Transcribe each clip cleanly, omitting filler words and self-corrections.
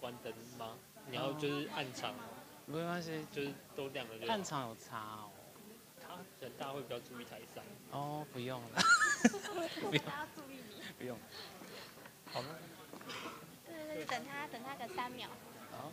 关灯吗？你要就是暗场，没关系，就是都亮了就好。暗场有差哦。他人大会比较注意台上。哦，不用了，不用，他要注意你。不用。好吗？对，等他个3秒。好。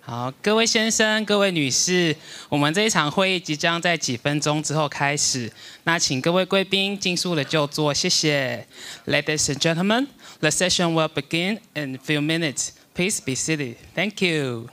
好，各位先生、各位女士，我们这一场会议即将在几分钟之后开始。那请各位贵宾尽速的就座，谢谢。Ladies and gentlemen, the session will begin in a few minutes. Please be seated. Thank you.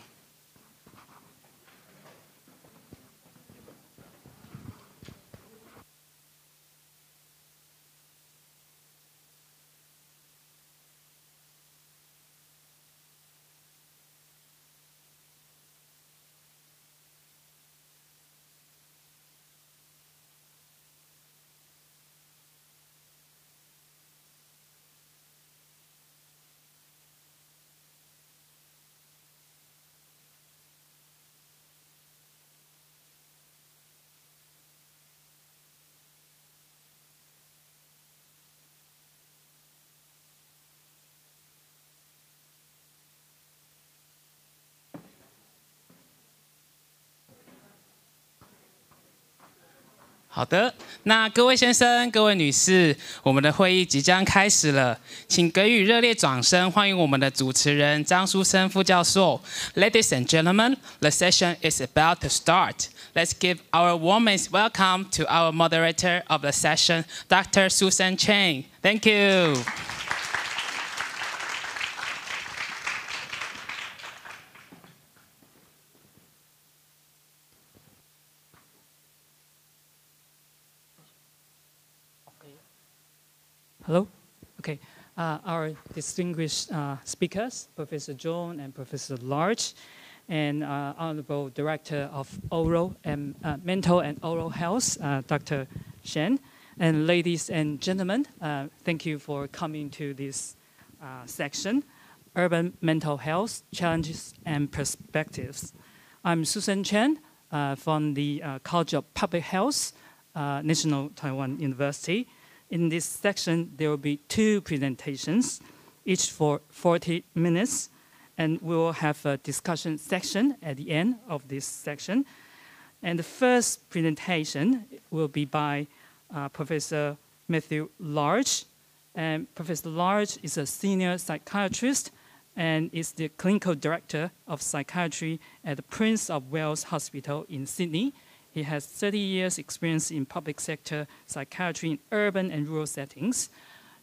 好的，那各位先生、各位女士，我们的会议即将开始了，请给予热烈掌声，欢迎我们的主持人张书生副教授。Ladies and gentlemen, the session is about to start. Let's give our warmest welcome to our moderator of the session, Dr. Susan Cheng. Thank you. Hello. Okay. Our distinguished speakers, Professor John and Professor Large, and Honorable Director of Oral and Mental and Oral Health, Dr. Shen, and ladies and gentlemen, thank you for coming to this section, Urban Mental Health Challenges and Perspectives. I'm Susan Chen from the College of Public Health, National Taiwan University. In this section, there will be 2 presentations, each for 40 minutes, and we will have a discussion section at the end of this section. And the first presentation will be by Professor Matthew Large. And Professor Large is a senior psychiatrist and is the clinical director of psychiatry at the Prince of Wales Hospital in Sydney. He has 30 years experience in public sector psychiatry in urban and rural settings.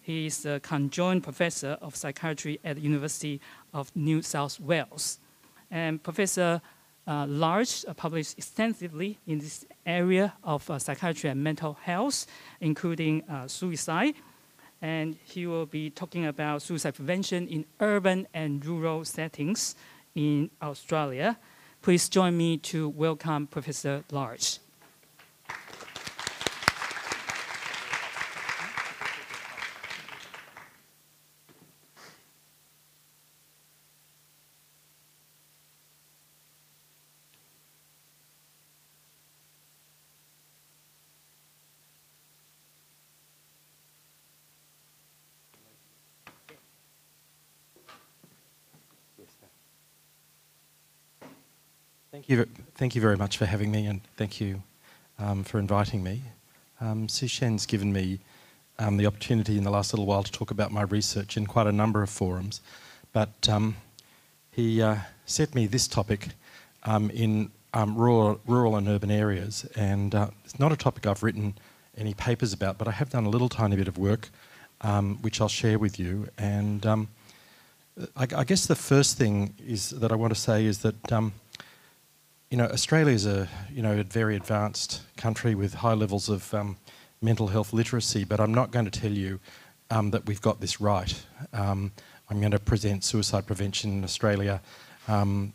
He is a conjoined professor of psychiatry at the University of New South Wales. And Professor Large published extensively in this area of psychiatry and mental health, including suicide. And he will be talking about suicide prevention in urban and rural settings in Australia. Please join me to welcome Professor Large. Thank you very much for having me, and thank you for inviting me. Su Shen's given me the opportunity in the last little while to talk about my research in quite a number of forums, but he set me this topic in rural and urban areas, and it's not a topic I've written any papers about, but I have done a little tiny bit of work which I'll share with you. And I guess the first thing is that I want to say is that Australia is a very advanced country with high levels of mental health literacy, but I'm not going to tell you that we've got this right. I'm going to present suicide prevention in Australia. I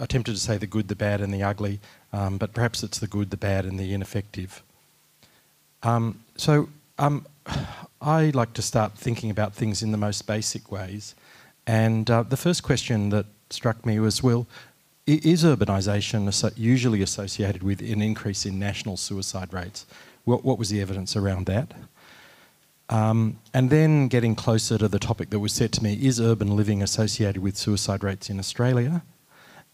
tempted to say the good, the bad and the ugly, but perhaps it's the good, the bad and the ineffective. I like to start thinking about things in the most basic ways. And the first question that struck me was, well, is urbanisation usually associated with an increase in national suicide rates? What was the evidence around that? And then getting closer to the topic that was set to me, is urban living associated with suicide rates in Australia?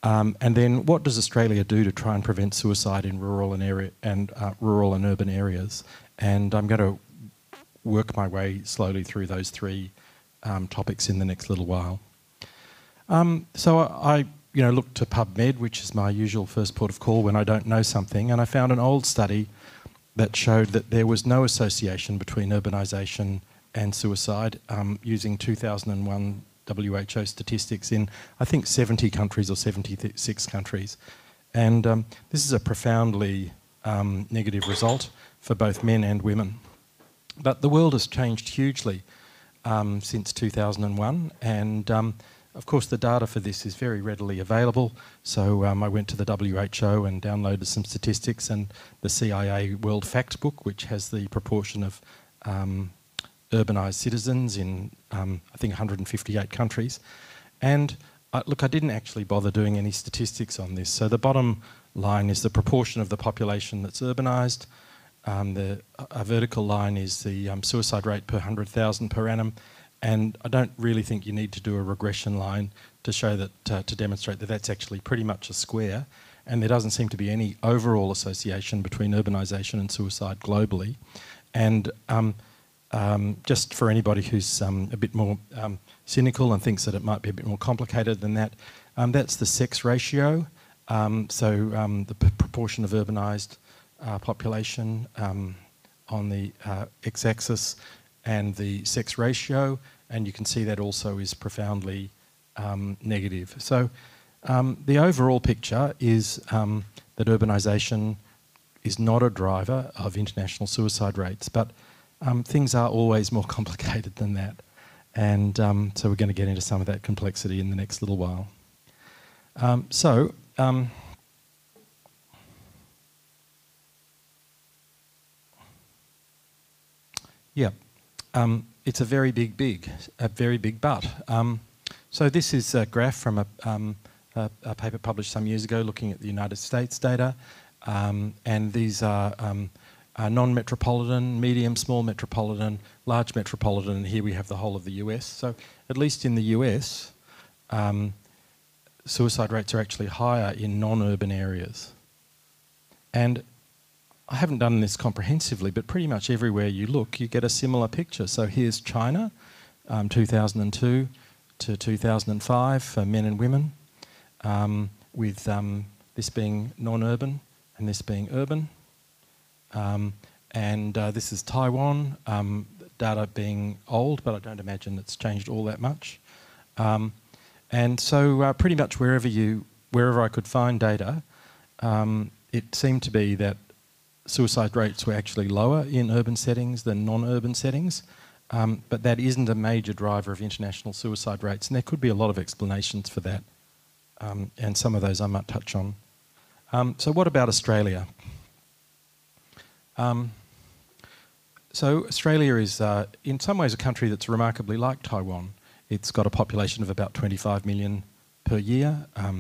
And then what does Australia do to try and prevent suicide in rural and urban areas? And I'm going to work my way slowly through those three topics in the next little while. So I looked to PubMed, which is my usual first port of call when I don't know something, and I found an old study that showed that there was no association between urbanisation and suicide, using 2001 WHO statistics in, I think, 70 countries or 76 countries. And this is a profoundly negative result for both men and women. But the world has changed hugely since 2001, and of course the data for this is very readily available. So I went to the WHO and downloaded some statistics, and the CIA World Fact Book, which has the proportion of urbanised citizens in, I think, 158 countries. And look, I didn't actually bother doing any statistics on this. So the bottom line is the proportion of the population that's urbanised. The vertical line is the suicide rate per 100,000 per annum. And I don't really think you need to do a regression line to show that, to demonstrate that that's actually pretty much a square. And there doesn't seem to be any overall association between urbanisation and suicide globally. And just for anybody who's a bit more cynical and thinks that it might be a bit more complicated than that, that's the sex ratio. The proportion of urbanised population on the x-axis, and the sex ratio, and you can see that also is profoundly negative. So the overall picture is that urbanisation is not a driver of international suicide rates, but things are always more complicated than that. And so we're going to get into some of that complexity in the next little while. It's a very big but. So this is a graph from a paper published some years ago looking at the United States data, and these are non-metropolitan, medium, small metropolitan, large metropolitan, and here we have the whole of the US. So at least in the US, suicide rates are actually higher in non-urban areas. And I haven't done this comprehensively, but pretty much everywhere you look, you get a similar picture. So here's China, 2002 to 2005 for men and women, with this being non-urban and this being urban. This is Taiwan, data being old, but I don't imagine it's changed all that much. Pretty much wherever I could find data, it seemed to be that suicide rates were actually lower in urban settings than non-urban settings, but that isn't a major driver of international suicide rates, and there could be a lot of explanations for that, and some of those I might touch on. So what about Australia? So Australia is in some ways a country that's remarkably like Taiwan. It's got a population of about 25 million per year. I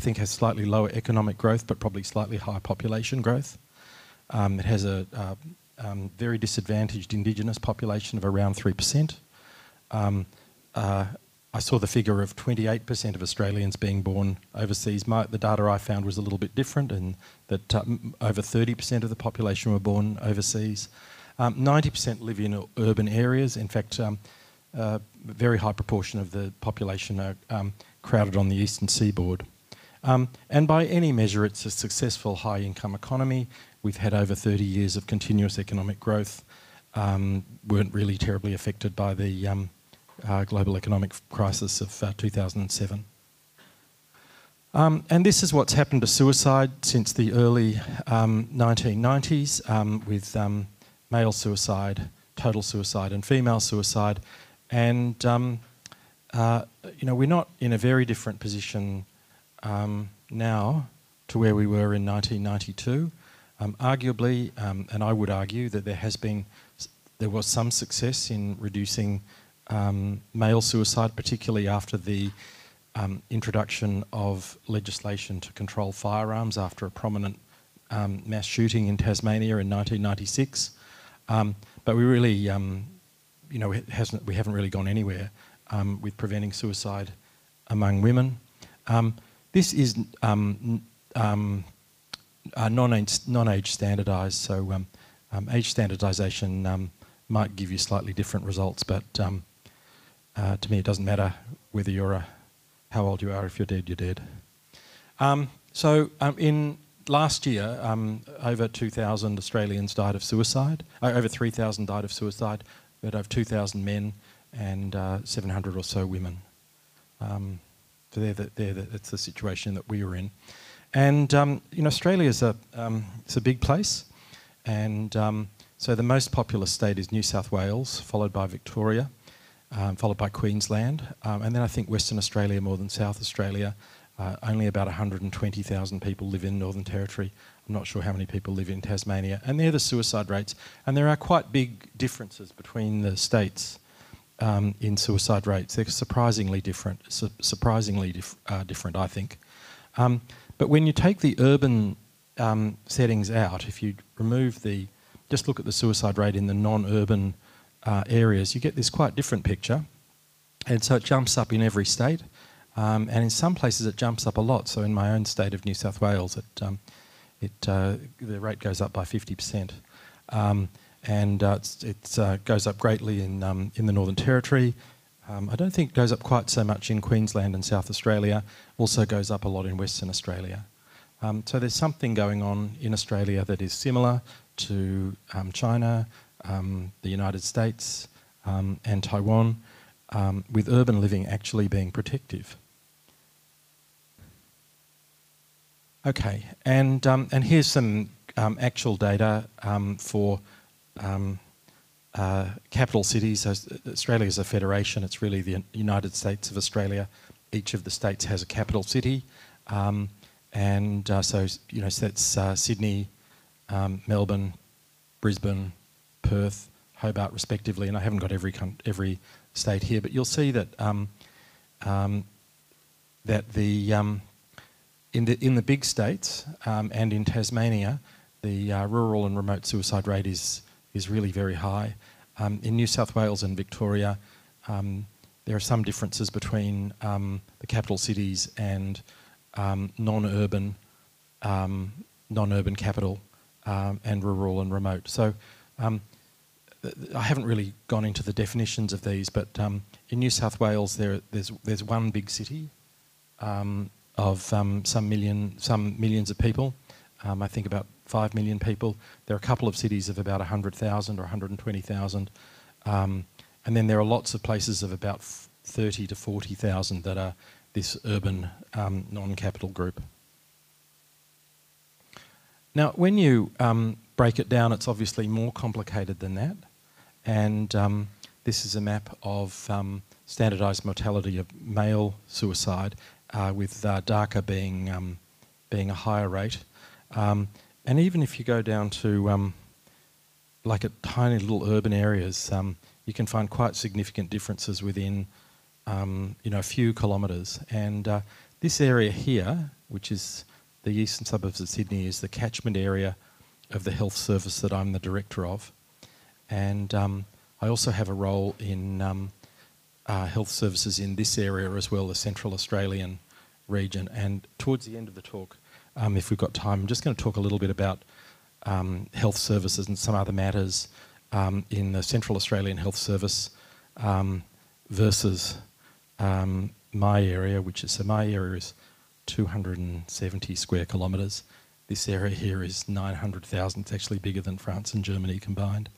think has slightly lower economic growth, but probably slightly higher population growth. It has a very disadvantaged Indigenous population of around 3%. I saw the figure of 28% of Australians being born overseas. The data I found was a little bit different, in that over 30% of the population were born overseas. 90% live in urban areas. In fact, a very high proportion of the population are crowded on the eastern seaboard. And by any measure, it's a successful high-income economy. We've had over 30 years of continuous economic growth. Weren't really terribly affected by the global economic crisis of 2007. And this is what's happened to suicide since the early 1990s, with male suicide, total suicide, and female suicide. And we're not in a very different position now to where we were in 1992. Arguably, and I would argue that there was some success in reducing male suicide, particularly after the introduction of legislation to control firearms after a prominent mass shooting in Tasmania in 1996. But we really, we haven't really gone anywhere with preventing suicide among women. This is non-age standardised, so age standardisation might give you slightly different results, but to me it doesn't matter whether you're how old you are. If you're dead, you're dead. In last year, over 2,000 Australians died of suicide. Over 3,000 died of suicide. We had over 2,000 men and 700 or so women. So that's the situation that we were in. And Australia is it's a big place, and so the most populous state is New South Wales, followed by Victoria, followed by Queensland, and then I think Western Australia more than South Australia. Only about 120,000 people live in Northern Territory. I'm not sure how many people live in Tasmania, and they're the suicide rates. And there are quite big differences between the states in suicide rates. They're surprisingly different, different, I think. But when you take the urban settings out, if you remove just look at the suicide rate in the non-urban areas, you get this quite different picture. And so it jumps up in every state. And in some places it jumps up a lot. So in my own state of New South Wales, the rate goes up by 50%. And it goes up greatly in the Northern Territory. I don't think it goes up quite so much in Queensland and South Australia. Also goes up a lot in Western Australia. So there's something going on in Australia that is similar to China, the United States, and Taiwan, with urban living actually being protective. Okay, and here's some actual data for capital cities. Australia is a federation. It's really the United States of Australia. Each of the states has a capital city, so that's Sydney, Melbourne, Brisbane, Perth, Hobart, respectively. And I haven't got every state here, but you'll see that in the big states and in Tasmania, the rural and remote suicide rate is really very high. In New South Wales and Victoria, there are some differences between the capital cities and non-urban capital and rural and remote. So I haven't really gone into the definitions of these, but in New South Wales there's one big city of some millions of people. I think about 5 million people. There are a couple of cities of about 100,000 or 120,000. And then there are lots of places of about 30 to 40,000 that are this urban non-capital group. Now, when you break it down, it's obviously more complicated than that. And this is a map of standardised mortality of male suicide, with darker being a higher rate. And even if you go down to like at tiny little urban areas, you can find quite significant differences within a few kilometres. And this area here, which is the eastern suburbs of Sydney, is the catchment area of the health service that I'm the director of. And I also have a role in health services in this area as well, the Central Australian region. And towards the end of the talk, if we've got time, I'm just going to talk a little bit about health services and some other matters in the Central Australian Health Service versus my area, my area is 270 square kilometres. This area here is 900,000. It's actually bigger than France and Germany combined.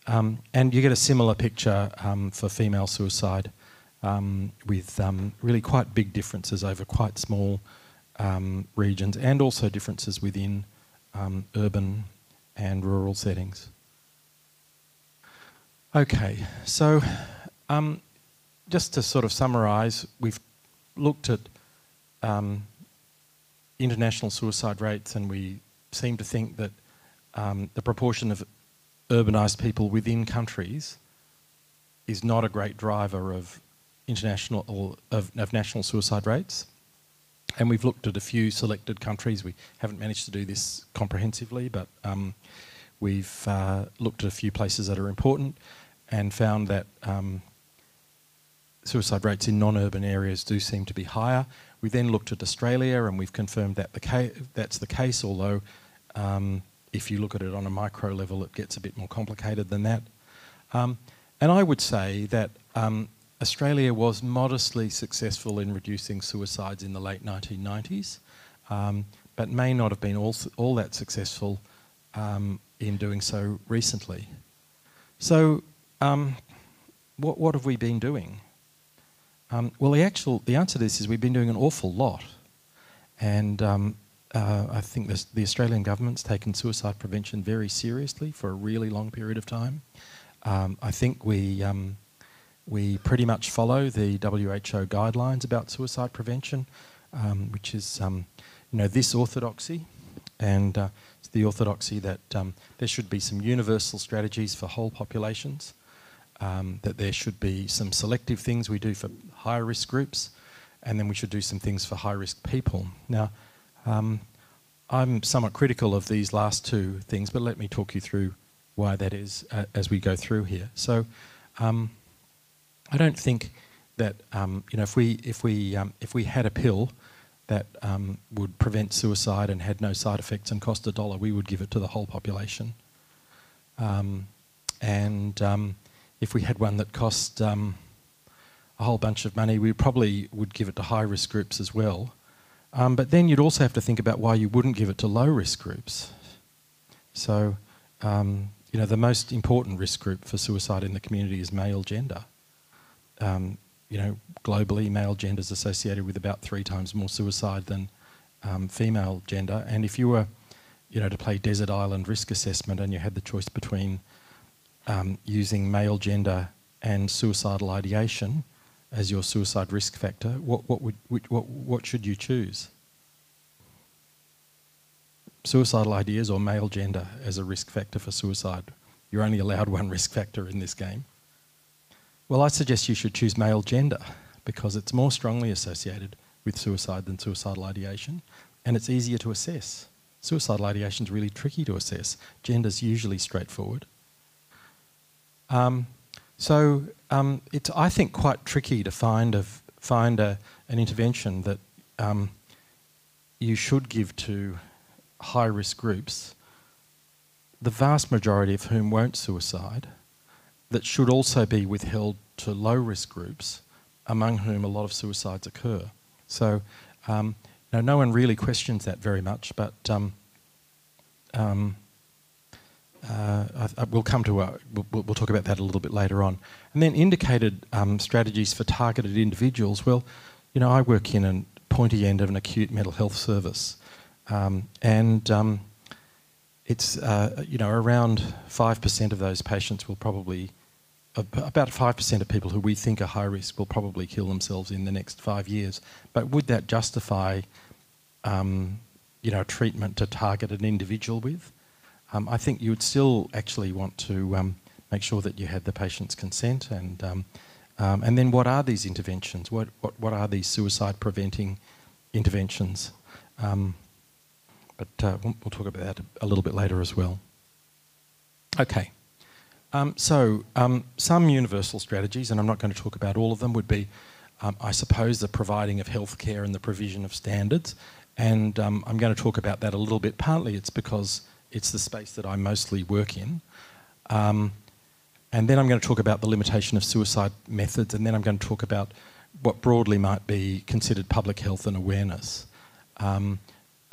And you get a similar picture for female suicide with really quite big differences over quite small regions, and also differences within urban and rural settings. Okay, so just to sort of summarise, we've looked at international suicide rates, and we seem to think that the proportion of urbanised people within countries is not a great driver of international or of national suicide rates. And we've looked at a few selected countries. We haven't managed to do this comprehensively, but we've looked at a few places that are important and found that suicide rates in non-urban areas do seem to be higher. We then looked at Australia and we've confirmed that that's the case, although if you look at it on a micro level, it gets a bit more complicated than that. And I would say that Australia was modestly successful in reducing suicides in the late 1990s, but may not have been all that successful in doing so recently. So what have we been doing? Well, the answer to this is we've been doing an awful lot. And I think the Australian government's taken suicide prevention very seriously for a really long period of time. I think we pretty much follow the WHO guidelines about suicide prevention, which is this orthodoxy, and it's the orthodoxy that there should be some universal strategies for whole populations, that there should be some selective things we do for high risk groups, and then we should do some things for high risk people. Now, I'm somewhat critical of these last two things, but let me talk you through why that is as we go through here. So, I don't think that if we had a pill that would prevent suicide and had no side effects and cost $1, we would give it to the whole population. If we had one that cost a whole bunch of money, we probably would give it to high risk groups as well. But then you'd also have to think about why you wouldn't give it to low risk groups. So, the most important risk group for suicide in the community is male gender. Globally, male gender is associated with about 3 times more suicide than female gender. And if you were, to play desert island risk assessment and you had the choice between using male gender and suicidal ideation as your suicide risk factor, what should you choose? Suicidal ideas or male gender as a risk factor for suicide? You're only allowed one risk factor in this game. Well, I suggest you should choose male gender because it's more strongly associated with suicide than suicidal ideation, and it's easier to assess. Suicidal ideation is really tricky to assess. Gender's usually straightforward. It's, I think, quite tricky to find an intervention that you should give to high-risk groups, the vast majority of whom won't suicide, that should also be withheld to low-risk groups, among whom a lot of suicides occur. So, no one really questions that very much, but we'll come to we'll talk about that a little bit later on. And then indicated strategies for targeted individuals. Well, I work in a pointy end of an acute mental health service, it's around 5% of those patients will probably, about 5% of people who we think are high risk will probably kill themselves in the next 5 years. But would that justify, treatment to target an individual with? I think you would still actually want to make sure that you had the patient's consent, and then what are these interventions? What are these suicide preventing interventions? But we'll talk about that a little bit later as well. Okay. Some universal strategies, and I'm not going to talk about all of them, would be, I suppose, the providing of healthcare and the provision of standards. And I'm going to talk about that a little bit. Partly it's because it's the space that I mostly work in. And then I'm going to talk about the limitation of suicide methods, and then I'm going to talk about what broadly might be considered public health and awareness.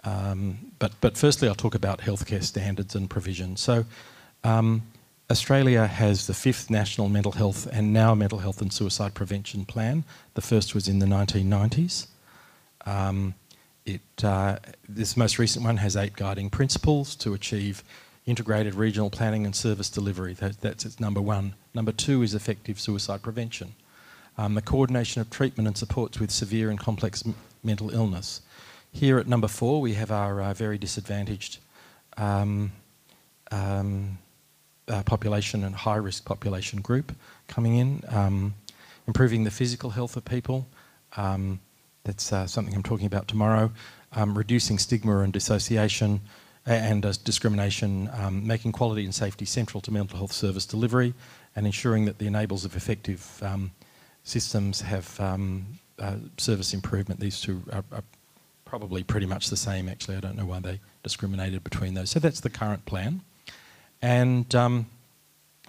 But firstly, I'll talk about healthcare standards and provision. So, Australia has the 5th National Mental Health and now Mental Health and Suicide Prevention Plan. The first was in the 1990s. This most recent one has 8 guiding principles to achieve integrated regional planning and service delivery. That's its number 1. Number 2 is effective suicide prevention. The coordination of treatment and supports with severe and complex mental illness. Here at number 4, we have our very disadvantaged population and high-risk population group coming in. Improving the physical health of people. That's something I'm talking about tomorrow. Reducing stigma and dissociation. and discrimination, making quality and safety central to mental health service delivery, and ensuring that the enablers of effective systems have service improvement. These two are probably pretty much the same, actually. I don't know why they discriminated between those. So that's the current plan. And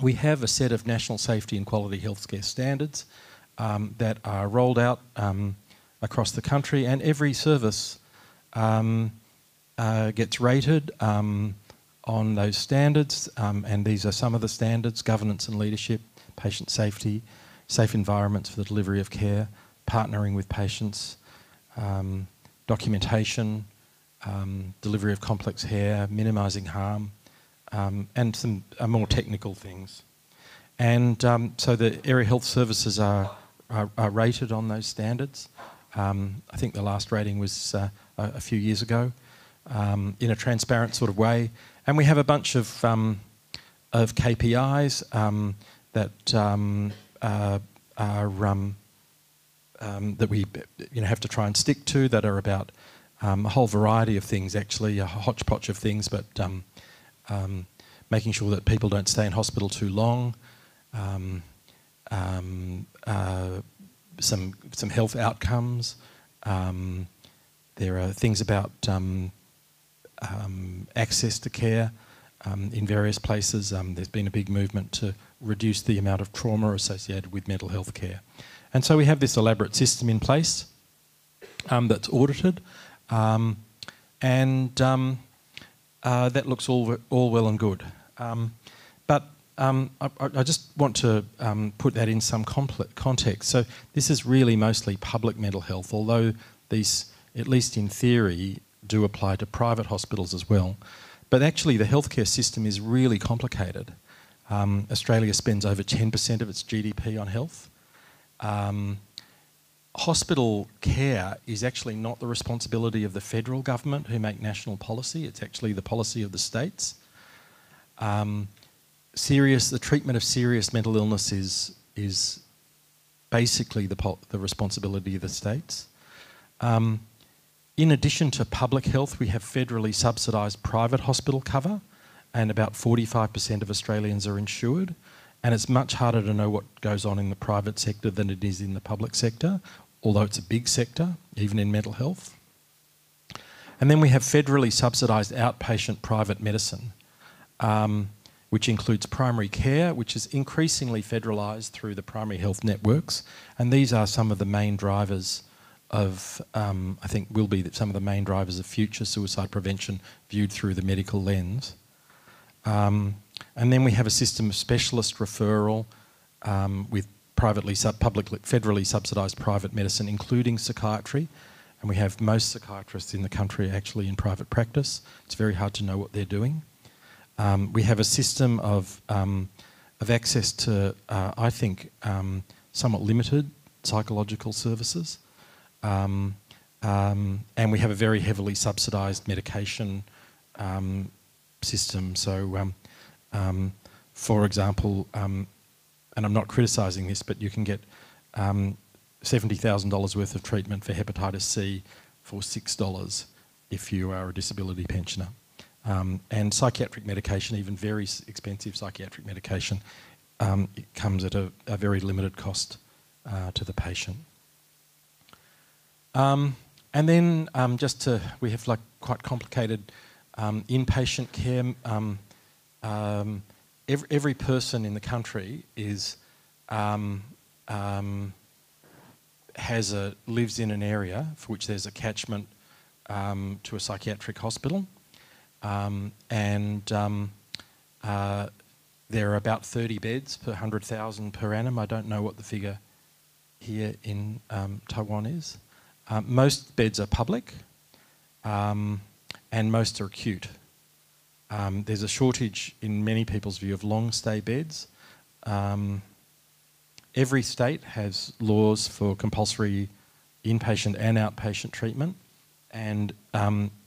we have a set of national safety and quality healthcare standards that are rolled out across the country, and every service gets rated on those standards, and these are some of the standards: governance and leadership, patient safety, safe environments for the delivery of care, partnering with patients, documentation, delivery of complex care, minimising harm, and some more technical things. And so the area health services are rated on those standards. I think the last rating was a few years ago, in a transparent sort of way. And we have a bunch of KPIs that that we have to try and stick to, that are about a whole variety of things, actually, a hodgepodge of things, but making sure that people don't stay in hospital too long, some health outcomes. There are things about access to care in various places. There's been a big movement to reduce the amount of trauma associated with mental health care. And so we have this elaborate system in place that's audited, and that looks all well and good. But I just want to put that in some context. So this is really mostly public mental health, although these, at least in theory, do apply to private hospitals as well. But actually the healthcare system is really complicated. Australia spends over 10% of its GDP on health. Hospital care is actually not the responsibility of the federal government, who make national policy. It's actually the policy of the states. The treatment of serious mental illness is basically the responsibility of the states. In addition to public health, we have federally subsidised private hospital cover, and about 45% of Australians are insured. And it's much harder to know what goes on in the private sector than it is in the public sector, although it's a big sector, even in mental health. And then we have federally subsidised outpatient private medicine, which includes primary care, which is increasingly federalised through the primary health networks. And these are some of the main drivers of, I think will be some of the main drivers of future suicide prevention viewed through the medical lens. And then we have a system of specialist referral with federally subsidised private medicine, including psychiatry. And we have most psychiatrists in the country actually in private practice. It's very hard to know what they're doing. We have a system of access to, I think, somewhat limited psychological services. And we have a very heavily subsidised medication system. So, for example, and I'm not criticising this, but you can get $70,000 worth of treatment for hepatitis C for $6 if you are a disability pensioner. And psychiatric medication, even very expensive psychiatric medication, it comes at a very limited cost to the patient. And then we have like quite complicated inpatient care. Every person in the country is lives in an area for which there's a catchment to a psychiatric hospital, and there are about 30 beds per 100,000 per annum. I don't know what the figure here in Taiwan is. Most beds are public, and most are acute. There's a shortage, in many people's view, of long-stay beds. Every state has laws for compulsory inpatient and outpatient treatment, and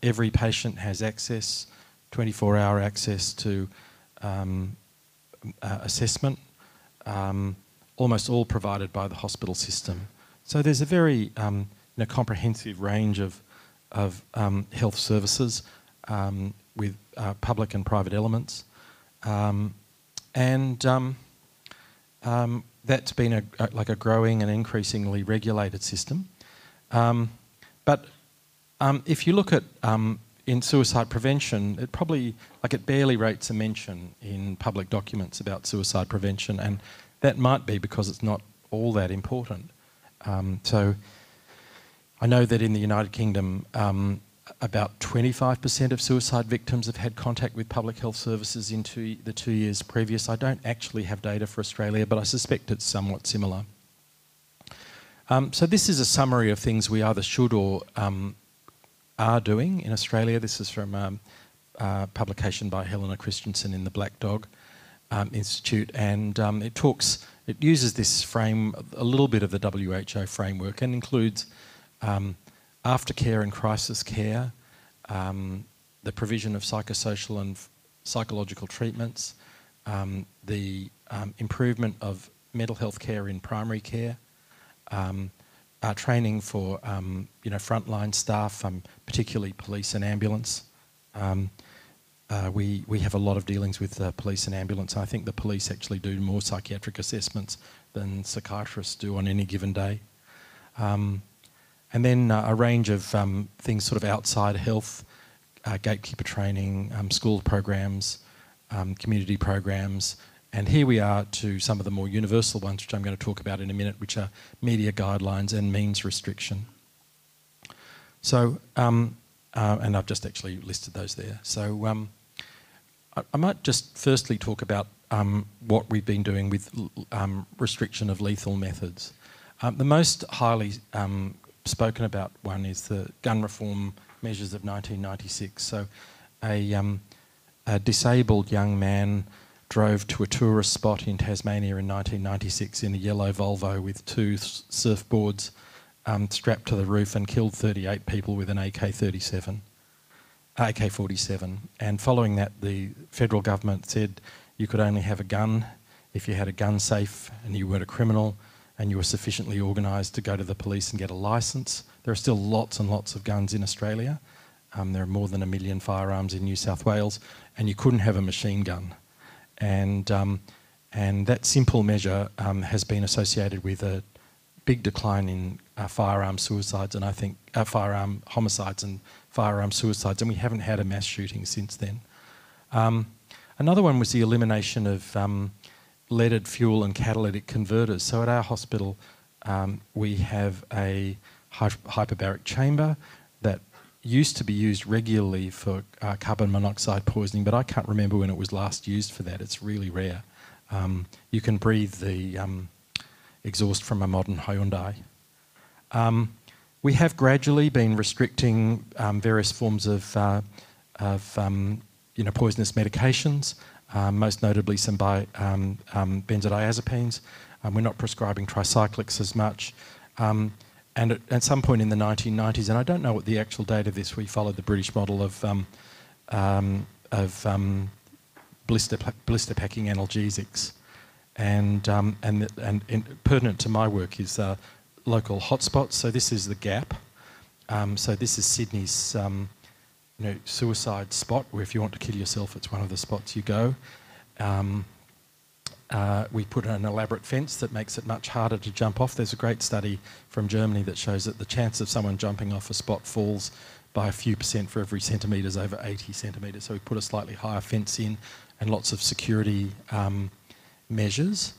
every patient has access, 24-hour access to assessment, almost all provided by the hospital system. So there's a very comprehensive range of health services. with public and private elements. That's been like a growing and increasingly regulated system. But if you look at in suicide prevention, it barely rates a mention in public documents about suicide prevention, and that might be because it's not all that important. So I know that in the United Kingdom, about 25% of suicide victims have had contact with public health services in the 2 years previous. I don't actually have data for Australia, but I suspect it's somewhat similar. So this is a summary of things we either should or are doing in Australia. This is from a publication by Helena Christensen in the Black Dog Institute, and it uses this frame, a little bit of the WHO framework, and includes aftercare and crisis care, the provision of psychosocial and psychological treatments, the improvement of mental health care in primary care, training for frontline staff, particularly police and ambulance. We have a lot of dealings with police and ambulance. I think the police actually do more psychiatric assessments than psychiatrists do on any given day. And then a range of things sort of outside health, gatekeeper training, school programs, community programs. And here we are to some of the more universal ones, which I'm going to talk about in a minute, which are media guidelines and means restriction. So, and I've just actually listed those there. So I might just firstly talk about what we've been doing with restriction of lethal methods. The most highly spoken about one is the gun reform measures of 1996. So a disabled young man drove to a tourist spot in Tasmania in 1996 in a yellow Volvo with 2 surfboards strapped to the roof and killed 38 people with an AK-47. And following that, the federal government said you could only have a gun if you had a gun safe and you weren't a criminal and you were sufficiently organised to go to the police and get a licence. There are still lots and lots of guns in Australia. There are more than 1 million firearms in New South Wales, and you couldn't have a machine gun. And that simple measure has been associated with a big decline in firearm suicides, and I think firearm homicides and firearm suicides, and we haven't had a mass shooting since then. Another one was the elimination of leaded fuel and catalytic converters. So at our hospital, we have a hyperbaric chamber that used to be used regularly for carbon monoxide poisoning, but I can't remember when it was last used for that. It's really rare. You can breathe the exhaust from a modern Hyundai. We have gradually been restricting various forms of poisonous medications, most notably some benzodiazepines. We're not prescribing tricyclics as much. And at some point in the 1990s, and I don't know what the actual date of this, we followed the British model of blister packing analgesics. And pertinent to my work is local hotspots. So this is the Gap. So this is Sydney's suicide spot, where if you want to kill yourself, it's one of the spots you go. We put an elaborate fence that makes it much harder to jump off. There's a great study from Germany that shows that the chance of someone jumping off a spot falls by a few percent for every centimetres over 80 centimetres. So we put a slightly higher fence in and lots of security measures.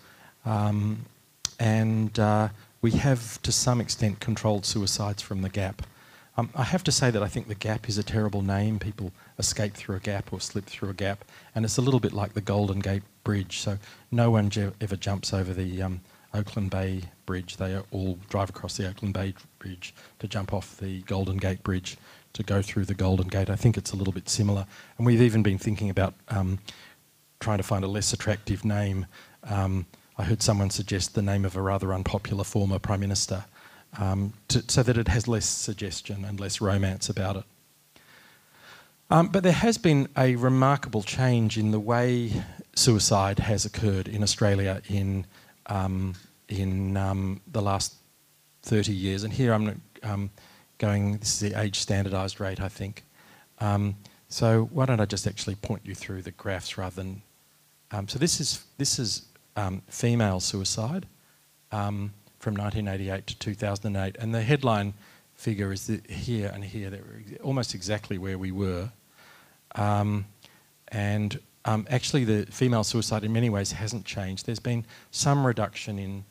We have, to some extent, controlled suicides from the Gap. I have to say that I think the Gap is a terrible name. People escape through a gap or slip through a gap, and it's a little bit like the Golden Gate Bridge. So no one ever jumps over the Oakland Bay Bridge. They all drive across the Oakland Bay Bridge to jump off the Golden Gate Bridge to go through the Golden Gate. I think it's a little bit similar. And we've even been thinking about trying to find a less attractive name. I heard someone suggest the name of a rather unpopular former Prime Minister, so that it has less suggestion and less romance about it. But there has been a remarkable change in the way suicide has occurred in Australia in the last 30 years. And here I'm going, this is the age standardised rate, I think. So why don't I just actually point you through the graphs rather than... so this is female suicide from 1988 to 2008, and the headline figure is here and here. They're almost exactly where we were. Actually the female suicide in many ways hasn't changed. There's been some reduction in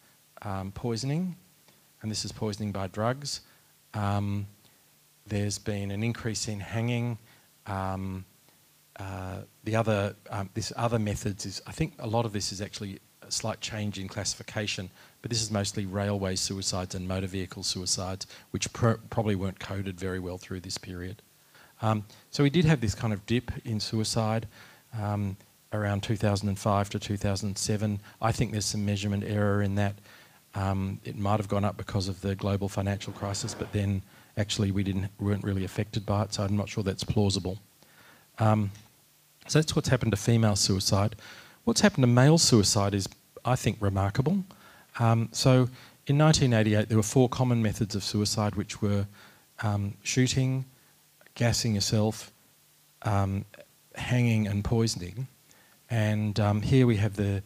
poisoning, and this is poisoning by drugs. There's been an increase in hanging. This other methods is, I think a lot of this is actually a slight change in classification, but this is mostly railway suicides and motor vehicle suicides, which probably weren't coded very well through this period. So we did have this kind of dip in suicide around 2005 to 2007. I think there's some measurement error in that. It might have gone up because of the global financial crisis, but then actually weren't really affected by it, so I'm not sure that's plausible. So that's what's happened to female suicide. What's happened to male suicide is, I think, remarkable. So in 1988 there were 4 common methods of suicide, which were shooting, gassing yourself, hanging and poisoning. And here we have the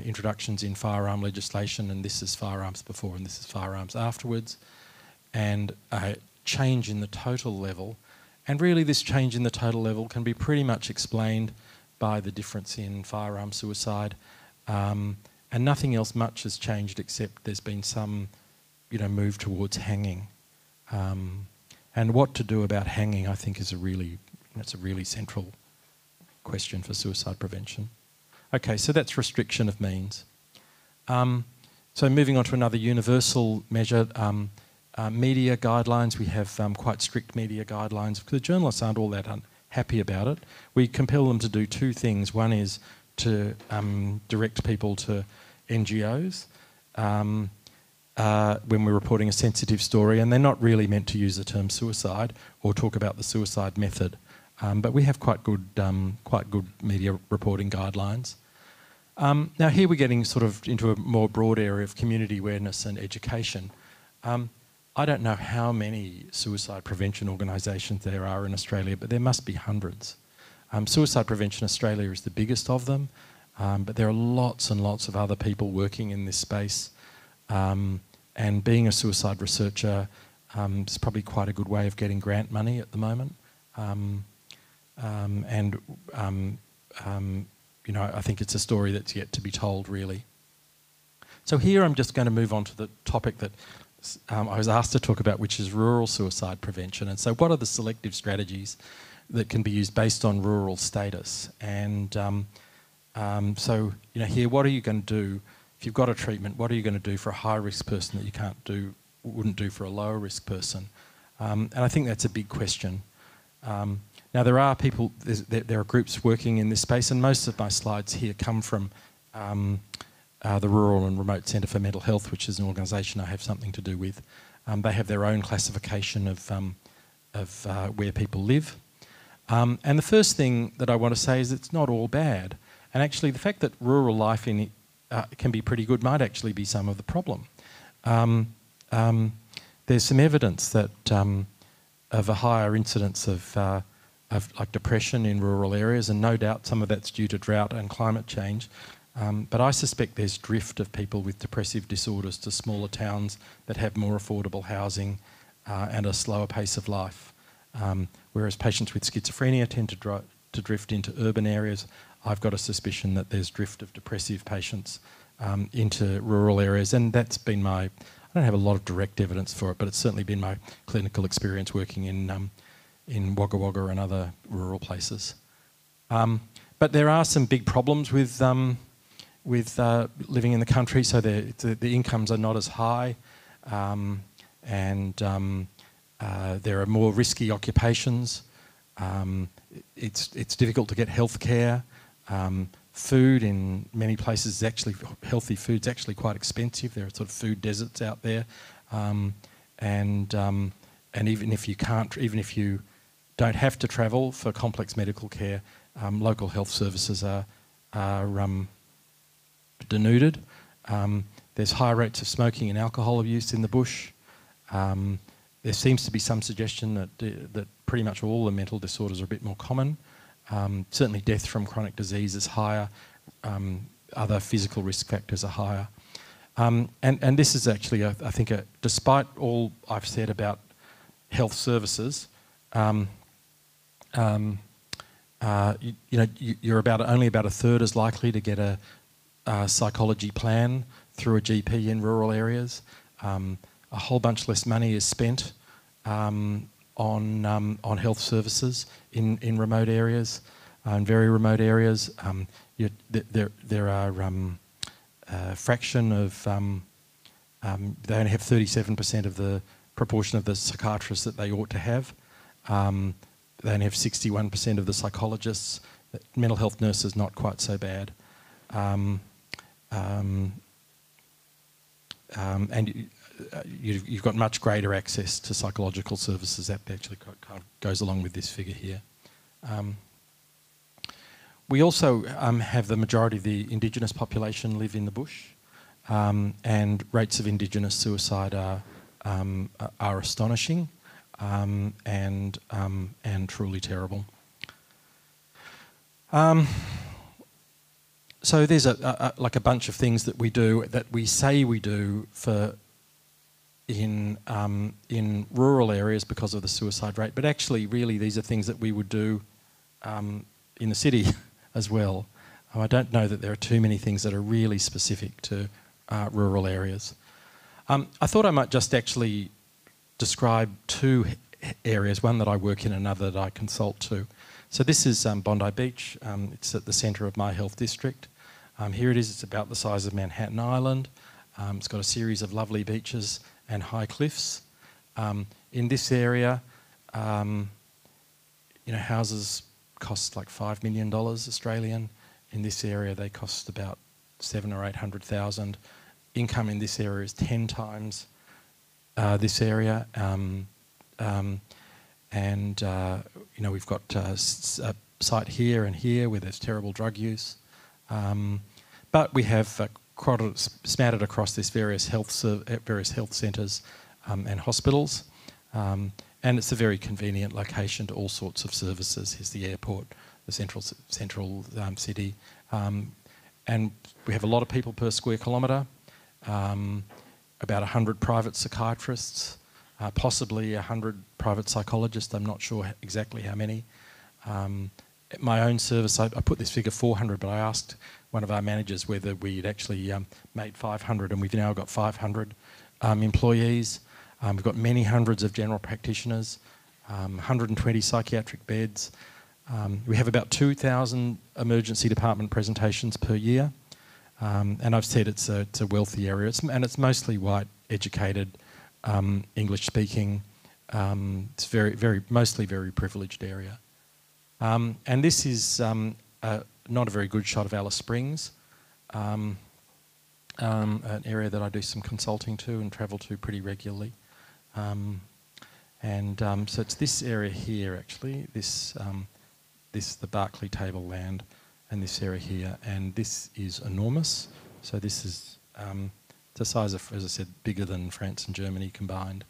introductions in firearm legislation, and this is firearms before and this is firearms afterwards, and a change in the total level. And really this change in the total level can be pretty much explained by the difference in firearm suicide, and nothing else much has changed except there's been some, move towards hanging. And what to do about hanging, I think, is a really central question for suicide prevention. Okay, so that's restriction of means. So moving on to another universal measure, media guidelines. We have quite strict media guidelines. The journalists aren't all that happy about it. We compel them to do 2 things. One is to direct people to NGOs when we're reporting a sensitive story, and they're not really meant to use the term suicide or talk about the suicide method. But we have quite good media reporting guidelines. Now here we're getting sort of into a more broad area of community awareness and education. I don't know how many suicide prevention organisations there are in Australia, but there must be hundreds. Suicide Prevention Australia is the biggest of them, but there are lots and lots of other people working in this space. And being a suicide researcher is probably quite a good way of getting grant money at the moment. I think it's a story that's yet to be told, really. So here I'm just going to move on to the topic that I was asked to talk about, which is rural suicide prevention. And so what are the selective strategies that can be used based on rural status? And here, what are you going to do if you've got a treatment? What are you going to do for a high-risk person that you wouldn't do for a lower-risk person? And I think that's a big question. Now there are people, there are groups working in this space, and most of my slides here come from the Rural and Remote Centre for Mental Health, which is an organisation I have something to do with. They have their own classification of where people live. And the first thing that I want to say is it's not all bad. And actually the fact that rural life can be pretty good might actually be some of the problem. There's some evidence that of a higher incidence of like depression in rural areas, and no doubt some of that's due to drought and climate change. But I suspect there's drift of people with depressive disorders to smaller towns that have more affordable housing and a slower pace of life. Whereas patients with schizophrenia tend to drift into urban areas. I've got a suspicion that there's drift of depressive patients into rural areas, and that's been I don't have a lot of direct evidence for it, but it's certainly been my clinical experience working in Wagga Wagga and other rural places. But there are some big problems with living in the country. So the incomes are not as high, and there are more risky occupations. It's difficult to get health care. Food in many places is actually, healthy food's actually quite expensive. There are sort of food deserts out there, and even if you don't have to travel for complex medical care, local health services are denuded. There's high rates of smoking and alcohol abuse in the bush. there seems to be some suggestion that pretty much all the mental disorders are a bit more common. Certainly death from chronic disease is higher. Other physical risk factors are higher. And this is actually, I think, despite all I've said about health services, you're only about a third as likely to get a psychology plan through a GP in rural areas. A whole bunch less money is spent on health services in remote areas, in very remote areas. There are a fraction of they only have 37% of the proportion of the psychiatrists that they ought to have. They only have 61% of the psychologists. Mental health nurses not quite so bad. And you've got much greater access to psychological services. That actually kind of goes along with this figure here. We also have the majority of the Indigenous population live in the bush, and rates of Indigenous suicide are astonishing and truly terrible. So there's like a bunch of things that we do, that we say we do in rural areas because of the suicide rate, but actually really these are things that we would do in the city as well. I don't know that there are too many things that are really specific to rural areas. I thought I might just actually describe two areas, one that I work in, another that I consult to. So this is Bondi Beach. It's at the centre of my health district. Here it is, it's about the size of Manhattan Island. It's got a series of lovely beaches and high cliffs. In this area, houses cost like $5 million Australian. In this area, they cost about 700,000 or 800,000. Income in this area is 10 times this area. We've got a site here and here where there's terrible drug use. But we have smattered across this various health centres and hospitals. And it's a very convenient location to all sorts of services. Here's the airport, the central city. And we have a lot of people per square kilometre, about 100 private psychiatrists, possibly 100 private psychologists. I'm not sure exactly how many. At my own service, I put this figure 400, but I asked one of our managers whether we'd actually made 500, and we've now got 500 employees. We've got many hundreds of general practitioners, 120 psychiatric beds. We have about 2,000 emergency department presentations per year. And I've said it's a wealthy area, and it's mostly white, educated, English-speaking. It's mostly very privileged area. And this is not a very good shot of Alice Springs, an area that I do some consulting to and travel to pretty regularly. So it's this area here, actually, the Barclay Tableland, and this area here, and this is enormous. So this is the size of, as I said, bigger than France and Germany combined.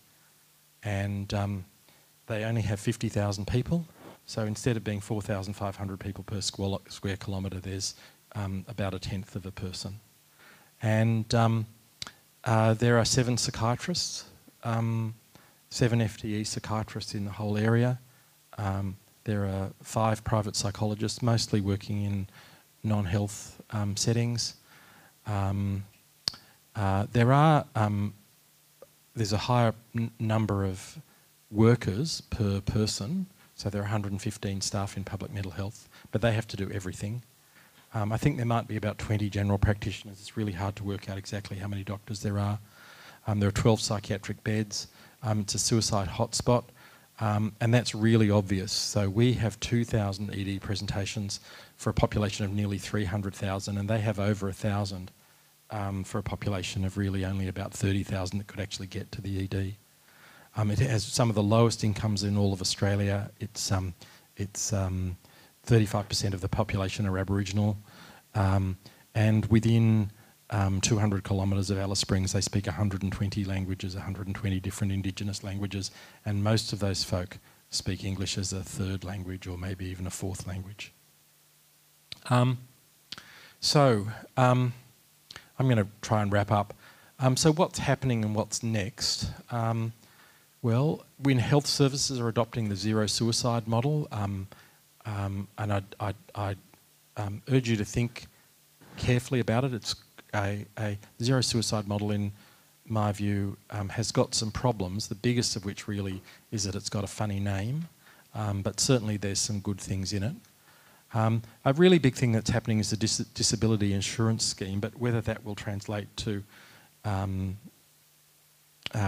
And they only have 50,000 people. So instead of being 4,500 people per square kilometre, there's about a tenth of a person. And there are 7 psychiatrists, 7 FTE psychiatrists in the whole area. There are 5 private psychologists, mostly working in non-health settings. There's a higher number of workers per person, so there are 115 staff in public mental health, but they have to do everything. I think there might be about 20 general practitioners. It's really hard to work out exactly how many doctors there are. There are 12 psychiatric beds. It's a suicide hotspot. And that's really obvious. So we have 2,000 ED presentations for a population of nearly 300,000, and they have over 1,000 for a population of really only about 30,000 that could actually get to the ED. It has some of the lowest incomes in all of Australia. It's 35% of the population are Aboriginal, and within 200 kilometres of Alice Springs, they speak 120 languages, 120 different Indigenous languages, and most of those folk speak English as a third language or maybe even a fourth language. I'm going to try and wrap up. So what's happening and what's next? Well, when health services are adopting the zero suicide model, and I urge you to think carefully about it. It's a zero suicide model, in my view, has got some problems, the biggest of which really is that it's got a funny name, but certainly there's some good things in it. A really big thing that's happening is the disability insurance scheme, but whether that will translate to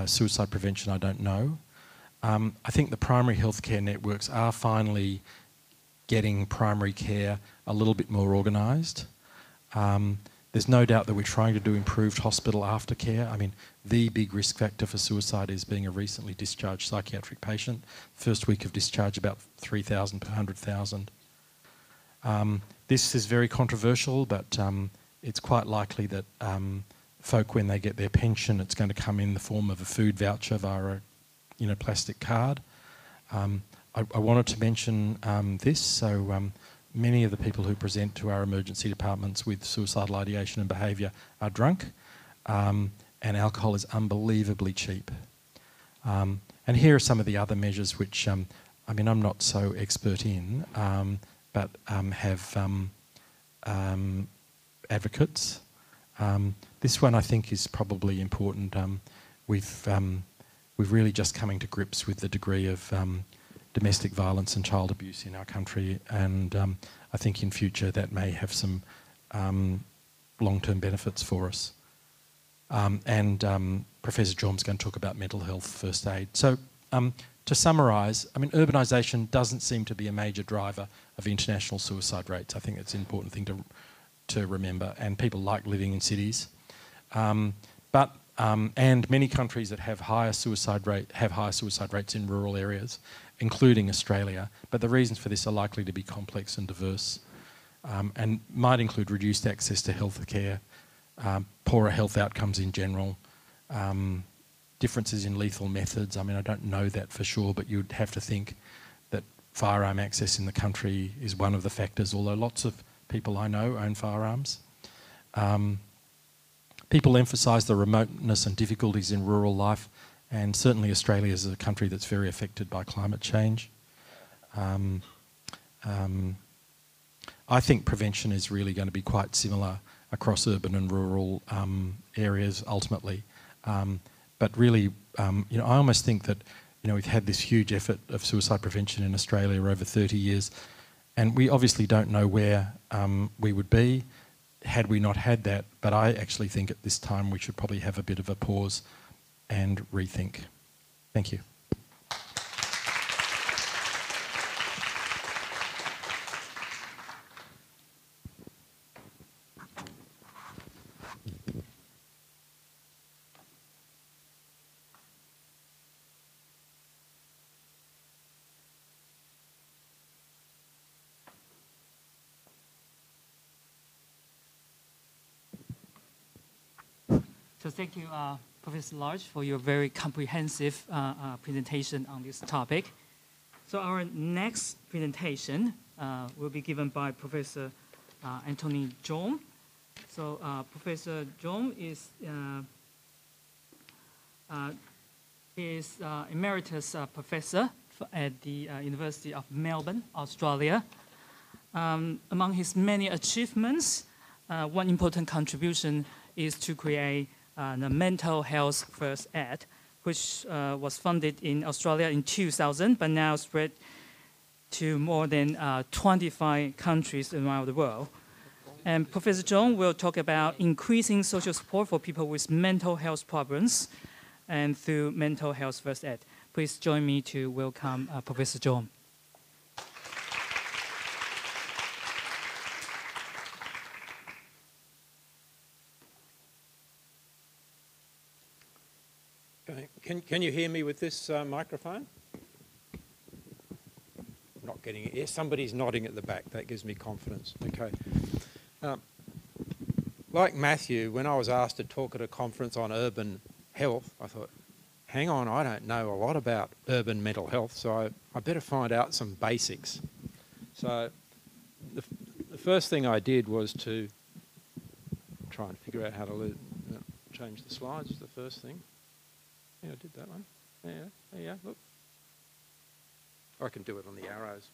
suicide prevention, I don't know. I think the primary healthcare networks are finally getting primary care a little bit more organised. There's no doubt that we're trying to do improved hospital aftercare. I mean, the big risk factor for suicide is being a recently discharged psychiatric patient. First week of discharge, about 3,000 per 100,000. This is very controversial, but it's quite likely that folk, when they get their pension, it's going to come in the form of a food voucher via a plastic card. I wanted to mention this. So many of the people who present to our emergency departments with suicidal ideation and behaviour are drunk, and alcohol is unbelievably cheap. And here are some of the other measures which, I'm not so expert in, but have advocates. This one I think is probably important. We've really just coming to grips with the degree of domestic violence and child abuse in our country, and I think in future that may have some long-term benefits for us. Professor Jorm's going to talk about mental health first aid. So to summarise, urbanisation doesn't seem to be a major driver of international suicide rates. I think it's an important thing to remember, and people like living in cities. And many countries that have higher suicide rates in rural areas, including Australia. But the reasons for this are likely to be complex and diverse, and might include reduced access to health care, poorer health outcomes in general, differences in lethal methods. I don't know that for sure, but you'd have to think that firearm access in the country is one of the factors, although lots of people I know own firearms. People emphasise the remoteness and difficulties in rural life, and certainly Australia is a country that's very affected by climate change. I think prevention is really going to be quite similar across urban and rural areas ultimately. But really, I almost think that, we've had this huge effort of suicide prevention in Australia over 30 years, and we obviously don't know where we would be had we not had that, but I actually think at this time we should probably have a bit of a pause and rethink. Thank you. So thank you, Professor Large, for your very comprehensive presentation on this topic. So our next presentation will be given by Professor Anthony Jorm. So Professor Jorm is emeritus professor at the University of Melbourne, Australia. Among his many achievements, one important contribution is to create the Mental Health First Aid, which was funded in Australia in 2000, but now spread to more than 25 countries around the world. And Professor Jorm will talk about increasing social support for people with mental health problems and through Mental Health First Aid. Please join me to welcome Professor Jorm. Can you hear me with this microphone? Not getting it. Yes, somebody's nodding at the back. That gives me confidence. Okay. like Matthew, when I was asked to talk at a conference on urban health, I thought, hang on, I don't know a lot about urban mental health, so I better find out some basics. So the first thing I did was to try and figure out how to change the slides, is the first thing. Yeah, I did that one. There you go, look. I can do it on the arrows.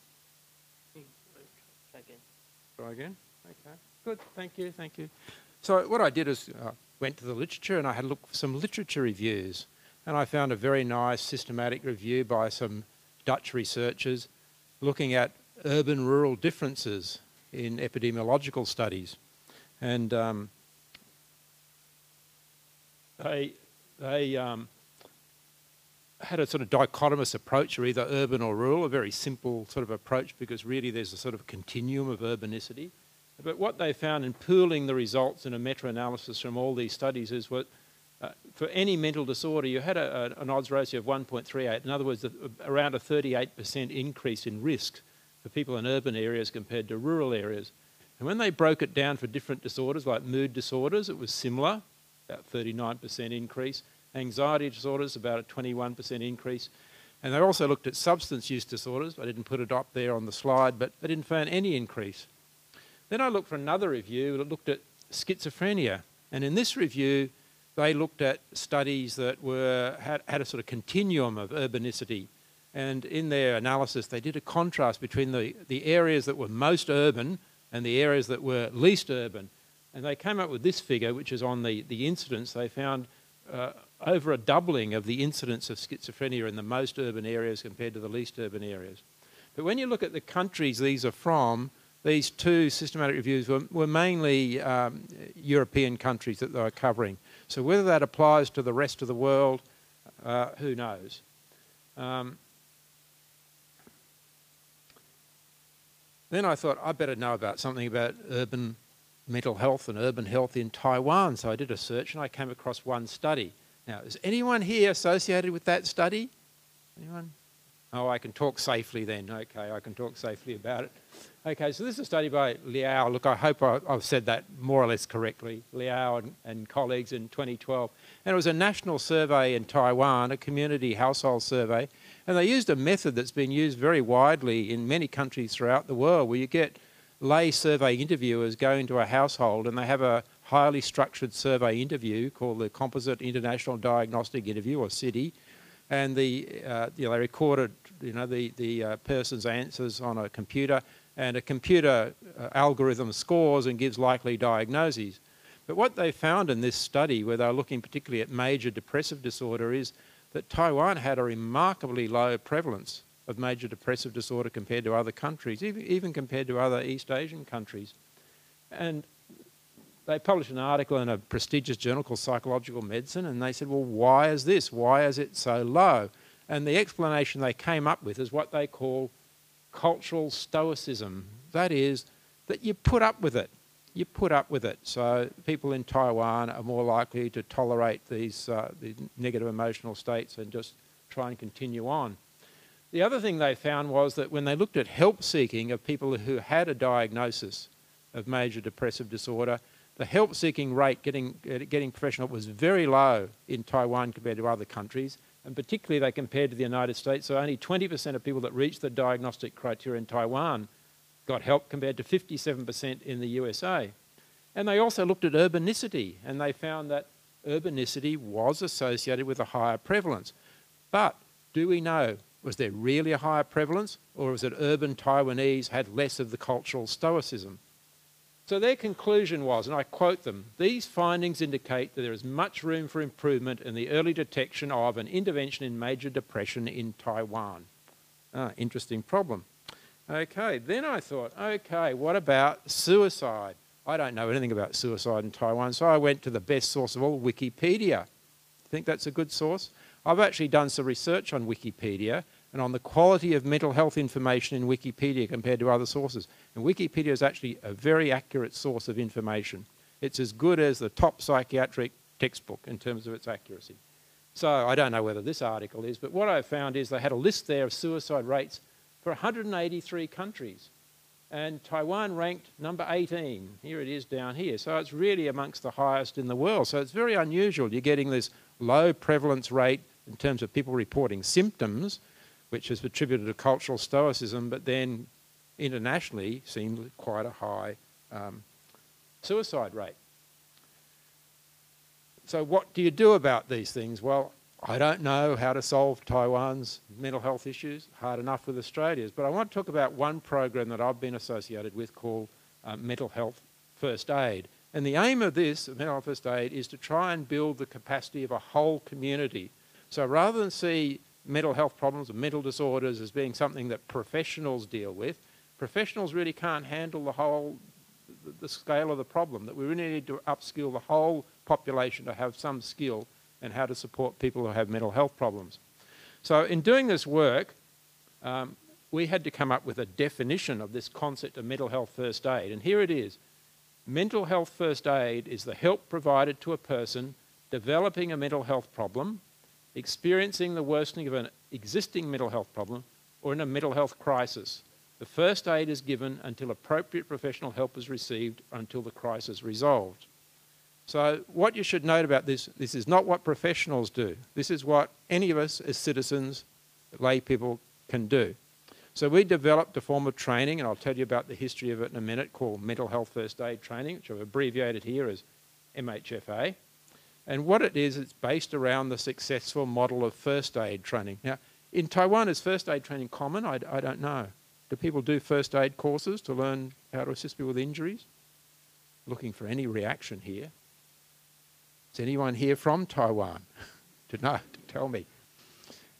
Try again? Okay, good, thank you, thank you. So what I did is went to the literature and I had a look for some literature reviews, and I found a very nice systematic review by some Dutch researchers looking at urban-rural differences in epidemiological studies. And they had a sort of dichotomous approach, or either urban or rural, a very simple sort of approach, because really there's a sort of continuum of urbanicity. But what they found in pooling the results in a meta-analysis from all these studies is what, for any mental disorder, you had an odds ratio of 1.38. In other words, around a 38% increase in risk for people in urban areas compared to rural areas. And when they broke it down for different disorders, like mood disorders, it was similar, about 39% increase. Anxiety disorders, about a 21% increase. And they also looked at substance use disorders. I didn't put it up there on the slide, but they didn't find any increase. Then I looked for another review that looked at schizophrenia. And in this review, they looked at studies that had a sort of continuum of urbanicity. And in their analysis, they did a contrast between the areas that were most urban and the areas that were least urban. And they came up with this figure, which is on the incidence. They found over a doubling of the incidence of schizophrenia in the most urban areas compared to the least urban areas. But when you look at the countries these are from, these two systematic reviews were mainly European countries that they were covering. So whether that applies to the rest of the world, who knows? Then I thought I better know about something about urban mental health and urban health in Taiwan. So I did a search and I came across one study. Now, is anyone here associated with that study? Anyone? Oh, I can talk safely then. Okay, I can talk safely about it. Okay, so this is a study by Liao. Look, I hope I've said that more or less correctly. Liao and colleagues in 2012. And it was a national survey in Taiwan, a community household survey. And they used a method that's been used very widely in many countries throughout the world, where you get lay survey interviewers go into a household and they have a highly structured survey interview called the Composite International Diagnostic Interview, or CIDI, and they recorded the person's answers on a computer, and a computer algorithm scores and gives likely diagnoses. But what they found in this study, where they were looking particularly at major depressive disorder, is that Taiwan had a remarkably low prevalence of major depressive disorder compared to other countries, even compared to other East Asian countries. And they published an article in a prestigious journal called Psychological Medicine, and they said, well, why is this? Why is it so low? And the explanation they came up with is what they call cultural stoicism. That is, that you put up with it. You put up with it. So people in Taiwan are more likely to tolerate these negative emotional states and just try and continue on. The other thing they found was that when they looked at help seeking of people who had a diagnosis of major depressive disorder, the help seeking rate getting professional was very low in Taiwan compared to other countries, and particularly they compared to the United States. So only 20% of people that reached the diagnostic criteria in Taiwan got help compared to 57% in the USA. And they also looked at urbanicity, and they found that urbanicity was associated with a higher prevalence. But do we know, was there really a higher prevalence, or was it urban Taiwanese had less of the cultural stoicism? So their conclusion was, and I quote them, "These findings indicate that there is much room for improvement in the early detection of and intervention in major depression in Taiwan." Interesting problem. Okay, then I thought, okay, what about suicide? I don't know anything about suicide in Taiwan, so I went to the best source of all, Wikipedia. Think that's a good source? I've actually done some research on Wikipedia and on the quality of mental health information in Wikipedia compared to other sources. And Wikipedia is actually a very accurate source of information. It's as good as the top psychiatric textbook in terms of its accuracy. So I don't know whether this article is, but what I found is they had a list there of suicide rates for 183 countries. And Taiwan ranked number 18. Here it is down here. So it's really amongst the highest in the world. So it's very unusual. You're getting this low prevalence rate in terms of people reporting symptoms, which is attributed to cultural stoicism, but then internationally seems quite a high suicide rate. So what do you do about these things? Well, I don't know how to solve Taiwan's mental health issues, hard enough with Australia's, but I want to talk about one program that I've been associated with called Mental Health First Aid. And the aim of this, Mental Health First Aid, is to try and build the capacity of a whole community. So rather than see mental health problems or mental disorders as being something that professionals deal with, professionals really can't handle the scale of the problem, that we really need to upskill the whole population to have some skill and how to support people who have mental health problems. So in doing this work, we had to come up with a definition of this concept of mental health first aid. And here it is. Mental health first aid is the help provided to a person developing a mental health problem, experiencing the worsening of an existing mental health problem, or in a mental health crisis. The first aid is given until appropriate professional help is received, until the crisis is resolved. So what you should note about this is not what professionals do. This is what any of us as citizens, lay people, can do. So we developed a form of training, and I'll tell you about the history of it in a minute, called Mental Health First Aid Training, which I've abbreviated here as MHFA. And what it is, it's based around the successful model of first aid training. Now, in Taiwan, is first aid training common? I don't know. Do people do first aid courses to learn how to assist people with injuries? Looking for any reaction here. Is anyone here from Taiwan? To tell me.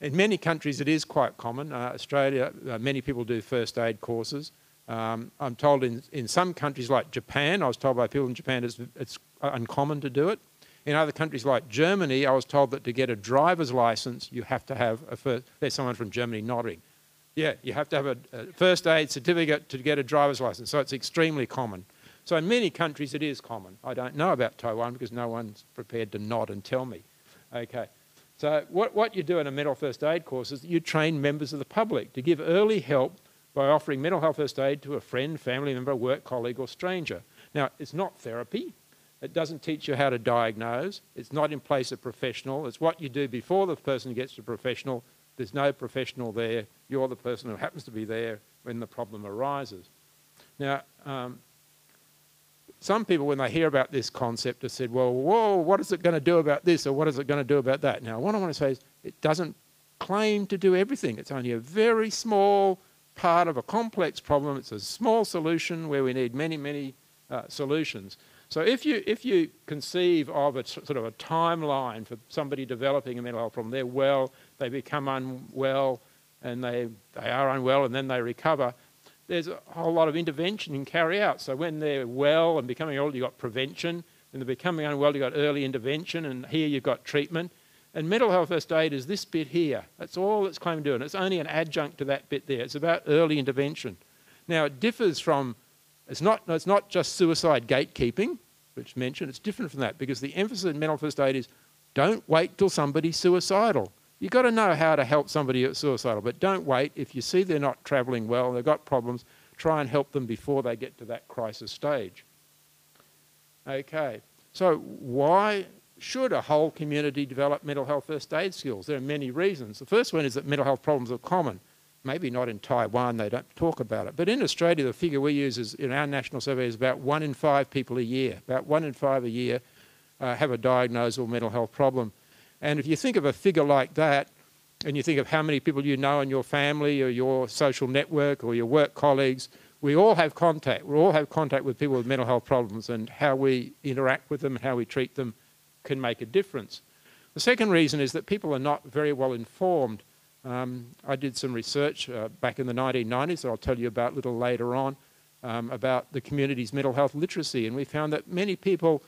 In many countries it is quite common. Australia, many people do first aid courses. I'm told in some countries like Japan, I was told by people in Japan it's uncommon to do it. In other countries like Germany, I was told that to get a driver's license, you have to have there's someone from Germany nodding. Yeah, you have to have a first aid certificate to get a driver's license, so it's extremely common. So in many countries it is common. I don't know about Taiwan because no one's prepared to nod and tell me. Okay, so what you do in a mental first aid course is you train members of the public to give early help by offering mental health first aid to a friend, family member, work colleague or stranger. Now, it's not therapy. It doesn't teach you how to diagnose. It's not in place of professional. It's what you do before the person gets to professional. There's no professional there. You're the person who happens to be there when the problem arises. Now, some people, when they hear about this concept, have said, well, whoa, what is it going to do about this, or what is it going to do about that? Now, what I want to say is it doesn't claim to do everything. It's only a very small part of a complex problem. It's a small solution where we need many, many solutions. So if you conceive of a sort of a timeline for somebody developing a mental health problem, they're well, they become unwell, and they are unwell, and then they recover, there's a whole lot of intervention you can carry out. So when they're well and becoming old, you've got prevention. When they're becoming unwell, you've got early intervention, and here you've got treatment. And mental health first aid is this bit here. That's all it's claimed to do, and it's only an adjunct to that bit there. It's about early intervention. Now, it differs from, it's not just suicide gatekeeping, which mentioned, it's different from that, because the emphasis in mental first aid is don't wait till somebody's suicidal. You've got to know how to help somebody who's suicidal, but don't wait. If you see they're not travelling well, they've got problems, try and help them before they get to that crisis stage. Okay, so why should a whole community develop mental health first aid skills? There are many reasons. The first one is that mental health problems are common. Maybe not in Taiwan, they don't talk about it. But in Australia, the figure we use is, in our national survey, is about 1 in 5 people a year. About 1 in 5 a year have a diagnosable mental health problem. And if you think of a figure like that, and you think of how many people you know in your family or your social network or your work colleagues, we all have contact. We all have contact with people with mental health problems, and how we interact with them and how we treat them can make a difference. The second reason is that people are not very well informed. I did some research back in the 1990s that I'll tell you about a little later on about the community's mental health literacy, and we found that many people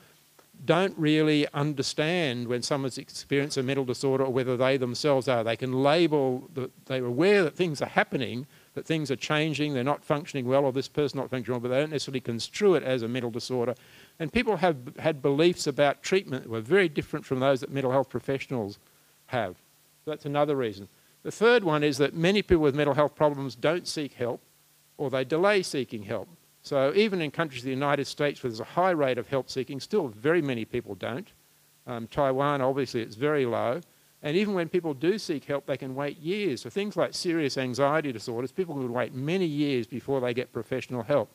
don't really understand when someone's experienced a mental disorder or whether they themselves are. They can label, they're aware that things are happening, that things are changing, they're not functioning well, or this person not functioning well, but they don't necessarily construe it as a mental disorder. And people have had beliefs about treatment that were very different from those that mental health professionals have. So that's another reason. The third one is that many people with mental health problems don't seek help. or they delay seeking help. So even in countries of the United States where there's a high rate of help seeking, still very many people don't. Taiwan, obviously, it's very low. And even when people do seek help, they can wait years. For things like serious anxiety disorders, people can wait many years before they get professional help.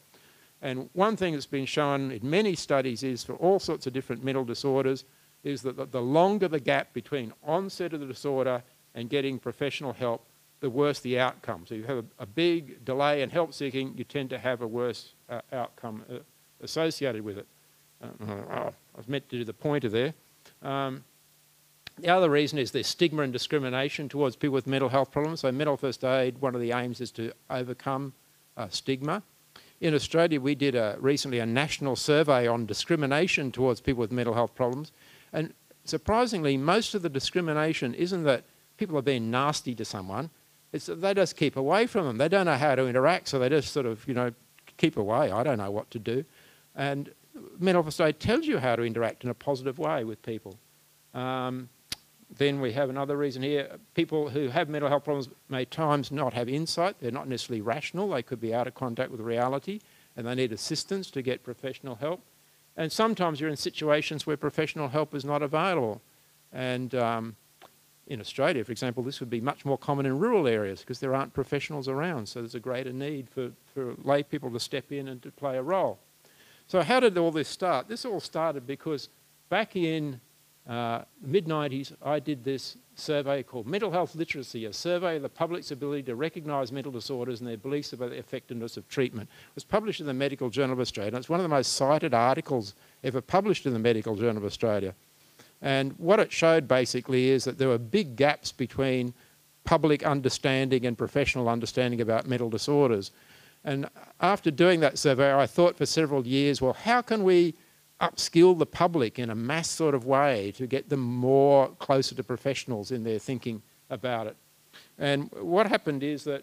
And one thing that's been shown in many studies is for all sorts of different mental disorders is that the longer the gap between onset of the disorder and getting professional help, the worse the outcome. So you have a big delay in help seeking, you tend to have a worse outcome associated with it. I was meant to do the pointer there. The other reason is there's stigma and discrimination towards people with mental health problems. So mental first aid, one of the aims is to overcome stigma. In Australia, we did recently a national survey on discrimination towards people with mental health problems. And surprisingly, most of the discrimination isn't that people are being nasty to someone. It's that they just keep away from them. They don't know how to interact, so they just sort of, keep away. I don't know what to do. And mental first aid tells you how to interact in a positive way with people. Then we have another reason here. People who have mental health problems may at times not have insight. They're not necessarily rational. They could be out of contact with reality, and they need assistance to get professional help. And sometimes you're in situations where professional help is not available. And in Australia, for example, this would be much more common in rural areas because there aren't professionals around. So there's a greater need for lay people to step in and to play a role. So how did all this start? This all started because back in mid-90s, I did this survey called Mental Health Literacy, a survey of the public's ability to recognise mental disorders and their beliefs about the effectiveness of treatment. It was published in the Medical Journal of Australia, and it's one of the most cited articles ever published in the Medical Journal of Australia. And what it showed basically is that there were big gaps between public understanding and professional understanding about mental disorders. And after doing that survey, I thought for several years, well, how can we upskill the public in a mass sort of way to get them more closer to professionals in their thinking about it? And what happened is that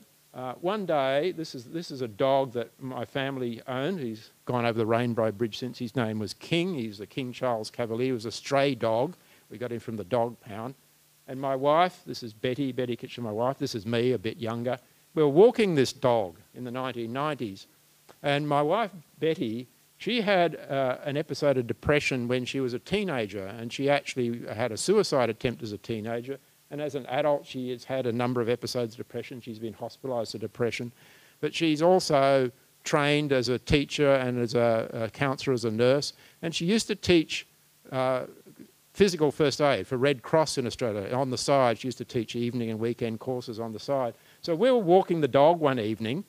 one day, this is a dog that my family owned. He's gone over the Rainbow Bridge since. His name was King. He's a King Charles Cavalier. He was a stray dog. We got him from the dog pound. And my wife, this is Betty Kitchen, my wife. This is me, a bit younger. We were walking this dog in the 1990s. And my wife, Betty, she had an episode of depression when she was a teenager, and she actually had a suicide attempt as a teenager. And as an adult, she has had a number of episodes of depression. She's been hospitalised for depression. But she's also trained as a teacher and as a counsellor, as a nurse. And she used to teach physical first aid for Red Cross in Australia. On the side, she used to teach evening and weekend courses on the side. So we were walking the dog one evening,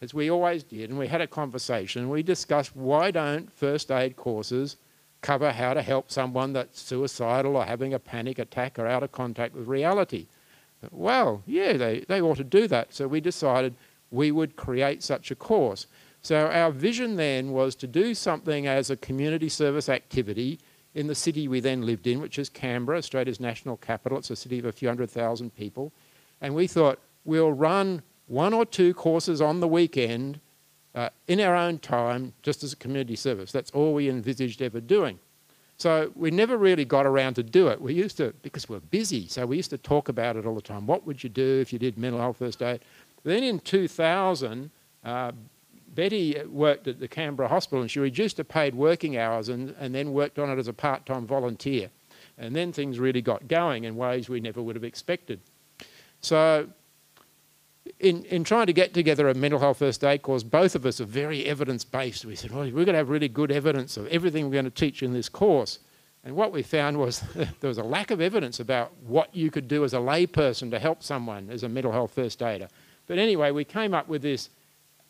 as we always did, and we had a conversation. We discussed why don't first aid courses cover how to help someone that's suicidal or having a panic attack or out of contact with reality. Well, yeah, they ought to do that. So we decided we would create such a course. So our vision then was to do something as a community service activity in the city we then lived in, which is Canberra, Australia's national capital. It's a city of a few 100,000 people. And we thought we'll run 1 or 2 courses on the weekend in our own time, just as a community service. That's all we envisaged ever doing. So we never really got around to do it. We used to, because we're busy, so we used to talk about it all the time. What would you do if you did mental health first aid? Then in 2000, Betty worked at the Canberra Hospital, and she reduced her paid working hours and then worked on it as a part-time volunteer. And then things really got going in ways we never would have expected. So in trying to get together a mental health first aid course, both of us are very evidence-based. We said, well, we're going to have really good evidence of everything we're going to teach in this course. And what we found was there was a lack of evidence about what you could do as a layperson to help someone as a mental health first aider. But anyway, we came up with this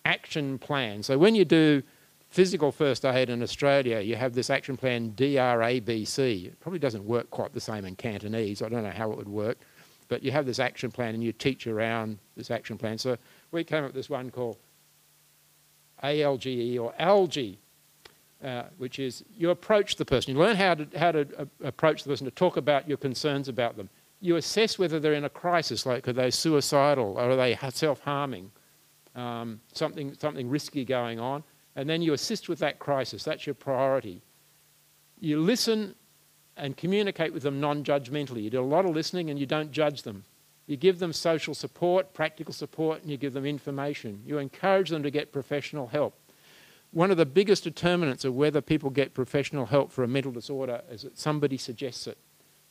action plan. So when you do physical first aid in Australia, you have this action plan DRABC. It probably doesn't work quite the same in Cantonese. I don't know how it would work. But you have this action plan and you teach around this action plan. So we came up with this one called ALGE or ALGE, which is you approach the person. You learn how to approach the person, to talk about your concerns about them. You assess whether they're in a crisis, like are they suicidal or are they self-harming, something risky going on. And then you assist with that crisis. That's your priority. You listen and communicate with them non-judgmentally. You do a lot of listening and you don't judge them. You give them social support, practical support, and you give them information. You encourage them to get professional help. One of the biggest determinants of whether people get professional help for a mental disorder is that somebody suggests it.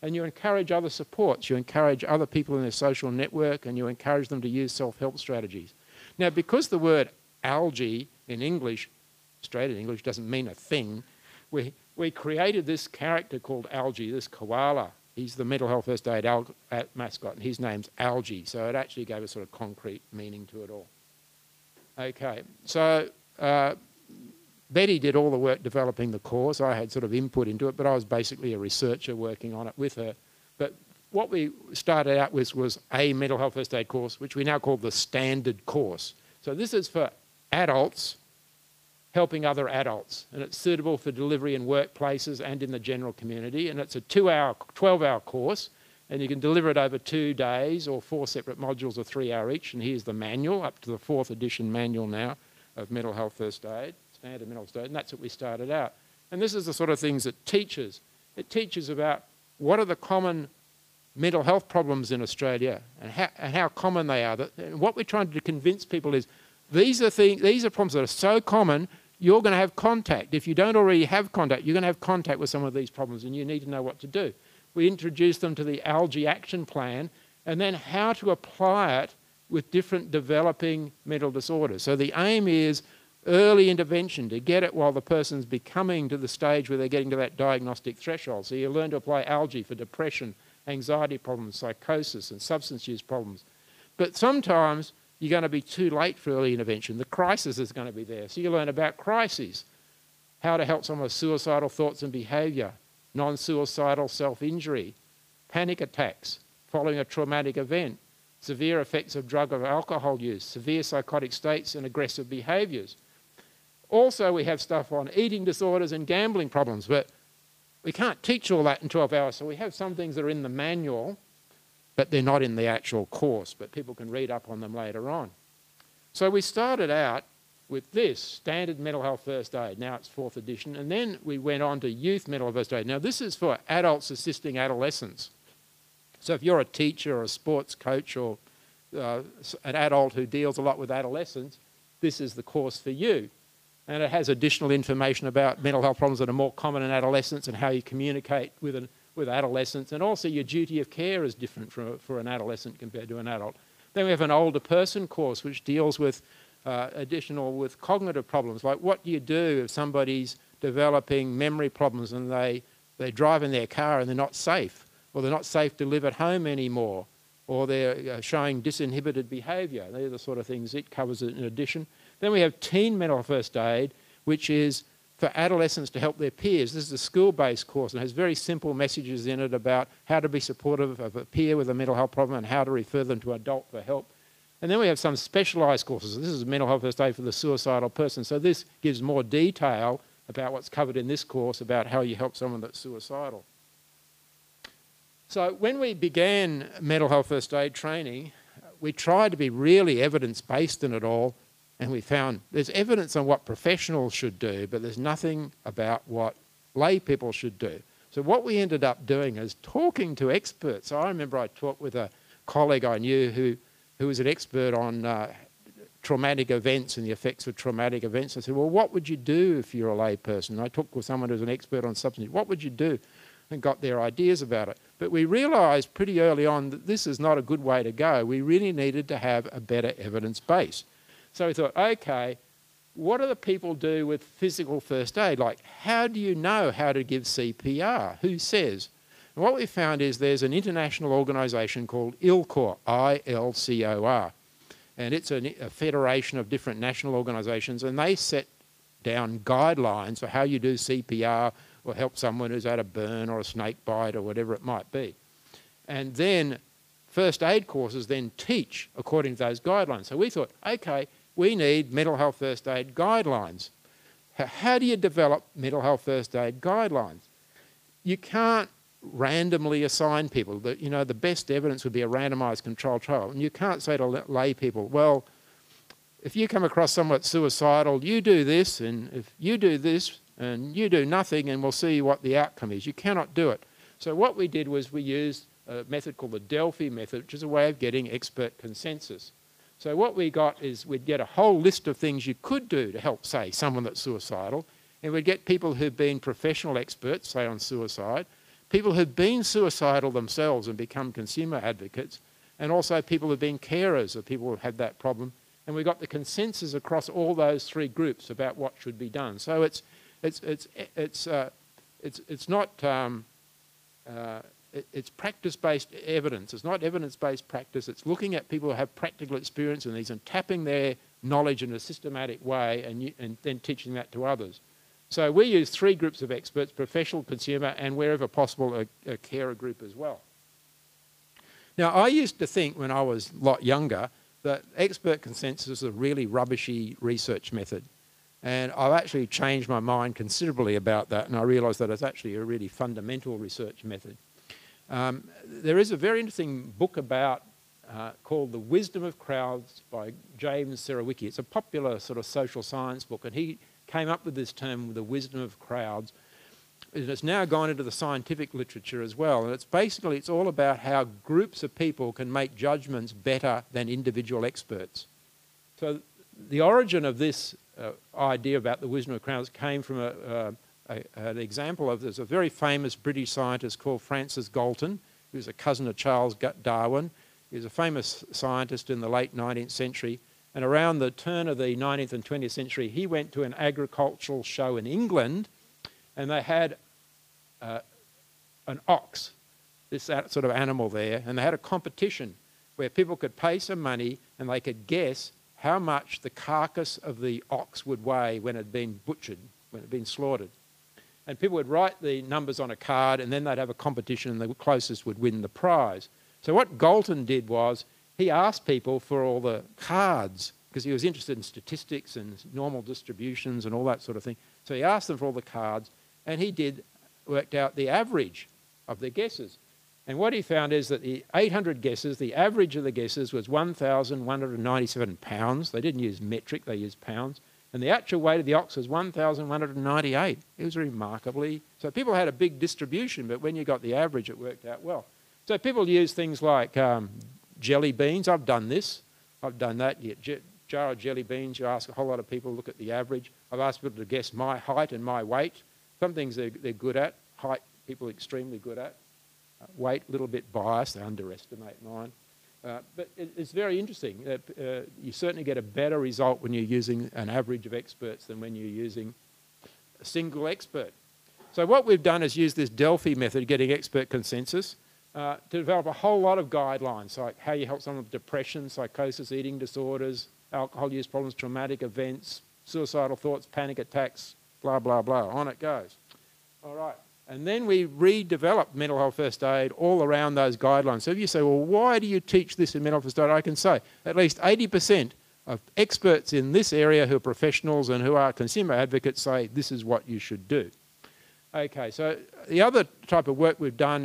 And you encourage other supports. You encourage other people in their social network, and you encourage them to use self-help strategies. Now, because the word algae in English, straight English, doesn't mean a thing, we created this character called Algae, this koala. He's the mental health first aid mascot, and his name's Algae. So it actually gave a sort of concrete meaning to it all. Okay, so Betty did all the work developing the course. I had sort of input into it, but I was basically a researcher working on it with her. But what we started out with was a mental health first aid course, which we now call the standard course. So this is for adults helping other adults, and it's suitable for delivery in workplaces and in the general community, and it's a 12-hour course, and you can deliver it over 2 days or 4 separate modules of 3 hours each, and here's the manual, up to the 4th edition manual now of mental health first aid, standard mental health first aid, and that's what we started out. And this is the sort of things it teaches. It teaches about what are the common mental health problems in Australia and how common they are. And what we're trying to convince people is these are problems that are so common, you're going to have contact. If you don't already have contact, you're going to have contact with some of these problems, and you need to know what to do. We introduce them to the Algae Action Plan, and then how to apply it with different developing mental disorders. So the aim is early intervention, to get it while the person's becoming to the stage where they're getting to that diagnostic threshold. So you learn to apply Algae for depression, anxiety problems, psychosis, and substance use problems. But sometimes you're going to be too late for early intervention. The crisis is going to be there. So you learn about crises, how to help someone with suicidal thoughts and behaviour, non-suicidal self-injury, panic attacks following a traumatic event, severe effects of drug or alcohol use, severe psychotic states and aggressive behaviours. Also, we have stuff on eating disorders and gambling problems, but we can't teach all that in 12 hours. So we have some things that are in the manual, but they're not in the actual course, but people can read up on them later on. So we started out with this, standard mental health first aid. Now it's 4th edition. And then we went on to youth mental health first aid. Now this is for adults assisting adolescents. So if you're a teacher or a sports coach or an adult who deals a lot with adolescents, this is the course for you. And it has additional information about mental health problems that are more common in adolescents and how you communicate with adolescents. And also your duty of care is different for an adolescent compared to an adult. Then we have an older person course which deals with with cognitive problems, like what do you do if somebody's developing memory problems and they drive in their car and they're not safe, or they're not safe to live at home anymore, or they're showing disinhibited behaviour. They're the sort of things it covers in addition. Then we have teen mental health first aid, which is for adolescents to help their peers. This is a school-based course and has very simple messages in it about how to be supportive of a peer with a mental health problem and how to refer them to an adult for help. And then we have some specialised courses. This is mental health first aid for the suicidal person. So this gives more detail about what's covered in this course about how you help someone that's suicidal. So when we began mental health first aid training, we tried to be really evidence-based in it all, and we found there's evidence on what professionals should do, but there's nothing about what lay people should do. So what we ended up doing is talking to experts. So I remember I talked with a colleague I knew who was an expert on traumatic events and the effects of traumatic events. I said, well, what would you do if you're a lay person? And I talked with someone who's an expert on substance use. What would you do? And got their ideas about it. But we realised pretty early on that this is not a good way to go. We really needed to have a better evidence base. So we thought, okay, what do the people do with physical first aid? Like, how do you know how to give CPR? Who says? And what we found is there's an international organisation called ILCOR, I-L-C-O-R. And it's a federation of different national organisations, and they set down guidelines for how you do CPR or help someone who's had a burn or a snake bite or whatever it might be. And then first aid courses then teach according to those guidelines. So we thought, okay, we need mental health first aid guidelines. How do you develop mental health first aid guidelines? You can't randomly assign people. The best evidence would be a randomised controlled trial. And you can't say to lay people, well, if you come across someone that's suicidal, you do this, and if you do this, and you do nothing, and we'll see what the outcome is. You cannot do it. So what we did was we used a method called the Delphi method, which is a way of getting expert consensus. So what we got is we'd get a whole list of things you could do to help, say, someone that's suicidal, and we'd get people who've been professional experts, say on suicide, people who've been suicidal themselves and become consumer advocates, and also people who've been carers of people who've had that problem. And we got the consensus across all those three groups about what should be done. So it's practice-based evidence. It's not evidence-based practice. It's looking at people who have practical experience in these and tapping their knowledge in a systematic way and then teaching that to others. So we use three groups of experts: professional, consumer, and wherever possible, a carer group as well. Now, I used to think when I was a lot younger that expert consensus is a really rubbishy research method. And I've actually changed my mind considerably about that, and I realised that it's actually a really fundamental research method. There is a very interesting book about called The Wisdom of Crowds by James Serowicki. It's a popular sort of social science book, and he came up with this term, the wisdom of crowds. And it's now gone into the scientific literature as well. And it's all about how groups of people can make judgments better than individual experts. So the origin of this idea about the wisdom of crowds came from an example of, there's a very famous British scientist called Francis Galton, who's a cousin of Charles Darwin. He was a famous scientist in the late 19th century. And around the turn of the 19th and 20th century, he went to an agricultural show in England, and they had an ox, this sort of animal there, and they had a competition where people could pay some money and they could guess how much the carcass of the ox would weigh when it had been butchered, when it had been slaughtered. And people would write the numbers on a card, and then they'd have a competition, and the closest would win the prize. So what Galton did was he asked people for all the cards, because he was interested in statistics and normal distributions and all that sort of thing. So he asked them for all the cards, and he worked out the average of their guesses. And what he found is that the 800 guesses, the average of the guesses was 1,197 pounds. They didn't use metric, they used pounds. And the actual weight of the ox was 1,198. It was remarkably... So people had a big distribution, but when you got the average, it worked out well. So people use things like jelly beans. I've done this. I've done that. Jar of jelly beans, you ask a whole lot of people, look at the average. I've asked people to guess my height and my weight. Some things they're good at. Height, people are extremely good at. Weight, a little bit biased. They underestimate mine. But it's very interesting. You certainly get a better result when you're using an average of experts than when you're using a single expert. So what we've done is use this Delphi method, getting expert consensus, to develop a whole lot of guidelines, like how you help someone with depression, psychosis, eating disorders, alcohol use problems, traumatic events, suicidal thoughts, panic attacks, blah, blah, blah. On it goes. All right. And then we redeveloped mental health first aid all around those guidelines. So if you say, well, why do you teach this in mental health first aid? I can say at least 80% of experts in this area who are professionals and who are consumer advocates say this is what you should do. Okay, so the other type of work we've done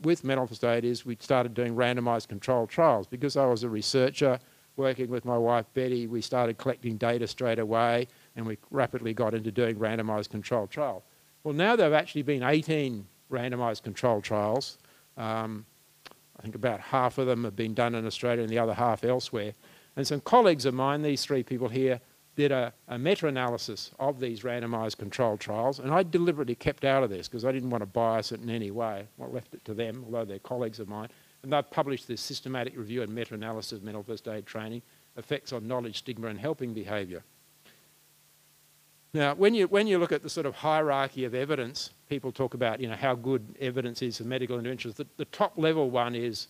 with mental health first aid is we started doing randomised controlled trials. Because I was a researcher working with my wife Betty, we started collecting data straight away, and we rapidly got into doing randomised controlled trials. Well, now there have actually been 18 randomised controlled trials. I think about half of them have been done in Australia and the other half elsewhere. And some colleagues of mine, these three people here, did a meta-analysis of these randomised controlled trials, and I deliberately kept out of this because I didn't want to bias it in any way. I left it to them, although they're colleagues of mine. And they've published this systematic review and meta-analysis of mental first aid training, effects on knowledge, stigma and helping behaviour. Now, when you look at the sort of hierarchy of evidence, people talk about, you know, how good evidence is for medical interventions. The top level one is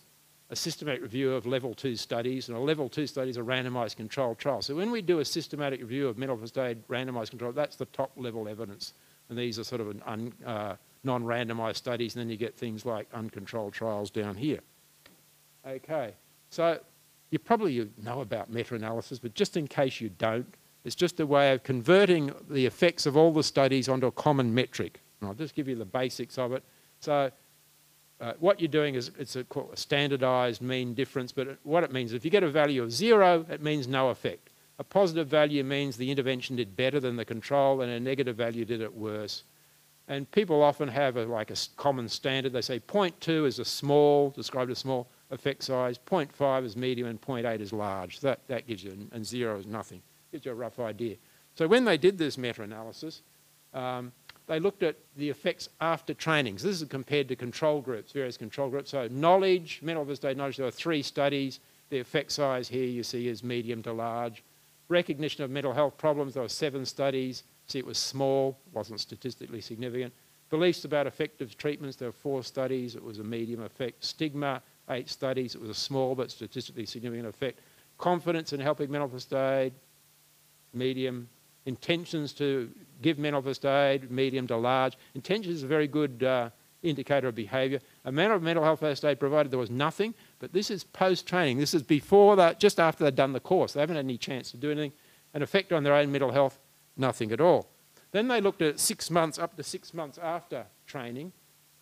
a systematic review of level 2 studies, and a level 2 study is a randomised controlled trial. So when we do a systematic review of mental first aid randomised control, that's the top level evidence. And these are sort of non-randomised studies, and then you get things like uncontrolled trials down here. Okay, so you probably know about meta-analysis, but just in case you don't, it's just a way of converting the effects of all the studies onto a common metric. And I'll just give you the basics of it. So what you're doing is it's called a standardised mean difference, but what it means, if you get a value of 0, it means no effect. A positive value means the intervention did better than the control, and a negative value did it worse. And people often have like a common standard. They say 0.2 is a small, described as small effect size, 0.5 is medium, and 0.8 is large. So that gives you, and 0 is nothing. Gives you a rough idea. So when they did this meta-analysis, they looked at the effects after training. So this is compared to control groups, various control groups. So knowledge, mental first aid knowledge, there were 3 studies. The effect size here you see is medium to large. Recognition of mental health problems, there were 7 studies. See, it was small, wasn't statistically significant. Beliefs about effective treatments, there were 4 studies. It was a medium effect. Stigma, 8 studies. It was a small but statistically significant effect. Confidence in helping mental first aid, medium. Intentions to give mental first aid, medium to large. Intention is a very good indicator of behaviour. Amount of mental health first aid provided, there was nothing, but this is post-training. This is before that, just after they've done the course. They haven't had any chance to do anything. An effect on their own mental health, nothing at all. Then they looked at 6 months, up to 6 months after training.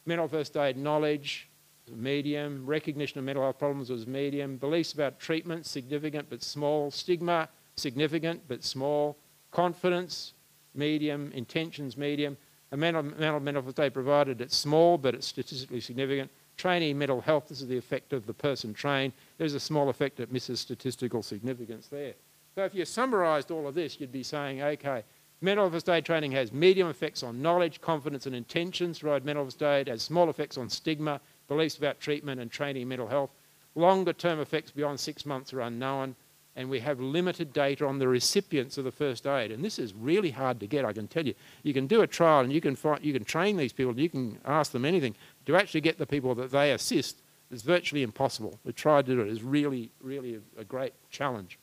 Mental first aid knowledge, medium. Recognition of mental health problems was medium. Beliefs about treatment, significant but small. Stigma, significant but small. Confidence, medium. Intentions, medium. Amount of mental first aid provided, it's small but it's statistically significant. Training mental health, this is the effect of the person trained. There's a small effect that misses statistical significance there. So if you summarised all of this, you'd be saying, okay, mental first aid training has medium effects on knowledge, confidence and intentions, right? Mental first aid has small effects on stigma, beliefs about treatment and training mental health. Longer term effects beyond 6 months are unknown, and we have limited data on the recipients of the first aid. And this is really hard to get, I can tell you. You can do a trial and you can train these people, you can ask them anything. To actually get the people that they assist is virtually impossible. We tried to do it. It's really, really a great challenge.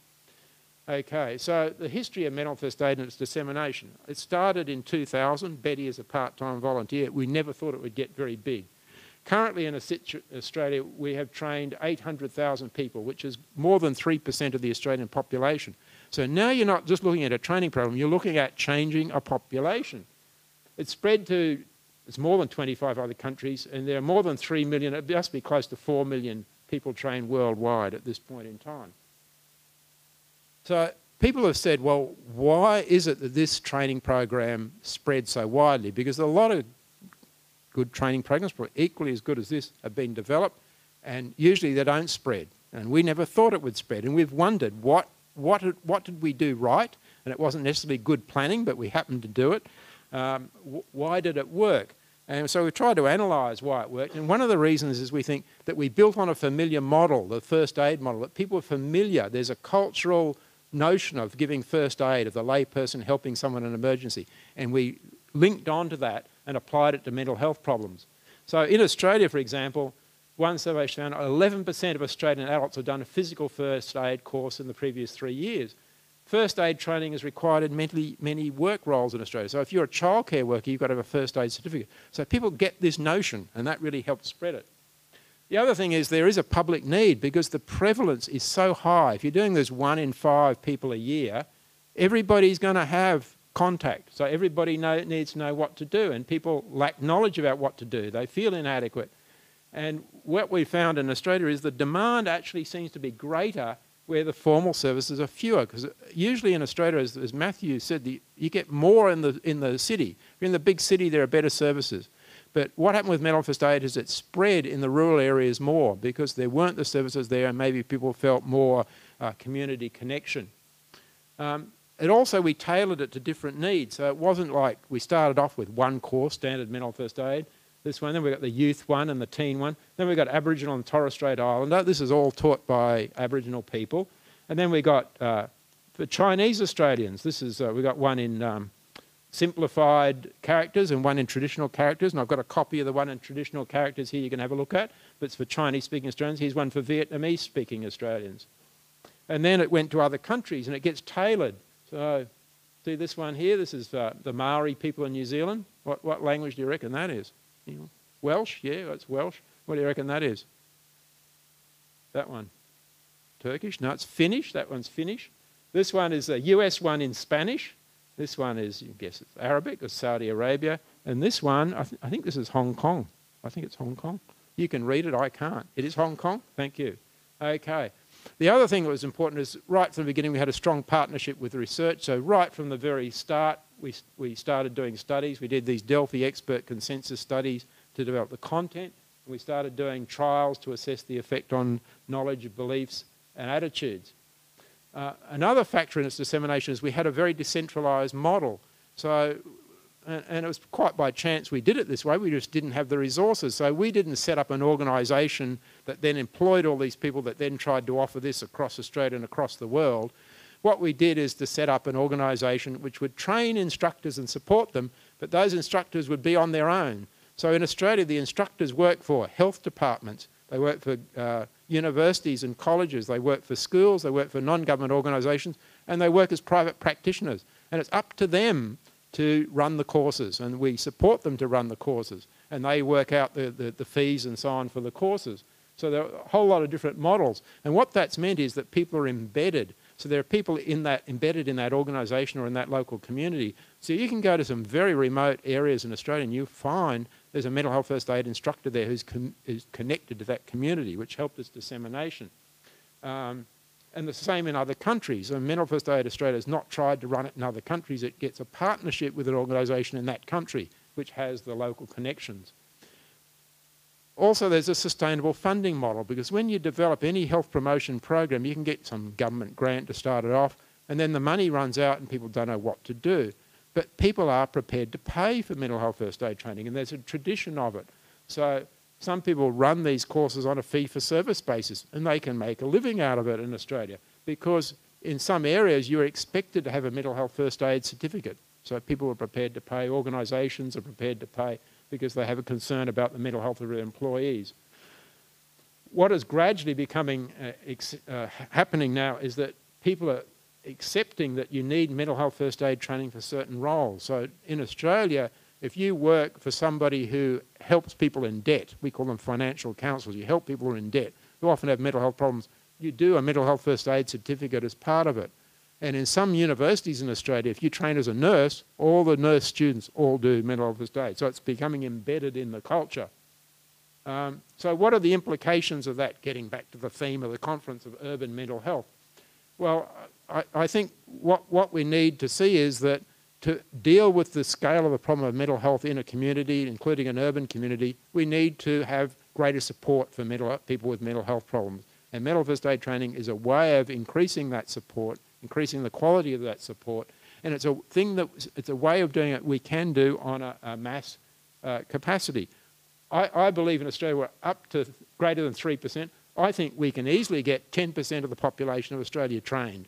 Okay, so the history of mental first aid and its dissemination. It started in 2000. Betty is a part-time volunteer. We never thought it would get very big. Currently in Australia, we have trained 800,000 people, which is more than 3% of the Australian population. So now you're not just looking at a training program, you're looking at changing a population. It's spread to, it's more than 25 other countries, and there are more than 3 million, it must be close to 4 million people trained worldwide at this point in time. So people have said, well, why is it that this training program spread so widely? Because a lot of good training programs, probably equally as good as this, have been developed, and usually they don't spread. And we never thought it would spread, and we've wondered what did we do right? And it wasn't necessarily good planning, but we happened to do it. Why did it work? And so we tried to analyse why it worked. And one of the reasons is we think that we built on a familiar model, the first aid model, that people are familiar. There's a cultural notion of giving first aid, of the layperson helping someone in an emergency. And we linked onto that and applied it to mental health problems. So in Australia, for example, one survey found 11% of Australian adults have done a physical first aid course in the previous 3 years. First aid training is required in many work roles in Australia. So if you're a childcare worker, you've got to have a first aid certificate. So people get this notion, and that really helps spread it. The other thing is there is a public need because the prevalence is so high. If you're doing this 1 in 5 people a year, everybody's going to have contact. So everybody needs to know what to do, and people lack knowledge about what to do. They feel inadequate. And what we found in Australia is the demand actually seems to be greater where the formal services are fewer, because usually in Australia, as Matthew said, you get more in the city. If you're in the big city, there are better services. But what happened with mental first aid is it spread in the rural areas more because there weren't the services there, and maybe people felt more community connection. And also we tailored it to different needs. So it wasn't like we started off with one course, standard mental first aid, this one, then we got the youth one and the teen one. Then we got Aboriginal and Torres Strait Islander. This is all taught by Aboriginal people. And then we got for Chinese Australians, this is we got one in simplified characters and one in traditional characters. And I've got a copy of the one in traditional characters here you can have a look at. But it's for Chinese-speaking Australians. Here's one for Vietnamese-speaking Australians. And then it went to other countries and it gets tailored. So see this one here, this is the Maori people in New Zealand. What language do you reckon that is? Welsh? Yeah, it's Welsh. What do you reckon that is? That one. Turkish? No, it's Finnish. That one's Finnish. This one is a US one in Spanish. This one is, you guess it's Arabic or Saudi Arabia. And this one, I think this is Hong Kong. I think it's Hong Kong. You can read it, I can't. It is Hong Kong? Thank you. Okay. The other thing that was important is right from the beginning we had a strong partnership with research. So right from the very start we started doing studies. We did these Delphi expert consensus studies to develop the content. We started doing trials to assess the effect on knowledge, beliefs and attitudes. Another factor in its dissemination is we had a very decentralised model. So, and it was quite by chance we did it this way, we just didn't have the resources. So we didn't set up an organisation that then employed all these people that then tried to offer this across Australia and across the world. What we did is to set up an organisation which would train instructors and support them, but those instructors would be on their own. So in Australia, the instructors work for health departments, they work for universities and colleges, they work for schools, they work for non-government organisations, and they work as private practitioners. And it's up to them to run the courses, and we support them to run the courses, and they work out the fees and so on for the courses. So there are a whole lot of different models, and what that's meant is that people are embedded. So there are people embedded in that organisation or in that local community. So you can go to some very remote areas in Australia and you find there's a mental health first aid instructor there who's connected to that community, which helped its dissemination. And the same in other countries. Mental First Aid Australia has not tried to run it in other countries. It gets a partnership with an organisation in that country which has the local connections. Also, there's a sustainable funding model, because when you develop any health promotion program, you can get some government grant to start it off, and then the money runs out and people don't know what to do. But people are prepared to pay for mental health first aid training, and there's a tradition of it. So some people run these courses on a fee-for-service basis, and they can make a living out of it in Australia, because in some areas you're expected to have a mental health first aid certificate. So people are prepared to pay, organisations are prepared to pay, because they have a concern about the mental health of their employees. What is gradually becoming happening now is that people are accepting that you need mental health first aid training for certain roles. So in Australia, if you work for somebody who helps people in debt, we call them financial counsellors, you help people who are in debt, who often have mental health problems, you do a mental health first aid certificate as part of it. And in some universities in Australia, if you train as a nurse, all the nurse students all do mental health first aid. So it's becoming embedded in the culture. So what are the implications of that, getting back to the theme of the conference of urban mental health? Well, I think what we need to see is that to deal with the scale of the problem of mental health in a community, including an urban community, we need to have greater support for people with mental health problems. And mental first aid training is a way of increasing that support, increasing the quality of that support, and it's a way of doing it we can do on a mass capacity. I believe in Australia we're up to greater than 3%. I think we can easily get 10% of the population of Australia trained,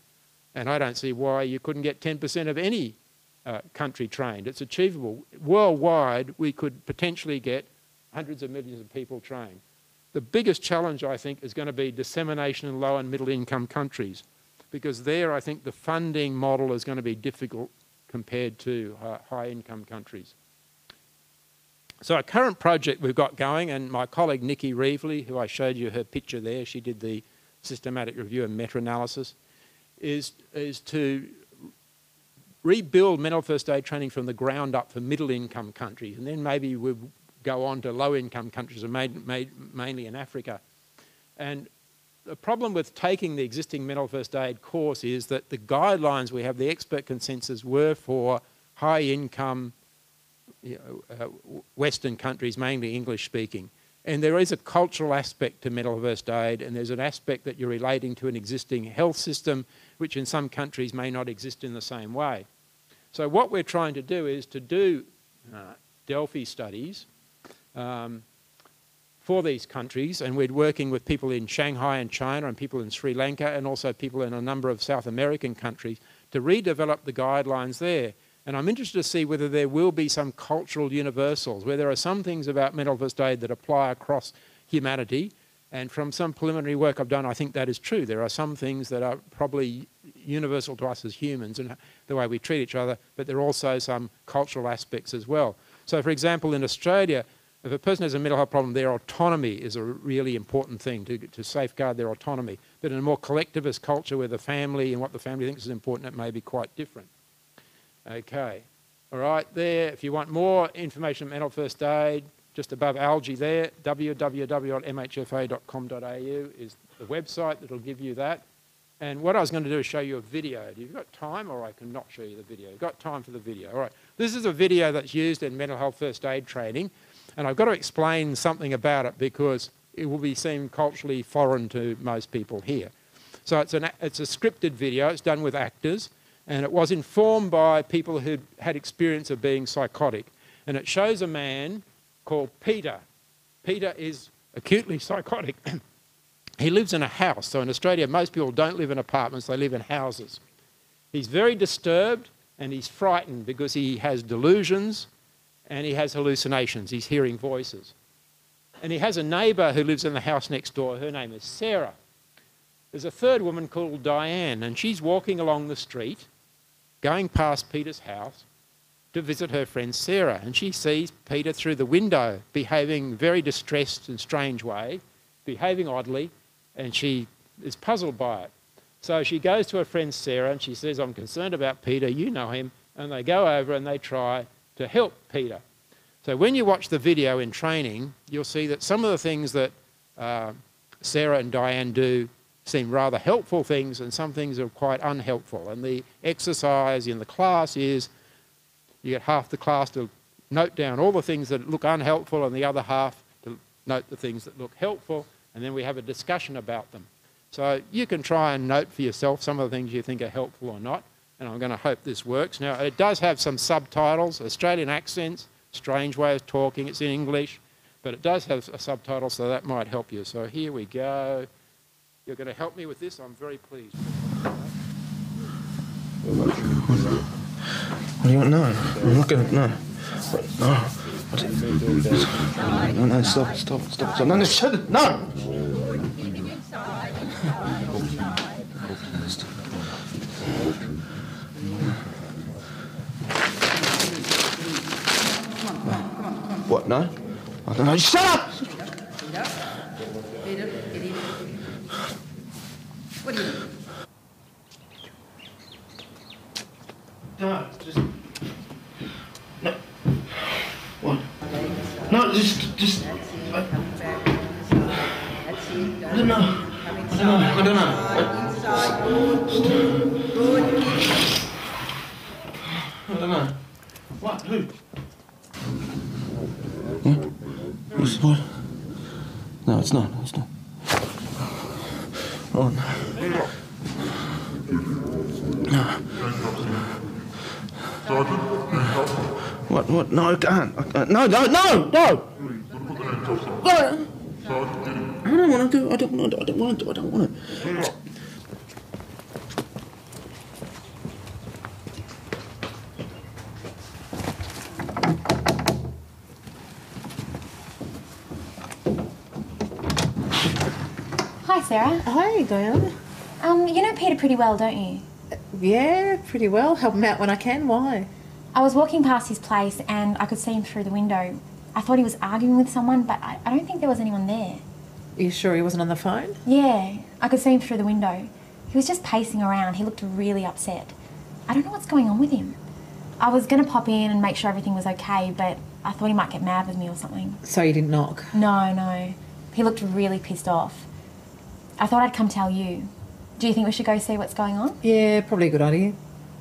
and I don't see why you couldn't get 10% of any country trained. It's achievable. Worldwide, we could potentially get hundreds of millions of people trained. The biggest challenge, I think, is going to be dissemination in low and middle income countries, because there I think the funding model is going to be difficult compared to high income countries. So a current project we've got going, and my colleague Nikki Reevely, who I showed you her picture there, she did the systematic review and meta-analysis, is to rebuild mental first aid training from the ground up for middle income countries, and then maybe we'll go on to low income countries, mainly in Africa. And the problem with taking the existing mental first aid course is that the guidelines we have, the expert consensus, were for high income Western countries, mainly English speaking. And there is a cultural aspect to mental first aid, and there's an aspect that you're relating to an existing health system, which in some countries may not exist in the same way. So what we're trying to do is to do Delphi studies for these countries, and we're working with people in Shanghai and China and people in Sri Lanka and also people in a number of South American countries to redevelop the guidelines there. And I'm interested to see whether there will be some cultural universals, where there are some things about mental first aid that apply across humanity, and from some preliminary work I've done, I think that is true. There are some things that are probably universal to us as humans and the way we treat each other, but there are also some cultural aspects as well. So for example, in Australia, if a person has a mental health problem, their autonomy is a really important thing to safeguard their autonomy. But in a more collectivist culture where the family and what the family thinks is important, it may be quite different. Okay, all right, there, if you want more information on mental first aid, just above algae there, www.mhfa.com.au is the website that'll give you that. And what I was going to do is show you a video. Have you got time, or I can not show you the video? You've got time for the video. All right. This is a video that's used in mental health first aid training, and I've got to explain something about it because it will be seen culturally foreign to most people here. So it's a scripted video. It's done with actors, and it was informed by people who had experience of being psychotic. And it shows a man called Peter. Peter is acutely psychotic. He lives in a house. So in Australia, most people don't live in apartments, they live in houses. He's very disturbed and he's frightened because he has delusions and he has hallucinations. He's hearing voices. And he has a neighbour who lives in the house next door. Her name is Sarah. There's a third woman called Diane, and she's walking along the street, going past Peter's house to visit her friend Sarah. And she sees Peter through the window, behaving very distressed and strange way, behaving oddly, and she is puzzled by it. So she goes to her friend Sarah and she says, I'm concerned about Peter, you know him, and they go over and they try to help Peter. So when you watch the video in training, you'll see that some of the things that Sarah and Diane do seem rather helpful things, and some things are quite unhelpful. And the exercise in the class is you get half the class to note down all the things that look unhelpful and the other half to note the things that look helpful, and then we have a discussion about them. So you can try and note for yourself some of the things you think are helpful or not, and I'm going to hope this works. Now, it does have some subtitles, Australian accents, strange way of talking, it's in English, but it does have a subtitle, so that might help you. So here we go. You're going to help me with this, I'm very pleased. What do you want? No, I'm not going to, no. No. No, stop. No, no, shut it, no! What, no? I don't know, shut up! Peter. What do you do? No, just... No. What? No, just... I don't know. I don't know. What? Who? What? No, it's not. Oh, no. What? No, I can't. No! I don't want to. I don't want to. Hi, Sarah. Hi, Diana. You know Peter pretty well, don't you? Yeah, pretty well. Help him out when I can. Why? I was walking past his place and I could see him through the window. I thought he was arguing with someone, but I don't think there was anyone there. Are you sure he wasn't on the phone? Yeah, I could see him through the window. He was just pacing around. He looked really upset. I don't know what's going on with him. I was going to pop in and make sure everything was okay, but I thought he might get mad with me or something. So you didn't knock? No. He looked really pissed off. I thought I'd come tell you. Do you think we should go see what's going on? Yeah, probably a good idea.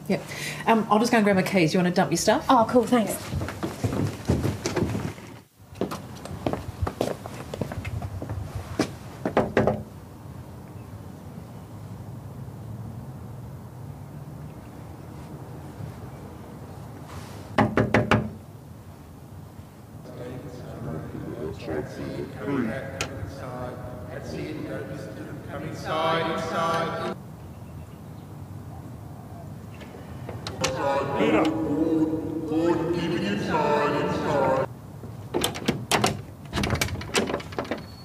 Yep. I'll just go and grab my keys. You want to dump your stuff? Oh, cool, thanks.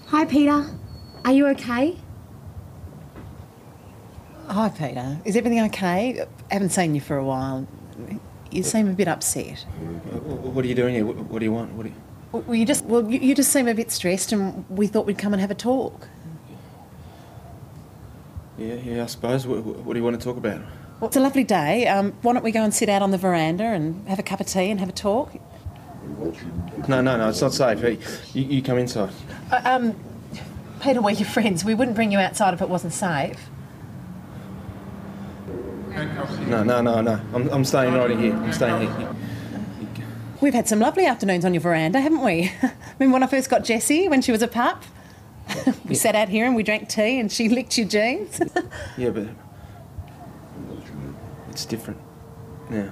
Hi, Peter. Are you okay? Hi, Peter. Is everything okay? I haven't seen you for a while. You seem a bit upset. What are you doing here? What do you want? Well, you just seem a bit stressed, and we thought we'd come and have a talk. Yeah, I suppose. What do you want to talk about? Well, it's a lovely day. Why don't we go and sit out on the veranda and have a cup of tea and have a talk? No, it's not safe. You come inside. Peter, we're your friends. We wouldn't bring you outside if it wasn't safe. No. I'm staying right here. I'm staying here. We've had some lovely afternoons on your veranda, haven't we? Remember when I first got Jessie, when she was a pup? We sat out here and we drank tea and she licked your jeans. Yeah, but it's different now.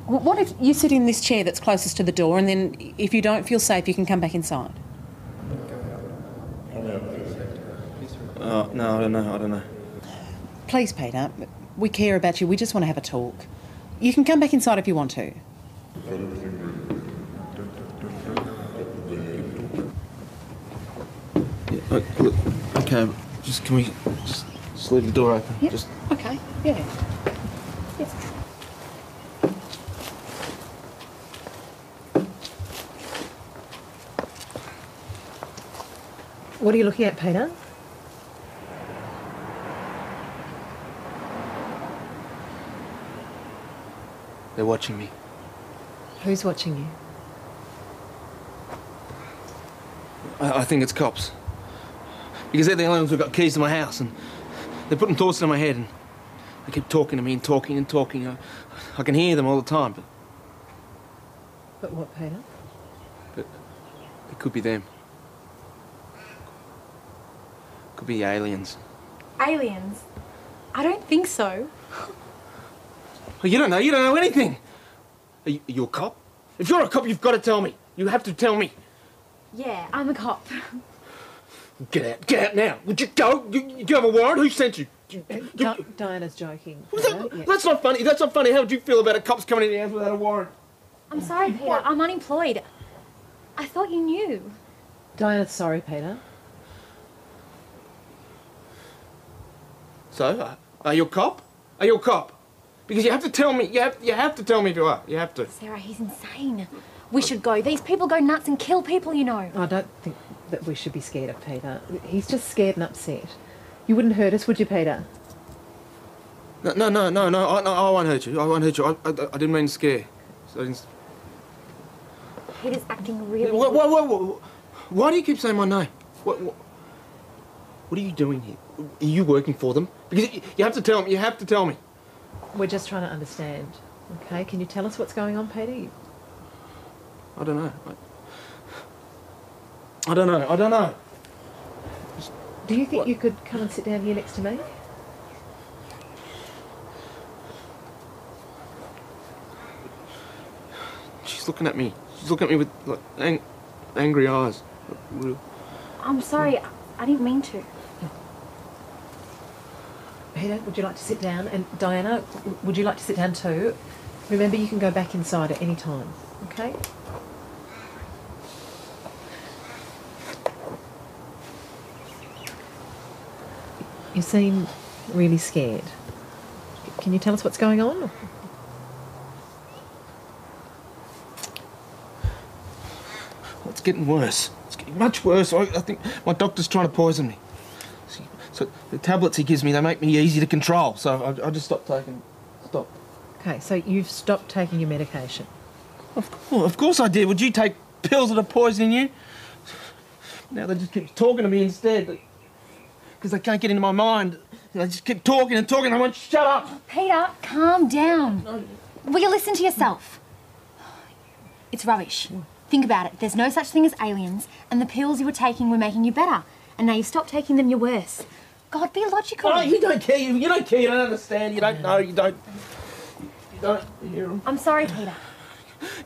What if you sit in this chair that's closest to the door and then if you don't feel safe, you can come back inside? Oh, no, I don't know. Please, Peter, we care about you. We just want to have a talk. You can come back inside if you want to. Yeah, look, okay, can we just leave the door open? Yep. Just... Okay, yeah. Yes. What are you looking at, Peter? They're watching me. Who's watching you? I think it's cops. Because they're the only ones who've got keys to my house and they're putting thoughts in my head and they keep talking to me and talking and talking. I can hear them all the time, but... But what, Peter? But it could be them. Could be aliens. Aliens? I don't think so. Well, you don't know anything. Are you a cop? If you're a cop, you've got to tell me. You have to tell me. Yeah, I'm a cop. Get out now. Would you go? Do you have a warrant? Who sent you? Diana's joking. That's not funny. That's not funny. How would you feel about a cop's coming in your house without a warrant? I'm sorry, Peter. I'm unemployed. I thought you knew. Diana's sorry, Peter. So, are you a cop? Are you a cop? Because you have to tell me. You have to tell me if you are. You have to. Sarah, he's insane. We should go. These people go nuts and kill people, you know. I don't think that we should be scared of Peter. He's just scared and upset. You wouldn't hurt us, would you, Peter? No. I won't hurt you. I won't hurt you. I didn't mean to scare. Peter's acting really... Why do you keep saying my name? What are you doing here? Are you working for them? Because you have to tell me. You have to tell me. We're just trying to understand. Okay, can you tell us what's going on, Peter? I don't know. I don't know. Do you think you could come and sit down here next to me? She's looking at me. She's looking at me with like, angry eyes. I'm sorry. I didn't mean to. Peter, would you like to sit down? And Diana, would you like to sit down too? Remember, you can go back inside at any time, okay? You seem really scared. Can you tell us what's going on? It's getting worse. It's getting much worse. I think my doctor's trying to poison me. So the tablets he gives me, they make me easy to control. So I just stopped taking them. Stop. Okay, so you've stopped taking your medication. Of course I did. Would you take pills that are poisoning you? Now they just keep talking to me instead. Because they can't get into my mind. They just keep talking and talking. I won't shut up. Peter, calm down. Will you listen to yourself? It's rubbish. Think about it. There's no such thing as aliens, and the pills you were taking were making you better. And now you've stopped taking them, you're worse. God, be logical. No, you don't care. You don't care. You don't understand. You don't know. You don't hear them. I'm sorry, Peter.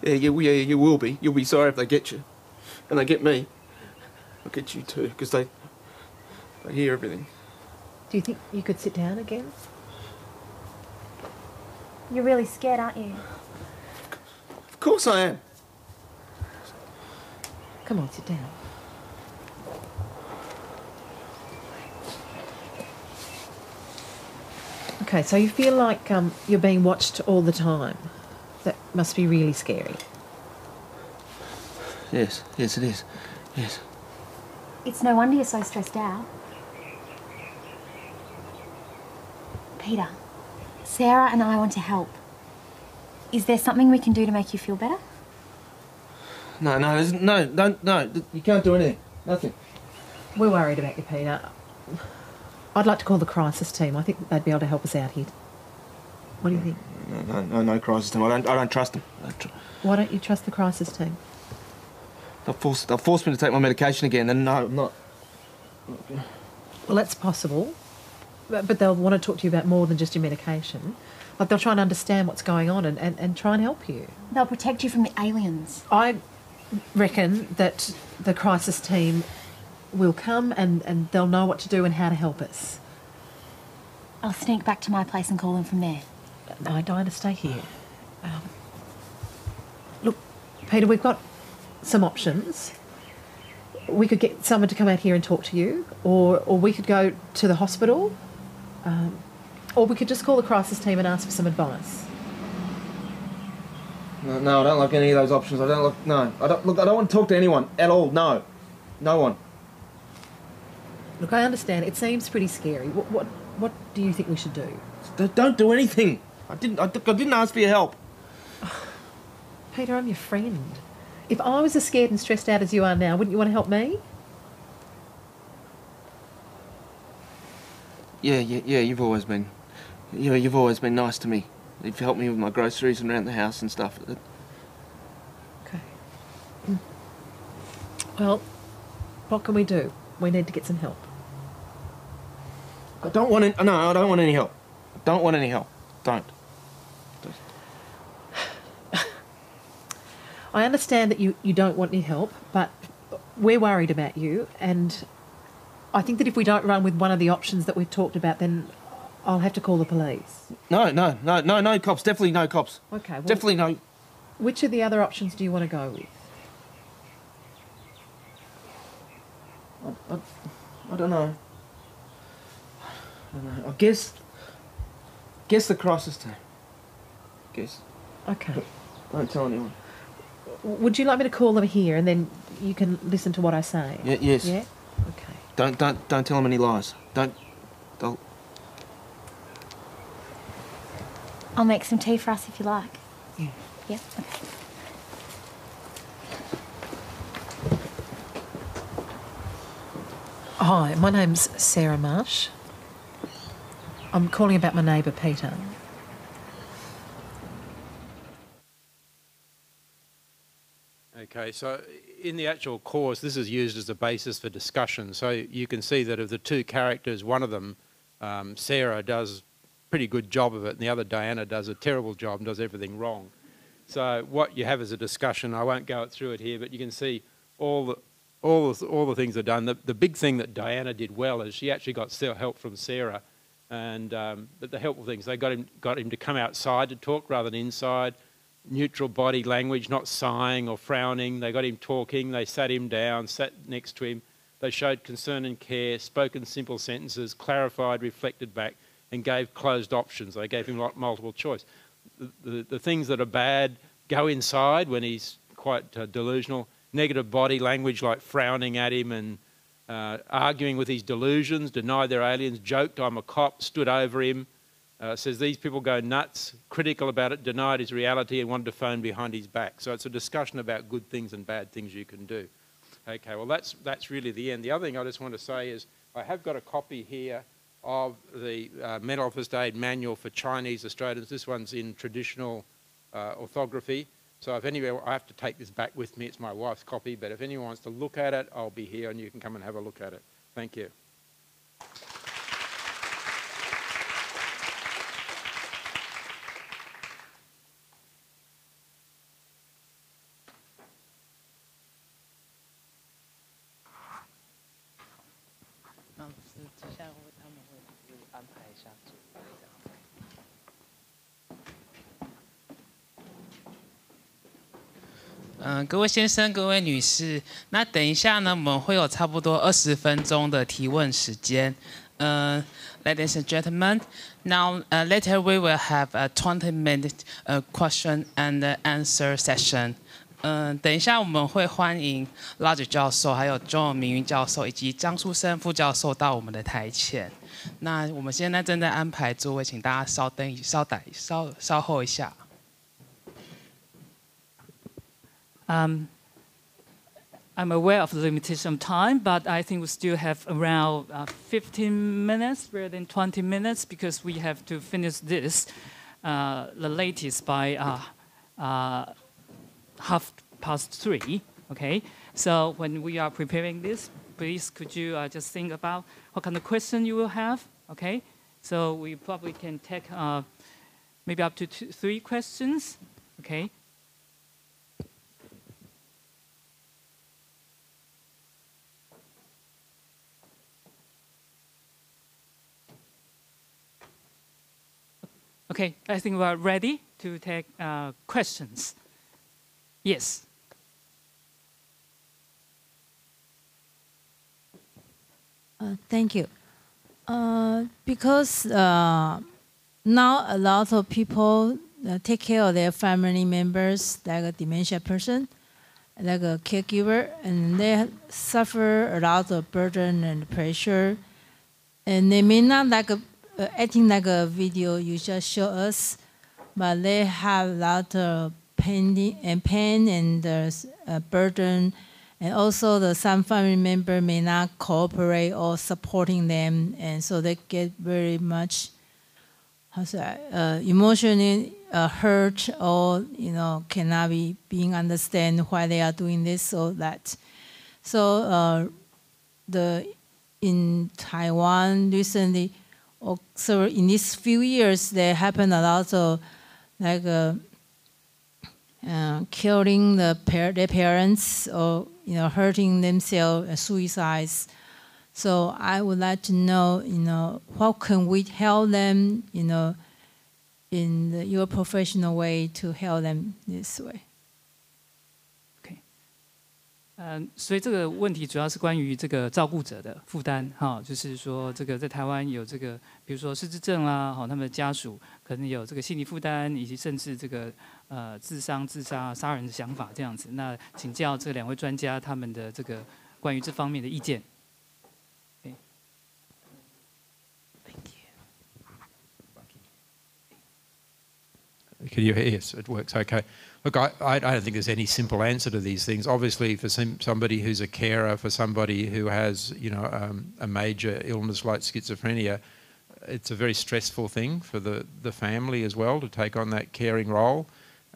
Yeah, you will be. You'll be sorry if they get you. And they get me. They'll get you too, because they hear everything. Do you think you could sit down again? You're really scared, aren't you? Of course I am. Come on, sit down. Okay, so you feel like you're being watched all the time. That must be really scary. Yes, it is. Yes. It's no wonder you're so stressed out. Peter, Sarah and I want to help. Is there something we can do to make you feel better? No, you can't do anything. Nothing. We're worried about you, Peter. I'd like to call the crisis team. I think they'd be able to help us out here. What do you think? No crisis team. I don't trust them. Why don't you trust the crisis team? They'll force me to take my medication again, and no, I'm not. Well, that's possible, but they'll want to talk to you about more than just your medication. Like, they'll try and understand what's going on and try and help you. They'll protect you from the aliens. I reckon that the crisis team will come and they'll know what to do and how to help us. I'll sneak back to my place and call them from there. No, I don't want to stay here. Look, Peter, we've got some options. We could get someone to come out here and talk to you, or we could go to the hospital, or we could just call the crisis team and ask for some advice. No, I don't like any of those options. I don't want to talk to anyone at all. No one. Look, I understand. It seems pretty scary. What do you think we should do? Don't do anything. I didn't ask for your help. Peter, I'm your friend. If I was as scared and stressed out as you are now, wouldn't you want to help me? Yeah. You've always been nice to me. You've helped me with my groceries and around the house and stuff. Okay. Well, what can we do? We need to get some help. I don't want any help. I don't want any help. Don't. I understand that you don't want any help, but we're worried about you, and I think that if we don't run with one of the options that we've talked about, then I'll have to call the police. No cops. Definitely no cops. Okay. Well, Definitely no. Which of the other options do you want to go with? I don't know. I guess the crisis team. Guess. Okay. Don't tell anyone. Would you like me to call them here and then you can listen to what I say? Yes. Yeah? Okay. Don't tell them any lies. Don't. I'll make some tea for us if you like. Yeah. Yeah? Okay. Hi, my name's Sarah Marsh. I'm calling about my neighbour, Peter. Okay, so in the actual course, this is used as a basis for discussion. So you can see that of the two characters, one of them, Sarah, does a pretty good job of it, and the other, Diana, does a terrible job and does everything wrong. So what you have is a discussion. I won't go through it here, but you can see all the things are done. The big thing that Diana did well is she actually got help from Sarah, and but the helpful things, they got him to come outside to talk rather than inside. Neutral body language, not sighing or frowning. They got him talking. They sat him down, sat next to him. They showed concern and care, spoken simple sentences, clarified, reflected back, and gave closed options. They gave him multiple choice. The things that are bad, go inside when he's quite delusional. Negative body language like frowning at him and arguing with his delusions, denied they're aliens, joked, I'm a cop, stood over him. Says these people go nuts, critical about it, denied his reality and wanted to phone behind his back. So it's a discussion about good things and bad things you can do. Okay, well that's really the end. The other thing I just want to say is I have got a copy here of the mental health first aid manual for Chinese Australians. This one's in traditional orthography. So if anyone, I have to take this back with me. It's my wife's copy, but if anyone wants to look at it, I'll be here and you can come and have a look at it. Thank you. Hello. 各位先生、各位女士，那等一下呢，我们会有差不多20分钟的提问时间。Ladies and gentlemen, now later we will have a 20-minute question and answer session. 等一下我们会欢迎 Lodge 教授、还有 John 明云教授以及张书生副教授到我们的台前。那我们现在正在安排座位，请大家稍后一下。I'm aware of the limitation of time, but I think we still have around 15 minutes rather than 20 minutes because we have to finish this, the latest by 3:30. Okay, so when we are preparing this, please could you just think about what kind of question you will have? Okay, so we probably can take maybe up to 3 questions. Okay. Okay, I think we are ready to take questions. Yes. Thank you. Because now a lot of people take care of their family members, like a dementia person, like a caregiver, and they suffer a lot of burden and pressure. And they may not like acting like a video you just show us, but they have a lot of pain and burden. And also some family member may not cooperate or supporting them, and so they get very much emotionally hurt, or cannot be being understand why they are doing this or that. So in Taiwan recently, so in these few years, there happened a lot of killing their parents, or hurting themselves, suicides. So I would like to know, how can we help them, in your professional way to help them this way? OK， 所以这个问题主要是关于这个照顾者的负担，就是说这个在台湾有这个，比如说失智症啦，他们的家属可能有这个心理负担，以及甚至这个自伤、自杀、杀人的想法这样子。那请教这2位专家他们的这个关于这方面的意见。Can you hear? Yes, it works. Okay. Look, I don't think there's any simple answer to these things. Obviously, for somebody who's a carer, for somebody who has, a major illness like schizophrenia, it's a very stressful thing for the family as well to take on that caring role,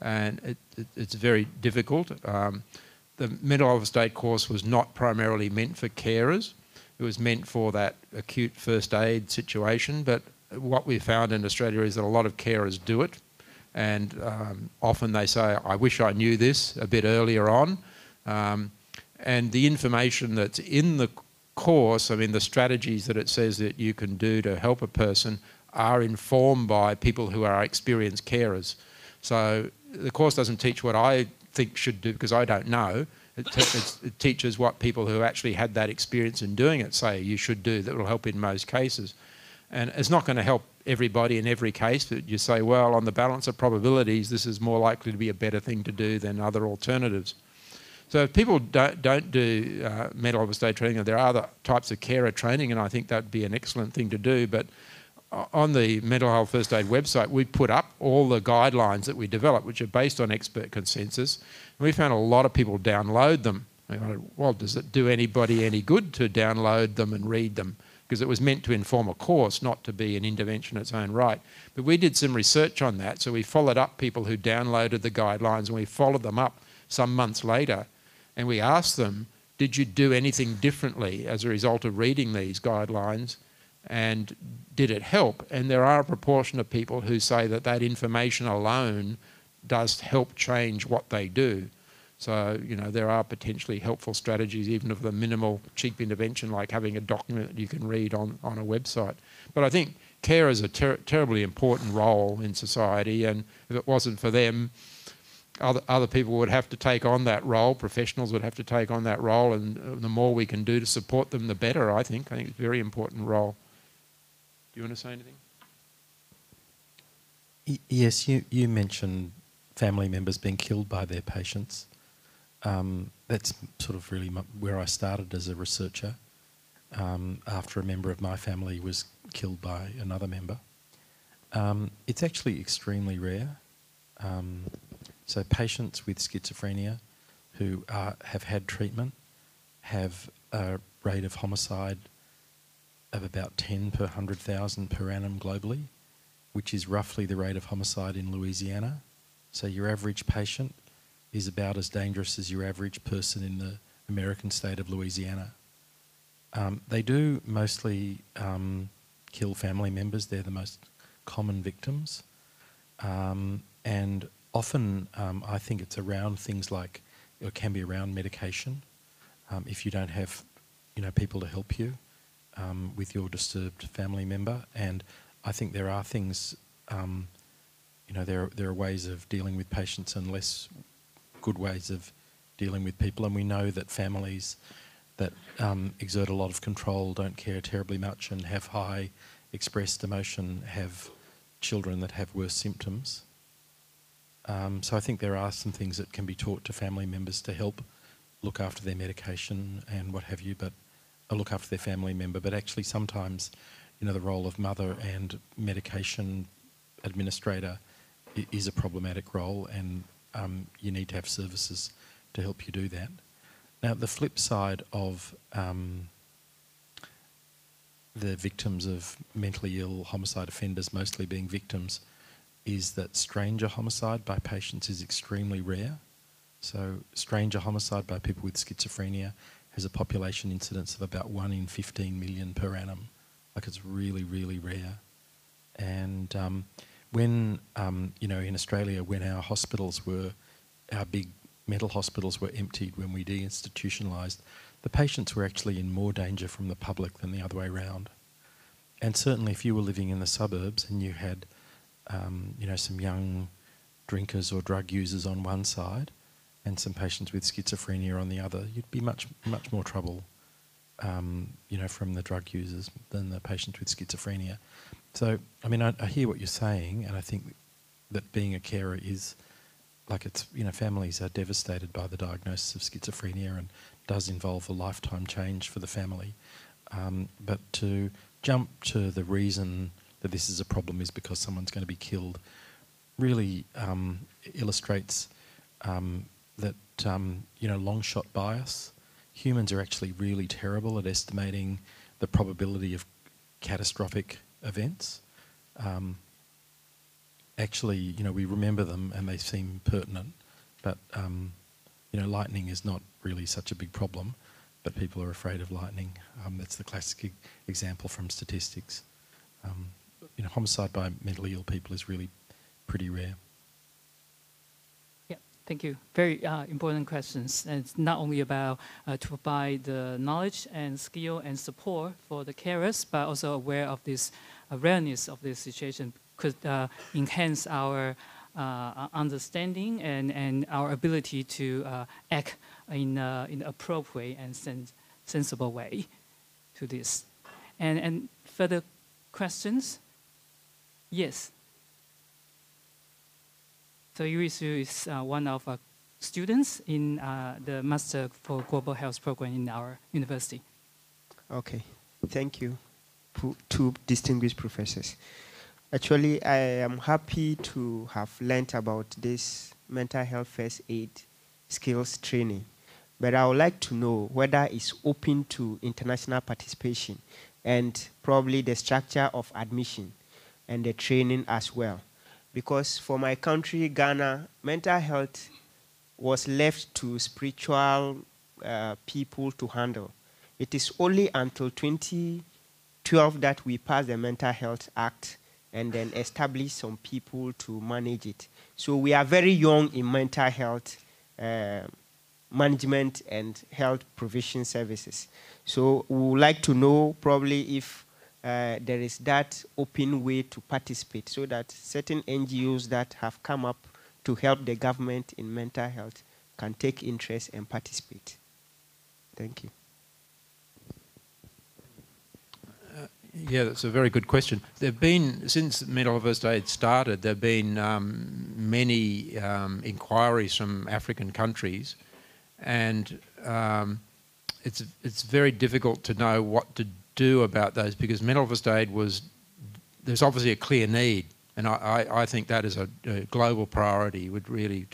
and it's very difficult. The mental health first aid course was not primarily meant for carers. It was meant for that acute first aid situation, but what we found in Australia is that a lot of carers do it. And often they say, I wish I knew this a bit earlier on. And the information that's in the course, the strategies that it says that you can do to help a person are informed by people who are experienced carers. So the course doesn't teach what I think should do, because I don't know. It teaches what people who actually had that experience in doing it say you should do, that will help in most cases. And it's not going to help everybody in every case, but you say, well, on the balance of probabilities, this is more likely to be a better thing to do than other alternatives. So if people don't do mental health first aid training, there are other types of carer training, and I think that would be an excellent thing to do. But on the mental health first aid website, we put up all the guidelines that we develop, which are based on expert consensus. And we found a lot of people download them. Well, does it do anybody any good to download them and read them? Because it was meant to inform a course, not to be an intervention in its own right. But we did some research on that, so we followed up people who downloaded the guidelines, and we followed them up some months later, and we asked them, did you do anything differently as a result of reading these guidelines, and did it help? And there are a proportion of people who say that that information alone does help change what they do. So, there are potentially helpful strategies, even of the minimal, cheap intervention, like having a document that you can read on a website. But I think care is a terribly important role in society, and if it wasn't for them, other people would have to take on that role, professionals would have to take on that role, and the more we can do to support them, the better, I think. I think it's a very important role. Do you want to say anything? Yes, you mentioned family members being killed by their patients. That's sort of really where I started as a researcher, after a member of my family was killed by another member. It's actually extremely rare. So patients with schizophrenia who have had treatment have a rate of homicide of about 10 per 100,000 per annum globally, which is roughly the rate of homicide in Louisiana. So your average patient is about as dangerous as your average person in the American state of Louisiana. They do mostly kill family members. They're the most common victims. And often I think it's around things like, it can be around medication. If you don't have, people to help you with your disturbed family member. And I think there are things, there are ways of dealing with patients and less good ways of dealing with people. And we know that families that exert a lot of control, don't care terribly much and have high expressed emotion, have children that have worse symptoms. So I think there are some things that can be taught to family members to help look after their medication and what have you, but look after their family member. But actually sometimes, the role of mother and medication administrator is a problematic role, and you need to have services to help you do that. Now, the flip side of the victims of mentally ill homicide offenders mostly being victims is that stranger homicide by patients is extremely rare. So stranger homicide by people with schizophrenia has a population incidence of about 1 in 15 million per annum. Like, it's really, really rare. And when, in Australia, when our big mental hospitals were emptied, when we deinstitutionalised, the patients were actually in more danger from the public than the other way around. And certainly if you were living in the suburbs and you had, some young drinkers or drug users on one side and some patients with schizophrenia on the other, you'd be much, much more trouble, from the drug users than the patients with schizophrenia. So, I hear what you're saying, and I think that being a carer is, families are devastated by the diagnosis of schizophrenia and does involve a lifetime change for the family. But to jump to the reason that this is a problem is because someone's going to be killed really illustrates that, long shot bias. Humans are actually really terrible at estimating the probability of catastrophic events. Actually, we remember them and they seem pertinent, but, lightning is not really such a big problem, but people are afraid of lightning. That's the classic example from statistics. Homicide by mentally ill people is really pretty rare. Yeah, thank you. Very important questions. And it's not only about to provide the knowledge and skill and support for the carers, but also aware of this awareness of this situation could enhance our understanding and our ability to act in an appropriate and sensible way to this. And further questions? Yes. So Yurisu is one of our students in the Master for Global Health program in our university. Okay, thank you, two distinguished professors. Actually, I am happy to have learned about this mental health first aid skills training, but I would like to know whether it's open to international participation and probably the structure of admission and the training as well. Because for my country, Ghana, mental health was left to spiritual people to handle. It is only until 2012 that we passed the Mental Health Act and then established some people to manage it. So we are very young in mental health management and health provision services. So we would like to know probably if there is that open way to participate so that certain NGOs that have come up to help the government in mental health can take interest and participate. Thank you. Yeah, that's a very good question. There have been, since mental health first aid started, there have been many inquiries from African countries, and it's very difficult to know what to do about those because mental first aid there's obviously a clear need, and I think that is a global priority would really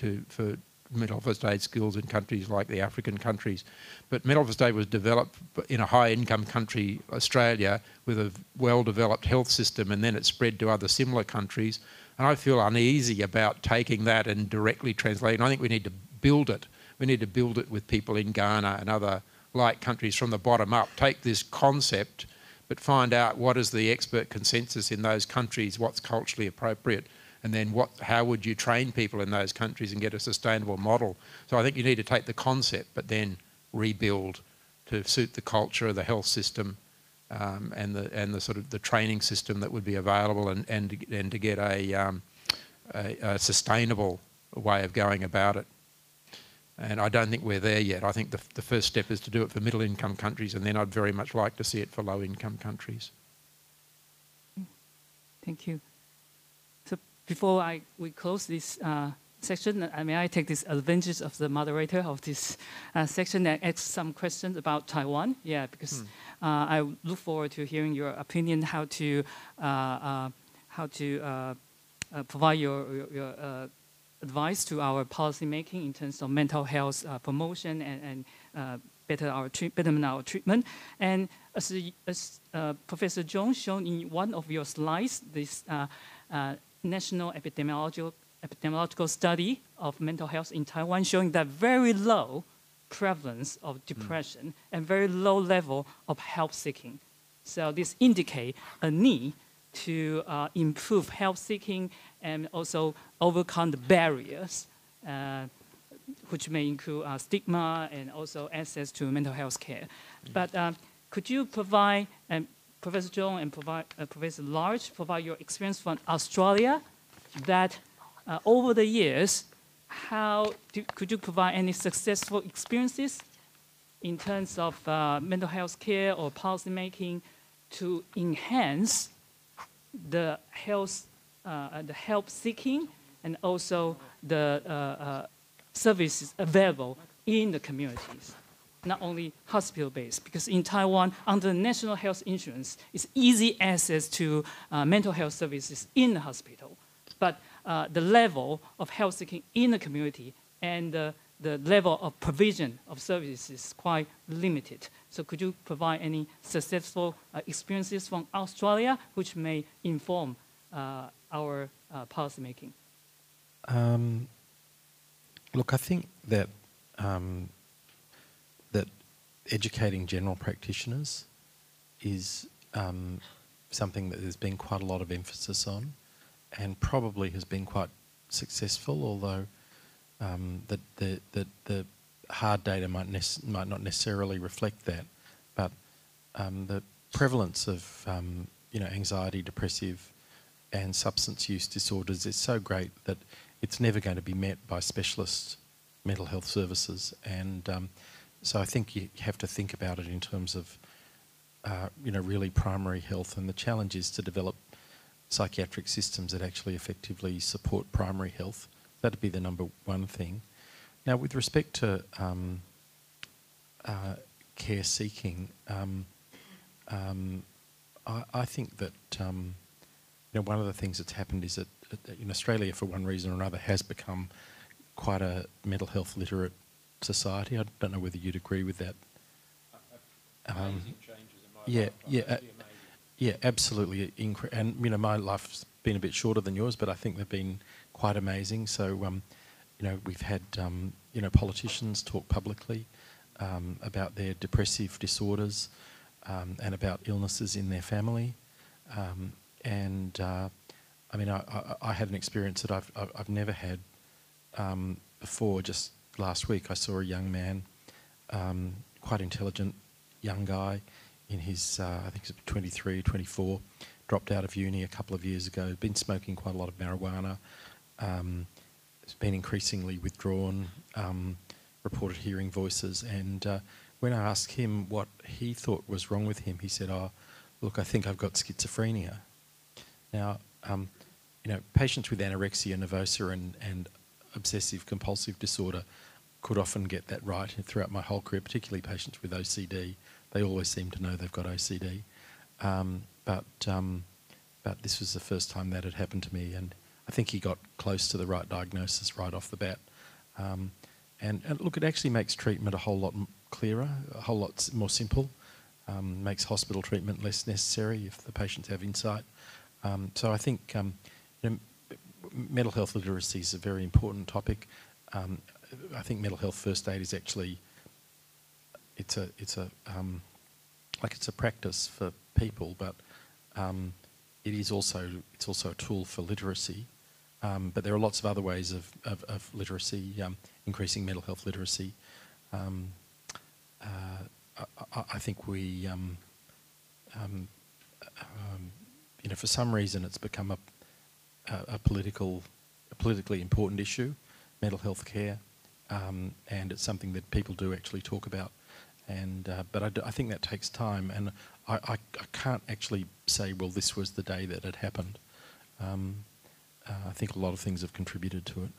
mental first aid skills in countries like the African countries. But mental first aid was developed in a high-income country, Australia, with a well-developed health system, and then it spread to other similar countries. And I feel uneasy about taking that and directly translating. I think we need to build it. We need to build it with people in Ghana and other like countries from the bottom up. Take this concept, but find out what is the expert consensus in those countries, what's culturally appropriate, and then how would you train people in those countries and get a sustainable model. So I think you need to take the concept, but then rebuild to suit the culture of the health system and the sort of the training system that would be available, and to get a sustainable way of going about it. And I don't think we're there yet. I think the first step is to do it for middle-income countries, and then I'd very much like to see it for low-income countries. Thank you. So before we close this section, may I take this advantage of the moderator of this section and ask some questions about Taiwan? Yeah, because I look forward to hearing your opinion how to provide your advice to our policy making in terms of mental health promotion and betterment our treatment. And as Professor John shown in one of your slides, this national epidemiological study of mental health in Taiwan showing that very low prevalence of depression and very low level of help seeking. So this indicates a need to improve help seeking and also overcome the barriers, which may include stigma and also access to mental health care. But could you provide, Professor John and Professor Large, provide your experience from Australia that over the years, could you provide any successful experiences in terms of mental health care or policy making to enhance the help seeking and also the services available in the communities, not only hospital-based, because in Taiwan, under national health insurance, it's easy access to mental health services in the hospital, but the level of health seeking in the community and the level of provision of services is quite limited. So could you provide any successful experiences from Australia which may inform our policy making? Look, I think that that educating general practitioners is something that there's been quite a lot of emphasis on, and probably has been quite successful, although that the hard data might not necessarily reflect that. But the prevalence of anxiety, depressive, and substance use disorders is so great that it's never going to be met by specialist mental health services, and so I think you have to think about it in terms of really primary health, and the challenge is to develop psychiatric systems that actually effectively support primary health. That'd be the number one thing. Now, with respect to care seeking, I think that one of the things that's happened is that in Australia, for one reason or another, has become quite a mental health literate society. I don't know whether you'd agree with that. Amazing changes in my life. Yeah, absolutely. And my life's been a bit shorter than yours, but I think they've been quite amazing. So, we've had politicians talk publicly about their depressive disorders and about illnesses in their family. I had an experience that I've never had before. Just last week, I saw a young man, quite intelligent young guy, in his, I think he's 23, 24, dropped out of uni a couple of years ago, been smoking quite a lot of marijuana, has been increasingly withdrawn, reported hearing voices, and when I asked him what he thought was wrong with him, he said, look, I think I've got schizophrenia. Now, patients with anorexia nervosa and obsessive compulsive disorder could often get that right throughout my whole career, particularly patients with OCD. They always seem to know they've got OCD. But this was the first time that had happened to me, and I think he got close to the right diagnosis right off the bat. and look, it actually makes treatment a whole lot clearer, a whole lot more simple. Makes hospital treatment less necessary if the patients have insight. So I think you know, mental health literacy is a very important topic. I think mental health first aid is actually it's a practice for people, but it's also a tool for literacy. But there are lots of other ways of literacy, increasing mental health literacy. I think we, you know, for some reason it's become a politically important issue, mental health care, and it's something that people do actually talk about. And but I think that takes time, and I can't actually say, well, this was the day that it happened. I think a lot of things have contributed to it.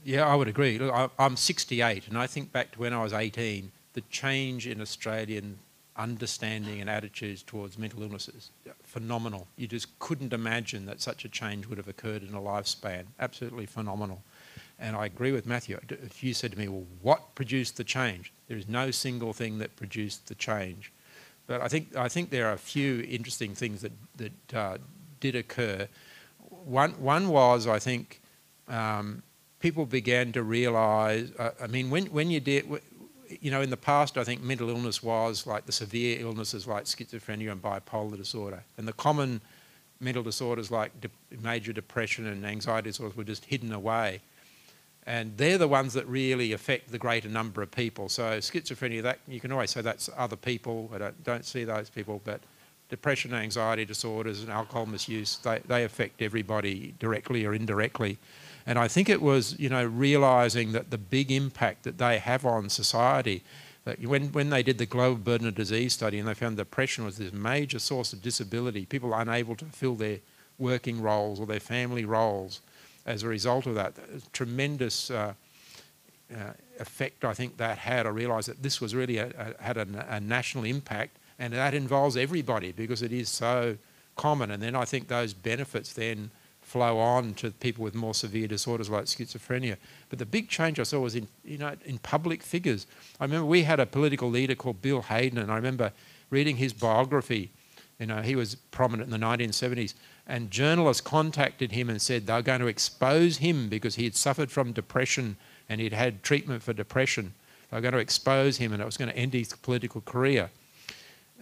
Yeah, I would agree. Look, I'm 68, and I think back to when I was 18, the change in Australian understanding and attitudes towards mental illnesses, phenomenal. You just couldn't imagine that such a change would have occurred in a lifespan. Absolutely phenomenal. And I agree with Matthew. If you said to me, well, what produced the change? There is no single thing that produced the change. But I think there are a few interesting things that did occur. One was, I think, people began to realise, I mean, when you did, you know, in the past, I think mental illness was like the severe illnesses like schizophrenia and bipolar disorder. And the common mental disorders like major depression and anxiety disorders were just hidden away. And they're the ones that really affect the greater number of people. So schizophrenia, that you can always say that's other people. I don't see those people, but depression, anxiety disorders and alcohol misuse, they affect everybody directly or indirectly. And I think it was, you know, realising that the big impact that they have on society, that when they did the global burden of disease study and they found depression was this major source of disability, people unable to fulfil their working roles or their family roles as a result of that, tremendous effect I think that had. I realised that this was really had a national impact, and that involves everybody because it is so common. And then I think those benefits then flow on to people with more severe disorders like schizophrenia. But the big change I saw was in public figures. I remember we had a political leader called Bill Hayden, and I remember reading his biography. You know, he was prominent in the 1970s, and journalists contacted him and said they were going to expose him because he had suffered from depression and he'd had treatment for depression. They were going to expose him and it was going to end his political career.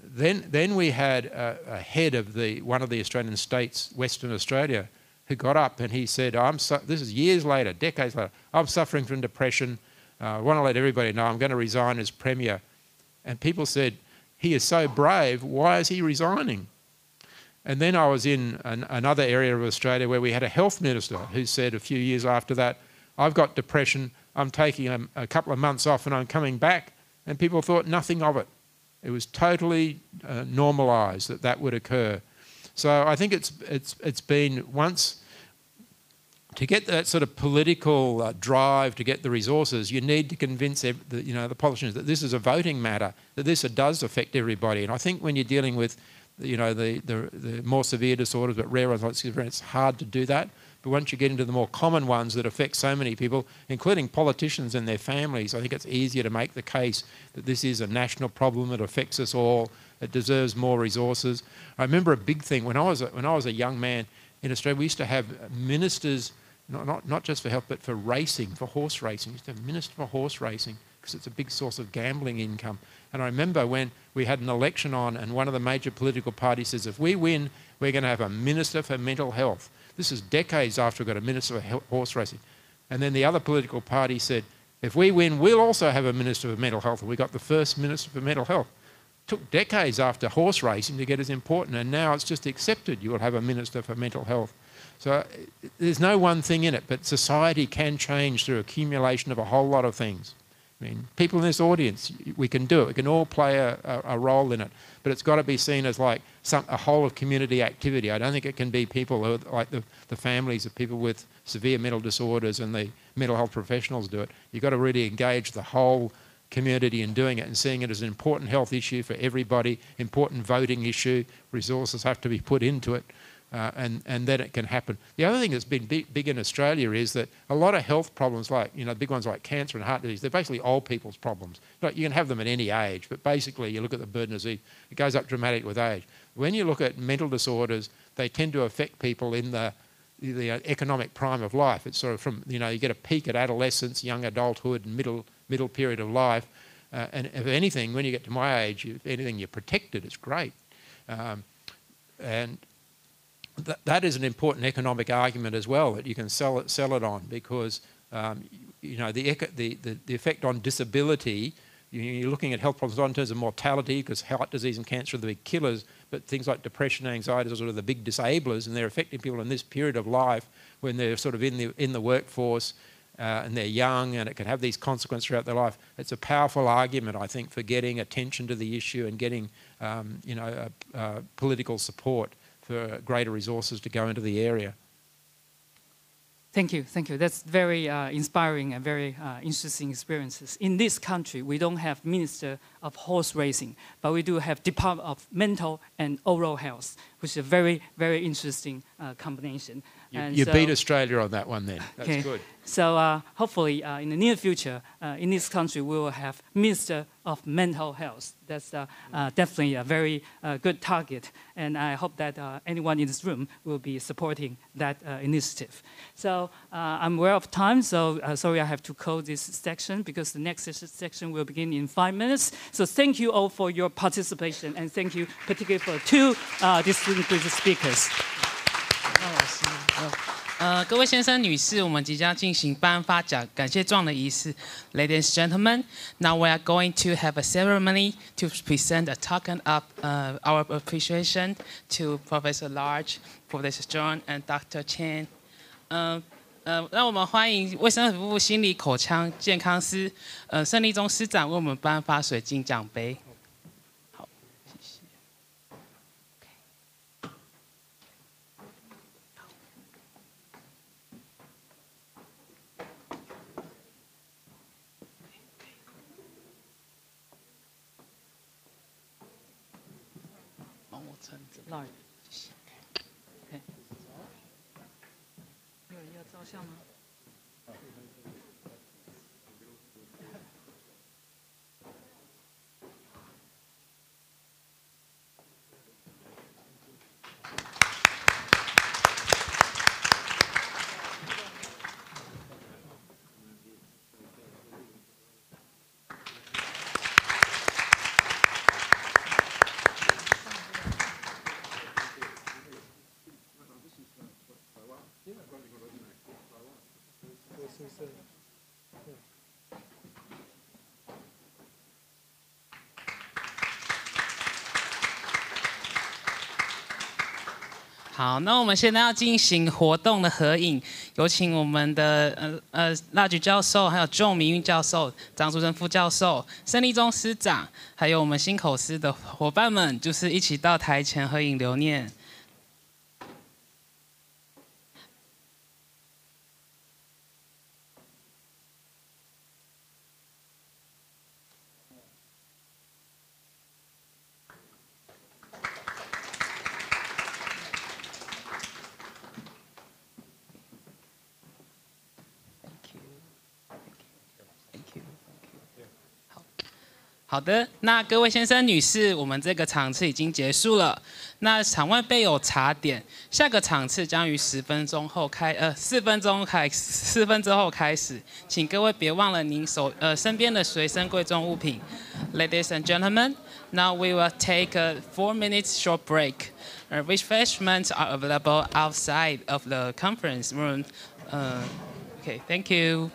Then we had a head of one of the Australian states, Western Australia, who got up and he said, this is years later, decades later, I'm suffering from depression. I want to let everybody know I'm going to resign as Premier. And people said, he is so brave, why is he resigning? And then I was in another area of Australia where we had a health minister who said a few years after that, I've got depression, I'm taking a couple of months off and I'm coming back. And people thought nothing of it. It was totally normalised that would occur. So I think it's been once, to get that sort of political drive to get the resources, you need to convince the politicians that this is a voting matter, that this does affect everybody. And I think when you're dealing with the more severe disorders but rare ones like schizophrenia, it's hard to do that. But once you get into the more common ones that affect so many people, including politicians and their families, I think it's easier to make the case that this is a national problem, it affects us all, it deserves more resources. I remember a big thing, when I was a young man in Australia, we used to have ministers, not just for health, but for racing, for horse racing. We used to have a minister for horse racing because it's a big source of gambling income. And I remember when we had an election on and one of the major political parties says, if we win, we're going to have a minister for mental health. This is decades after we got a minister for horse racing. And then the other political party said, if we win, we'll also have a minister for mental health. And we got the first minister for mental health. It took decades after horse racing to get as important, and now it's just accepted you will have a minister for mental health. So there's no one thing in it, but society can change through accumulation of a whole lot of things. I mean, people in this audience, we can do it. We can all play a role in it. But it's got to be seen as like a whole of community activity. I don't think it can be people who are like the families of people with severe mental disorders and the mental health professionals do it. You've got to really engage the whole community in doing it and seeing it as an important health issue for everybody, important voting issue. Resources have to be put into it. and then it can happen. The other thing that's been big in Australia is that a lot of health problems, like big ones like cancer and heart disease, they're basically old people's problems. You can have them at any age, but basically you look at the burden of disease, it goes up dramatically with age. When you look at mental disorders, they tend to affect people in the economic prime of life. It's sort of from, you get a peak at adolescence, young adulthood, and middle period of life. And if anything, when you get to my age, if anything, you're protected. It's great. And that is an important economic argument as well, that you can sell it on, because the effect on disability, you're looking at health problems not in terms of mortality, because heart disease and cancer are the big killers, but things like depression and anxiety are sort of the big disablers, and they're affecting people in this period of life when they're sort of in the workforce and they're young, and it can have these consequences throughout their life. It's a powerful argument, I think, for getting attention to the issue and getting political support for greater resources to go into the area. Thank you. That's very inspiring and very interesting experiences. In this country, we don't have Minister of Horse Racing, but we do have Department of Mental and Oral Health, which is a very, very interesting combination. You beat Australia on that one then. That's good. So hopefully in the near future, in this country, we will have Minister of Mental Health. That's definitely a very good target. And I hope that anyone in this room will be supporting that initiative. So I'm aware of time, so sorry I have to close this section because the next section will begin in 5 minutes. So thank you all for your participation, and thank you particularly for 2 distinguished speakers. 各位先生、女士，我们即将进行颁发感谢状的仪式。Ladies and gentlemen, now we are going to have a ceremony to present a token of our appreciation to Professor Large, Professor John, and Dr. Chen. 让我们欢迎卫生服务心理口腔健康师胜利中师长为我们颁发水晶奖杯。 Large. Okay. 有人要照相吗？ 好，那我们现在要进行活动的合影，有请我们的蜡菊教授，还有 John 明运教授、张淑珍副教授、胜利中师长，还有我们新口司的伙伴们，就是一起到台前合影留念。 好的，那各位先生、女士，我们这个场次已经结束了。那场外备有茶点，下个场次将于4分钟后4分钟后开始，请各位别忘了您身边的随身贵重物品。Ladies and gentlemen, now we will take a 4-minute short break. Refreshments are available outside of the conference room. Okay, thank you.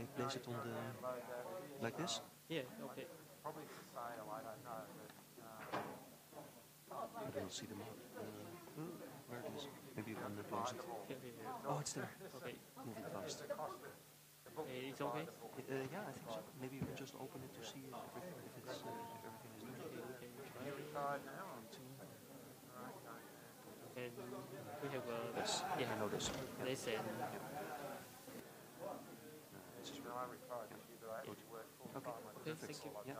I place it on the like this? Yeah, okay. I don't see the mark. Where it is? Maybe you can close it. Oh, it's there. Okay. Move it fast. It's okay? Yeah, I think so. Maybe you can just open it to see if everything is doing okay. And we have Yes, I know this. this and This is good. Okay, okay, thank you. Yeah.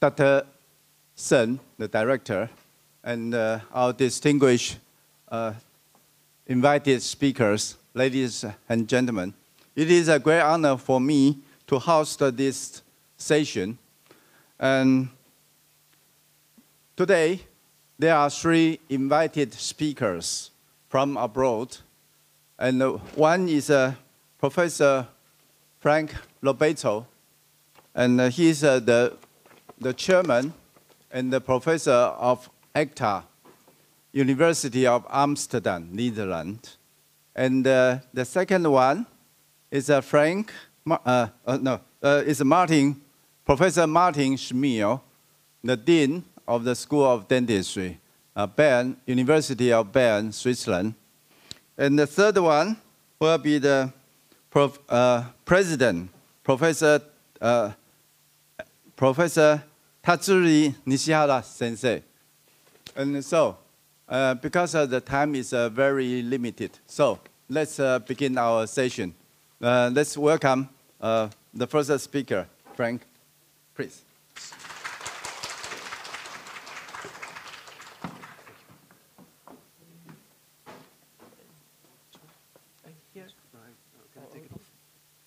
Dr. Sun, the director, and our distinguished invited speakers, ladies and gentlemen. It is a great honor for me to host this session. And today, there are 3 invited speakers from abroad. And one is Professor Frank Lobato, and he's the chairman and the professor of ECTA, University of Amsterdam, Netherlands. And the second one is Professor Martin Schmiel, the Dean of the School of Dentistry, Bern, University of Bern, Switzerland. And the third one will be the President, Professor Tatsuri Nishihara Sensei. And so, because the time is very limited, so let's begin our session. Let's welcome the first speaker, Frank, please.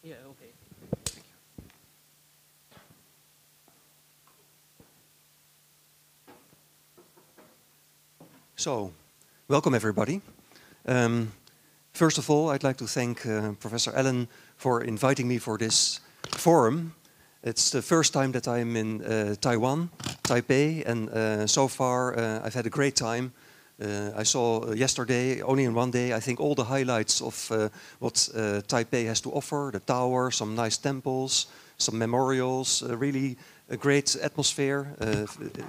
Yeah, okay. So, welcome everybody. First of all, I'd like to thank Professor Allen for inviting me for this forum. It's the first time that I'm in Taiwan, Taipei, and so far I've had a great time. I saw yesterday, only in one day, I think all the highlights of what Taipei has to offer, the tower, some nice temples, some memorials, really a great atmosphere,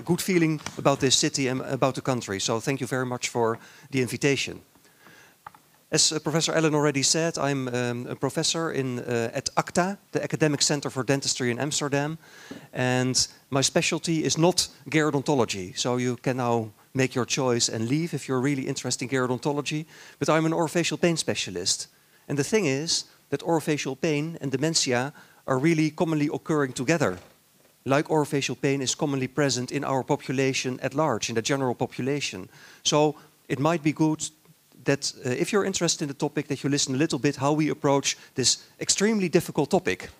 good feeling about this city and about the country. So thank you very much for the invitation. As Professor Allen already said, I'm a professor at ACTA, the Academic Center for Dentistry in Amsterdam. And my specialty is not gerodontology. So you can now make your choice and leave if you're really interested in gerodontology. But I'm an orofacial pain specialist. And the thing is that orofacial pain and dementia are really commonly occurring together. Like orofacial pain is commonly present in our population at large, in the general population. So it might be good that if you're interested in the topic, that you listen a little bit how we approach this extremely difficult topic.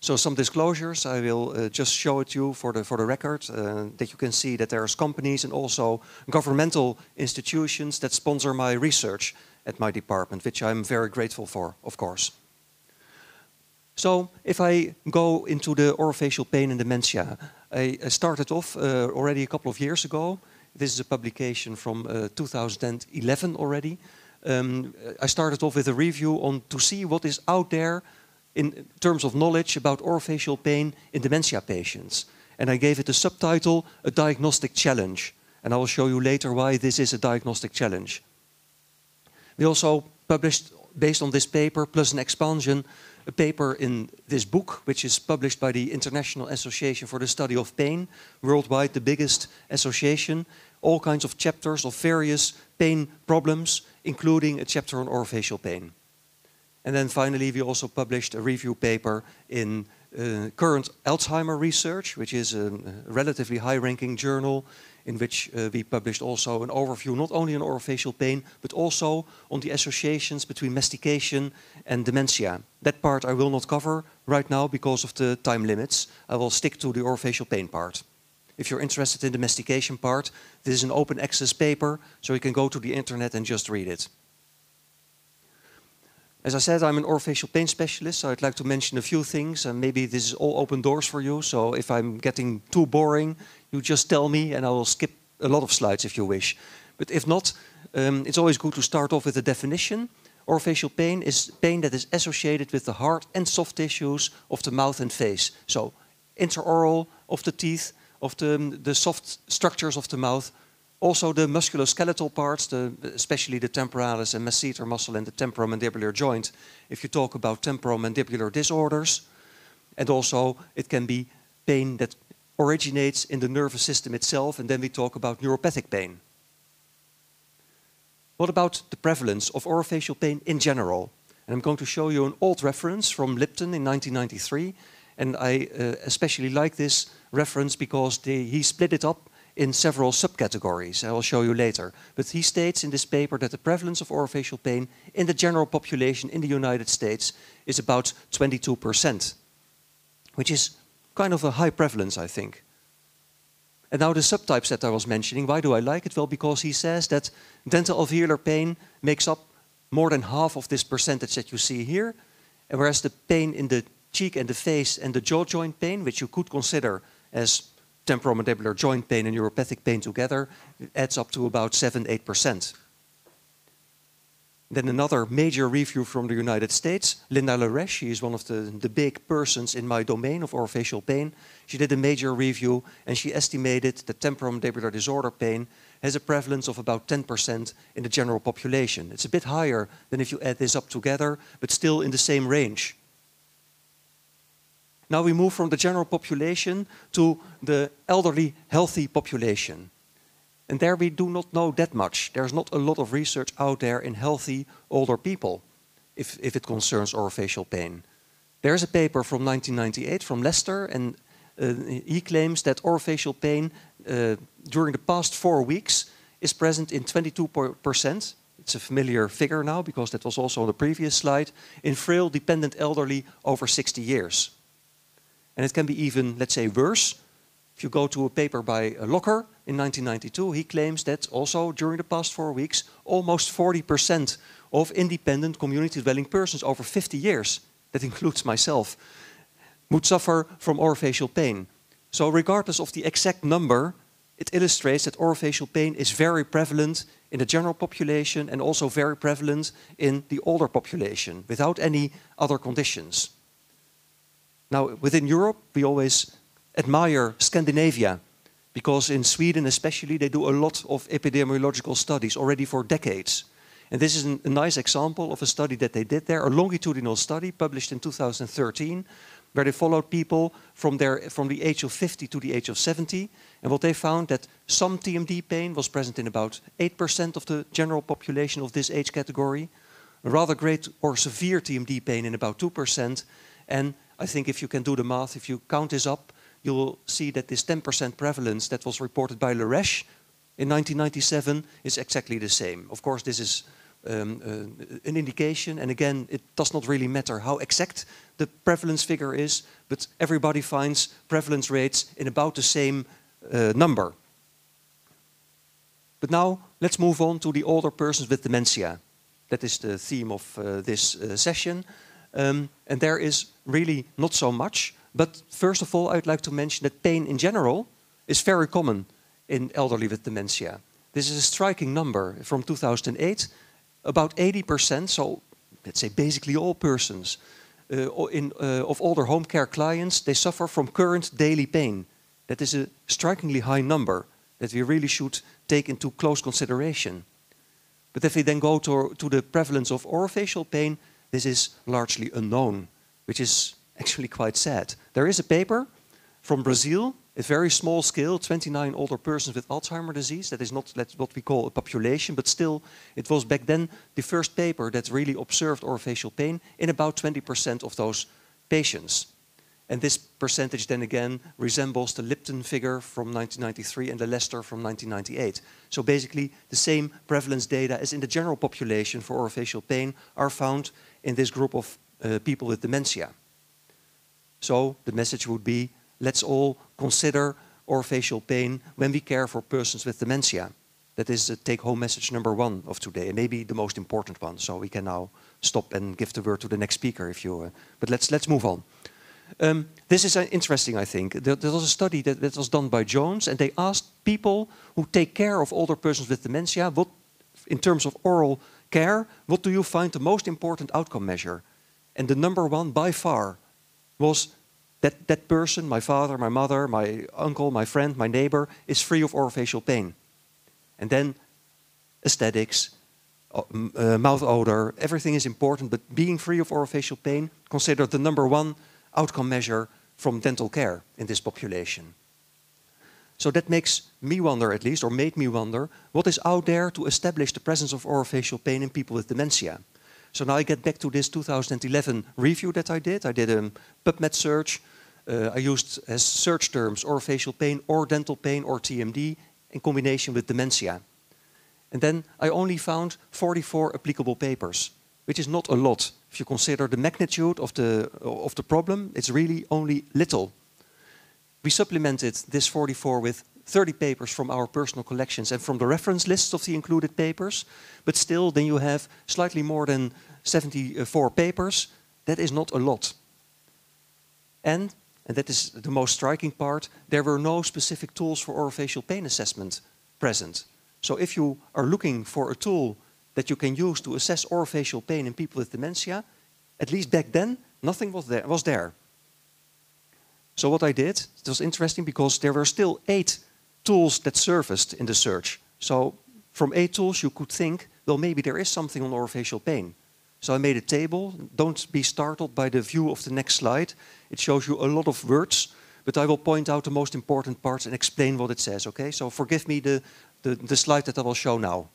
So some disclosures, I will just show it to you for the record, that you can see that there's companies and also governmental institutions that sponsor my research at my department, which I'm very grateful for, of course. So if I go into the orofacial pain and dementia, I started off already a couple of years ago. This is a publication from 2011 already. I started off with a review to see what is out there in terms of knowledge about orofacial pain in dementia patients. And I gave it a subtitle, A Diagnostic Challenge. And I will show you later why this is a diagnostic challenge. We also published, based on this paper, plus an expansion, a paper in this book, which is published by the International Association for the Study of Pain, worldwide the biggest association, all kinds of chapters of various pain problems, including a chapter on orofacial pain. And then finally, we also published a review paper in current Alzheimer research, which is a relatively high-ranking journal in which we published also an overview not only on orofacial pain, but also on the associations between mastication and dementia. That part I will not cover right now because of the time limits. I will stick to the orofacial pain part. If you're interested in the mastication part, this is an open access paper, so you can go to the internet and just read it. As I said, I'm an orofacial pain specialist, so I'd like to mention a few things, and maybe this is all open doors for you, so if I'm getting too boring, you just tell me and I will skip a lot of slides if you wish. But if not, it's always good to start off with a definition. Orofacial pain is pain that is associated with the hard and soft tissues of the mouth and face. So intraoral of the teeth, of the soft structures of the mouth, also the musculoskeletal parts, especially the temporalis and masseter muscle and the temporomandibular joint, if you talk about temporomandibular disorders. And also it can be pain that originates in the nervous system itself, and then we talk about neuropathic pain. What about the prevalence of orofacial pain in general? And I'm going to show you an old reference from Lipton in 1993. And I especially like this reference because he split it up in several subcategories. I will show you later. But he states in this paper that the prevalence of orofacial pain in the general population in the United States is about 22%, which is kind of a high prevalence, I think. And now the subtypes that I was mentioning, why do I like it? Well, because he says that dental alveolar pain makes up more than half of this percentage that you see here, and whereas the pain in the cheek and the face and the jaw joint pain, which you could consider as temporomandibular joint pain and neuropathic pain together, adds up to about 7–8%. Then another major review from the United States, Linda Laresh, she is one of the big persons in my domain of orofacial pain. She did a major review and she estimated that temporomandibular disorder pain has a prevalence of about 10% in the general population. It's a bit higher than if you add this up together, but still in the same range. Now we move from the general population to the elderly, healthy population. And there we do not know that much. There's not a lot of research out there in healthy older people, if it concerns orofacial pain. There's a paper from 1998 from Leicester, and he claims that orofacial pain during the past 4 weeks is present in 22%. It's a familiar figure now, because that was also on the previous slide, in frail, dependent elderly over 60 years. And it can be even, let's say, worse. If you go to a paper by Locker in 1992, he claims that also during the past 4 weeks, almost 40% of independent community-dwelling persons over 50 years, that includes myself, would suffer from orofacial pain. So regardless of the exact number, it illustrates that orofacial pain is very prevalent in the general population and also very prevalent in the older population, without any other conditions. Now, within Europe, we always admire Scandinavia, because in Sweden especially, they do a lot of epidemiological studies already for decades. And this is a nice example of a study that they did there, a longitudinal study published in 2013, where they followed people from the age of 50 to the age of 70. And what they found, that some TMD pain was present in about 8% of the general population of this age category, a rather great or severe TMD pain in about 2%. And I think if you can do the math, if you count this up, you will see that this 10% prevalence that was reported by Laresh in 1997 is exactly the same. Of course, this is an indication, and again, it does not really matter how exact the prevalence figure is, but everybody finds prevalence rates in about the same number. But now, let's move on to the older persons with dementia. That is the theme of this session. And there is really not so much. But first of all, I'd like to mention that pain in general is very common in elderly with dementia. This is a striking number from 2008. About 80%, so let's say basically all persons of older home care clients, they suffer from current daily pain. That is a strikingly high number that we really should take into close consideration. But if we then go to the prevalence of orofacial pain, this is largely unknown, which is actually quite sad. There is a paper from Brazil, a very small scale, 29 older persons with Alzheimer's disease. That is not what we call a population, but still, it was back then the first paper that really observed orofacial pain in about 20% of those patients. And this percentage then again resembles the Lipton figure from 1993 and the Leicester from 1998. So basically, the same prevalence data as in the general population for orofacial pain are found in this group of people with dementia. So the message would be, let's all consider orofacial pain when we care for persons with dementia. That is the take-home message number 1 of today, and maybe the most important one. So we can now stop and give the word to the next speaker, if you. But let's move on. This is interesting, I think. There was a study that was done by Jones, and they asked people who take care of older persons with dementia, what, in terms of oral care, what do you find the most important outcome measure? And the number 1 by far was that person, my father, my mother, my uncle, my friend, my neighbor, is free of orofacial pain. And then aesthetics, mouth odor, everything is important, but being free of orofacial pain, considered the number 1 outcome measure from dental care in this population. So that makes me wonder, at least, or made me wonder, what is out there to establish the presence of orofacial pain in people with dementia? So now I get back to this 2011 review that I did. I did a PubMed search I used as search terms orofacial pain or dental pain or TMD in combination with dementia. And then I only found 44 applicable papers, which is not a lot. If you consider the magnitude of the problem, it's really only little. We supplemented this 44 with 30 papers from our personal collections and from the reference lists of the included papers, but still then you have slightly more than 74 papers. That is not a lot. And that is the most striking part, there were no specific tools for orofacial pain assessment present. So if you are looking for a tool that you can use to assess orofacial pain in people with dementia, at least back then, nothing was there. So what I did, it was interesting because there were still 8 tools that surfaced in the search. So from 8 tools you could think, well, maybe there is something on orofacial pain. So I made a table. Don't be startled by the view of the next slide. It shows you a lot of words, but I will point out the most important parts and explain what it says, okay? So forgive me the slide that I will show now.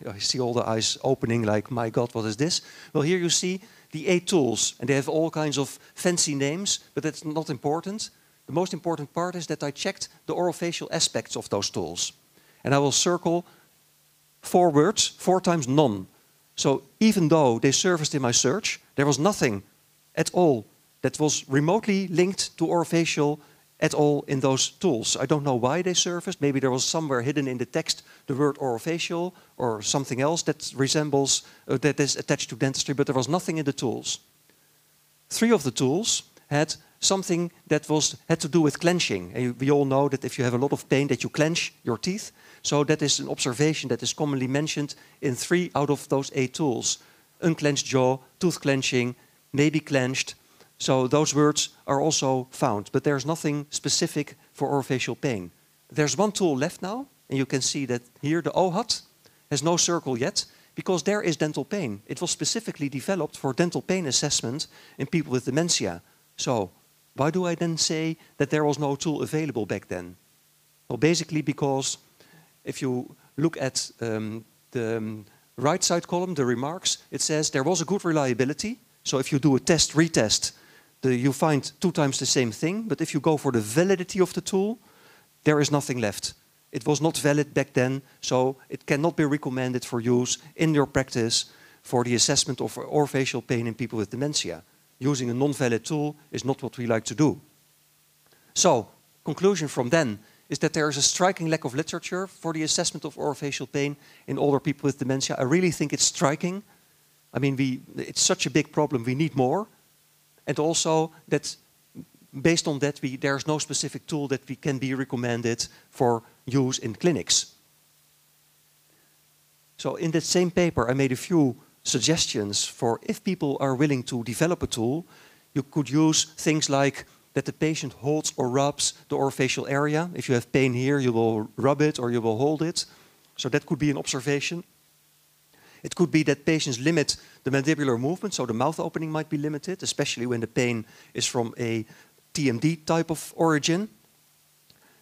I see all the eyes opening like, my God, what is this? Well, here you see the 8 tools, and they have all kinds of fancy names, but that's not important. The most important part is that I checked the orofacial aspects of those tools. And I will circle 4 words, 4 times none. So even though they surfaced in my search, there was nothing at all that was remotely linked to orofacial at all in those tools. I don't know why they surfaced. Maybe there was somewhere hidden in the text the word orofacial or something else that resembles, that is attached to dentistry, but there was nothing in the tools. 3 of the tools had something that had to do with clenching. And we all know that if you have a lot of pain that you clench your teeth. So that is an observation that is commonly mentioned in 3 out of those 8 tools. Unclenched jaw, tooth clenching, maybe clenched. So those words are also found, but there's nothing specific for orofacial pain. There's 1 tool left now, and you can see that here the OHAT has no circle yet, because there is dental pain. It was specifically developed for dental pain assessment in people with dementia. So why do I then say that there was no tool available back then? Well, basically because if you look at the right side column, the remarks, it says there was a good reliability. So if you do a test, retest, you find 2 times the same thing. But if you go for the validity of the tool, there is nothing left. It was not valid back then, so it cannot be recommended for use in your practice for the assessment of orofacial pain in people with dementia. Using a non-valid tool is not what we like to do. So, conclusion from then is that there is a striking lack of literature for the assessment of orofacial pain in older people with dementia. I really think it's striking. I mean, it's such a big problem, we need more. And also that based on that, there's no specific tool that can be recommended for use in clinics. So in that same paper, I made a few suggestions for if people are willing to develop a tool. You could use things like that the patient holds or rubs the orofacial area. If you have pain here, you will rub it or you will hold it. So that could be an observation. It could be that patients limit the mandibular movement, so the mouth opening might be limited, especially when the pain is from a TMD type of origin.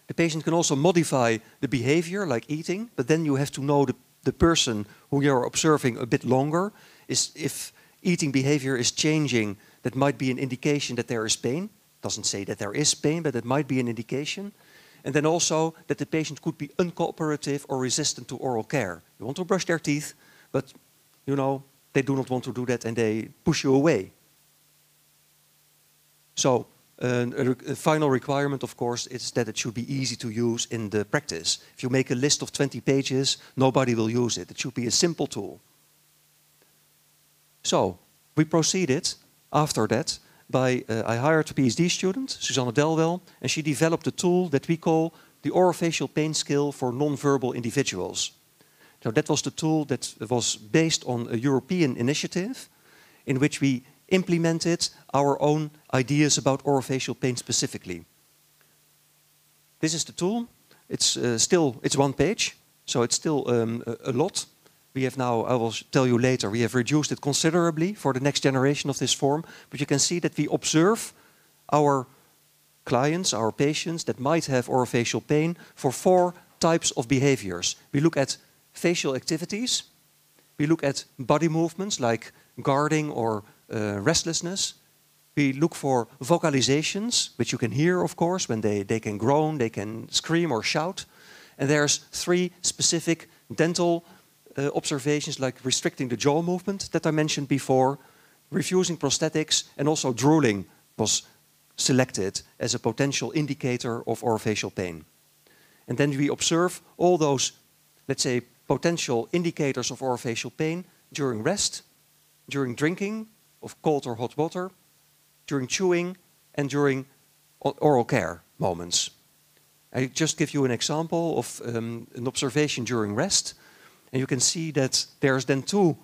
The patient can also modify the behavior, like eating, but then you have to know the person who you're observing a bit longer. If eating behavior is changing, that might be an indication that there is pain. Doesn't say that there is pain, but it might be an indication. And then also that the patient could be uncooperative or resistant to oral care. You want to brush their teeth, but you know, they do not want to do that and they push you away. So a final requirement, of course, is that it should be easy to use in the practice. If you make a list of 20 pages, nobody will use it. It should be a simple tool. So we proceeded after that by, I hired a PhD student, Susanne Delwell, and she developed a tool that we call the orofacial pain scale for non-verbal individuals. So that was the tool that was based on a European initiative in which we implemented our own ideas about orofacial pain specifically. This is the tool. It's it's 1 page, so it's still a lot. We have now, I will tell you later, we have reduced it considerably for the next generation of this form, but you can see that we observe our clients, our patients that might have orofacial pain for 4 types of behaviors. We look at facial activities, we look at body movements like guarding or restlessness, We look for vocalizations, which you can hear, of course, when they can groan, they can scream or shout. And there's 3 specific dental observations, like restricting the jaw movement that I mentioned before, refusing prosthetics, and also drooling was selected as a potential indicator of orofacial pain. And then we observe all those, let's say, potential indicators of orofacial pain during rest, during drinking of cold or hot water, during chewing, and during oral care moments. I just give you an example of an observation during rest, and you can see that there's then 2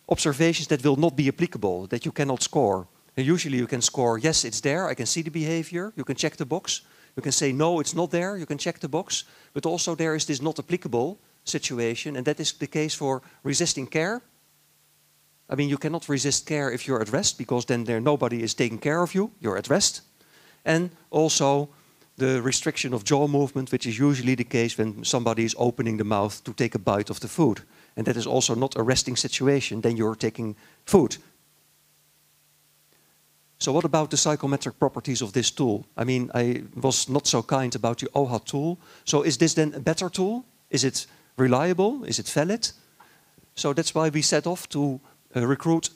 observations that will not be applicable, that you cannot score. And usually you can score, yes, it's there, I can see the behavior, you can check the box. You can say, no, it's not there, you can check the box. But also there is this not applicable situation, and that is the case for resisting care. I mean, you cannot resist care if you're at rest, because then nobody is taking care of you, you're at rest. And also the restriction of jaw movement, which is usually the case when somebody is opening the mouth to take a bite of the food. And that is also not a resting situation, then you're taking food. So what about the psychometric properties of this tool? I mean, I was not so kind about the OHA tool. So is this then a better tool? Is it reliable? Is it valid? So that's why we set off to recruit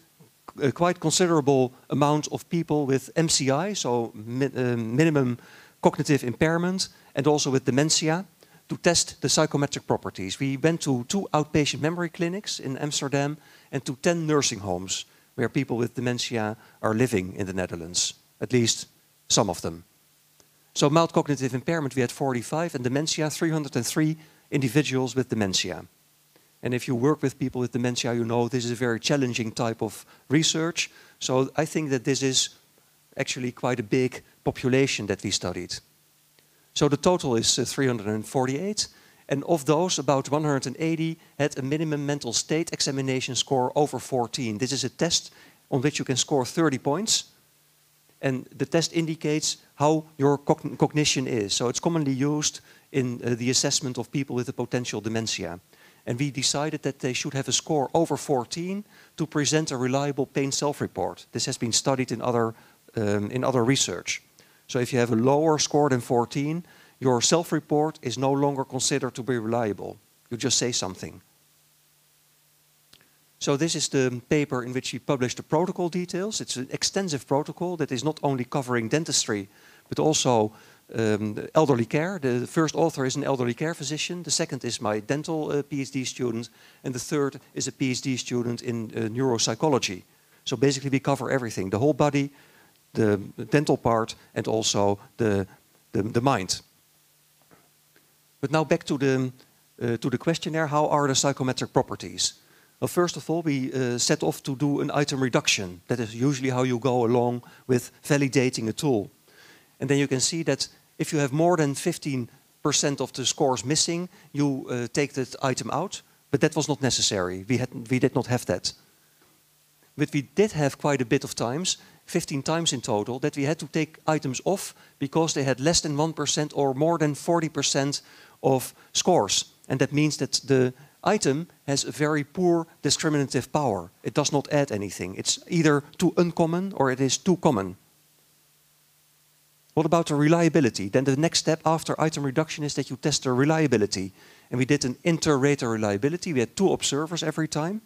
a quite considerable amount of people with MCI, so minimum cognitive impairment, and also with dementia, to test the psychometric properties. We went to 2 outpatient memory clinics in Amsterdam and to 10 nursing homes where people with dementia are living in the Netherlands, at least some of them. So mild cognitive impairment, we had 45, and dementia, 303 individuals with dementia. And if you work with people with dementia, you know this is a very challenging type of research. So I think that this is actually quite a big population that we studied. So the total is 348. And of those, about 180 had a minimum mental state examination score over 14. This is a test on which you can score 30 points. And the test indicates how your cognition is. So it's commonly used in the assessment of people with a potential dementia. And we decided that they should have a score over 14 to present a reliable pain self-report. This has been studied in other research. So if you have a lower score than 14, your self-report is no longer considered to be reliable. You just say something. So this is the paper in which we published the protocol details. It's an extensive protocol that is not only covering dentistry, but also elderly care. The first author is an elderly care physician. The second is my dental PhD student. And the third is a PhD student in neuropsychology. So basically we cover everything, the whole body, the dental part, and also the mind. But now back to the questionnaire, how are the psychometric properties? Well, first of all, we set off to do an item reduction. That is usually how you go along with validating a tool. And then you can see that if you have more than 15% of the scores missing, you take that item out. But that was not necessary. We did not have that. But we did have quite a bit of times, 15 times in total, that we had to take items off because they had less than 1% or more than 40% of scores. And that means that the item has a very poor discriminative power. It does not add anything. It's either too uncommon or it is too common. What about the reliability? Then the next step after item reduction is that you test the reliability. And we did an inter-rater reliability. We had 2 observers every time.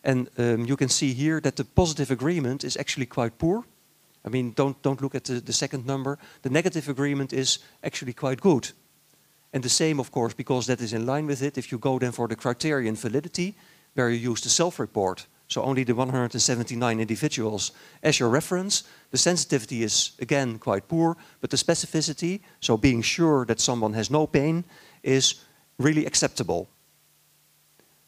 And you can see here that the positive agreement is actually quite poor. I mean, don't look at the second number. The negative agreement is actually quite good. And the same, of course, because that is in line with it, if you go then for the criterion validity, where you use the self-report, so only the 179 individuals as your reference, the sensitivity is, again, quite poor, but the specificity, so being sure that someone has no pain, is really acceptable.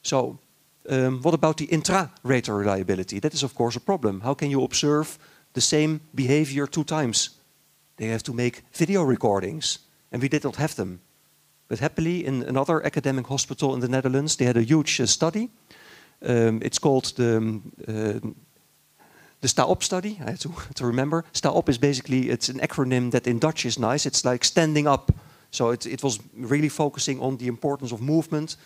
So, what about the intra-rater reliability? That is, of course, a problem. How can you observe the same behavior 2 times? They have to make video recordings, and we did not have them. But happily, in another academic hospital in the Netherlands, they had a huge study. It's called the STA-OP study. I have to remember. STA-OP is basically, it's an acronym that in Dutch is nice. It's like standing up. So it was really focusing on the importance of movement,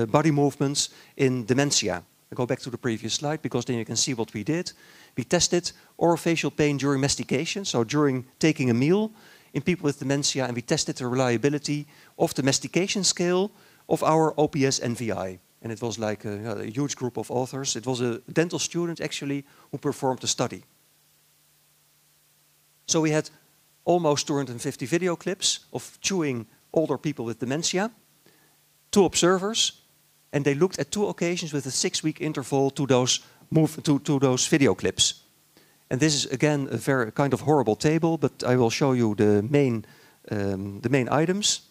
body movements in dementia. I go back to the previous slide because then you can see what we did. We tested orofacial pain during mastication, so during taking a meal in people with dementia, and we tested the reliability of the mastication scale of our OPS-NVI. And it was like a huge group of authors. It was a dental student actually who performed the study. So we had almost 250 video clips of chewing older people with dementia, 2 observers, and they looked at 2 occasions with a 6-week interval to those video clips. And this is again a very kind of horrible table, but I will show you the main items.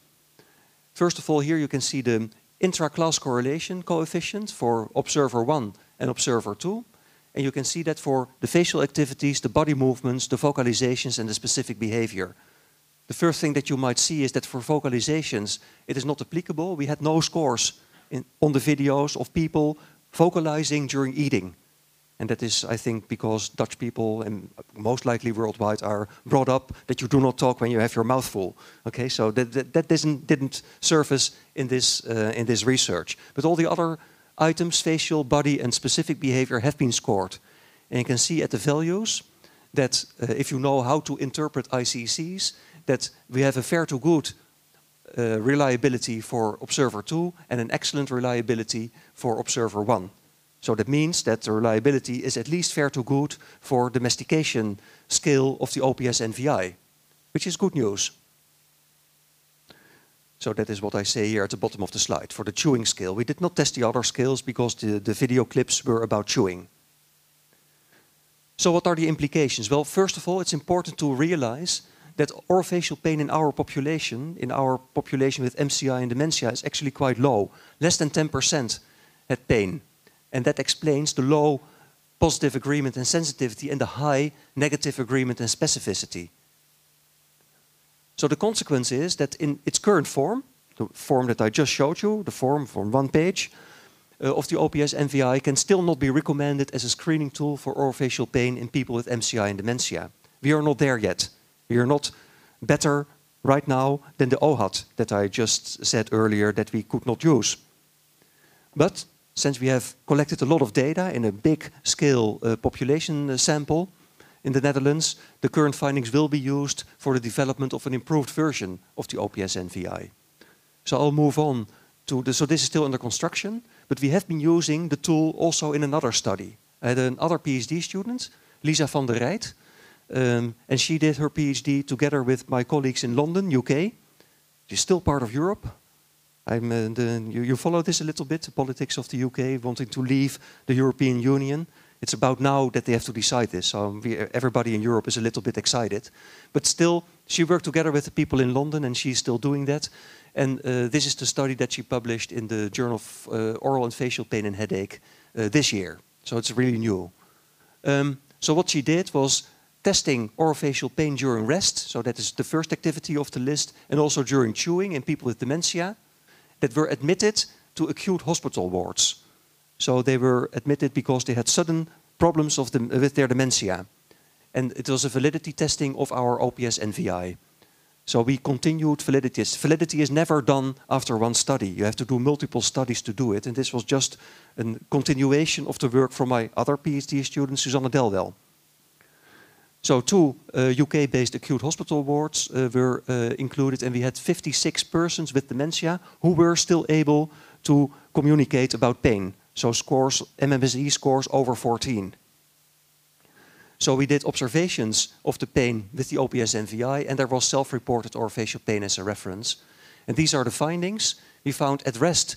First of all, here you can see the intra-class correlation coefficient for observer 1 and observer 2. And you can see that for the facial activities, the body movements, the vocalizations, and the specific behavior. The first thing that you might see is that for vocalizations, it is not applicable. We had no scores on the videos of people vocalizing during eating. And that is, I think, because Dutch people, and most likely worldwide, are brought up that you do not talk when you have your mouth full. Okay, so that didn't surface in this research. But all the other items, facial, body, and specific behavior, have been scored. And you can see at the values that if you know how to interpret ICCs, that we have a fair to good reliability for observer 2 and an excellent reliability for observer 1. So that means that the reliability is at least fair to good for the mastication scale of the OPS-NVI, which is good news. So that is what I say here at the bottom of the slide. For the chewing scale, we did not test the other scales because the video clips were about chewing. So what are the implications? Well, first of all, it's important to realize that orofacial pain in our population with MCI and dementia, is actually quite low. Less than 10% had pain. And that explains the low positive agreement and sensitivity and the high negative agreement and specificity. So the consequence is that in its current form, the form that I just showed you, the form from 1 page of the OPS-NVI, can still not be recommended as a screening tool for orofacial pain in people with MCI and dementia. We are not there yet. We are not better right now than the OHAT that I just said earlier that we could not use. But since we have collected a lot of data in a big scale population sample in the Netherlands, the current findings will be used for the development of an improved version of the OPS-NVI. So I'll move on to so this is still under construction, but we have been using the tool also in another study. I had another PhD student, Lisa van der Rijt, and she did her PhD together with my colleagues in London, UK. She's still part of Europe. You follow this a little bit, the politics of the UK wanting to leave the European Union. It's about now that they have to decide this. So everybody in Europe is a little bit excited. But still, she worked together with the people in London and she's still doing that. And this is the study that she published in the Journal of Oral and Facial Pain and Headache this year. So it's really new. So what she did was testing orofacial pain during rest. So that is the first activity of the list. And also during chewing in people with dementia that were admitted to acute hospital wards. So they were admitted because they had sudden problems with their dementia. And it was a validity testing of our OPS-NVI. So we continued validity. Validity is never done after one study. You have to do multiple studies to do it. And this was just a continuation of the work from my other PhD student, Susanne Delwell. So 2 UK-based acute hospital wards were included, and we had 56 persons with dementia who were still able to communicate about pain. So scores, MMSE scores over 14. So we did observations of the pain with the OPS-NVI, and there was self-reported orofacial pain as a reference. And these are the findings. We found at rest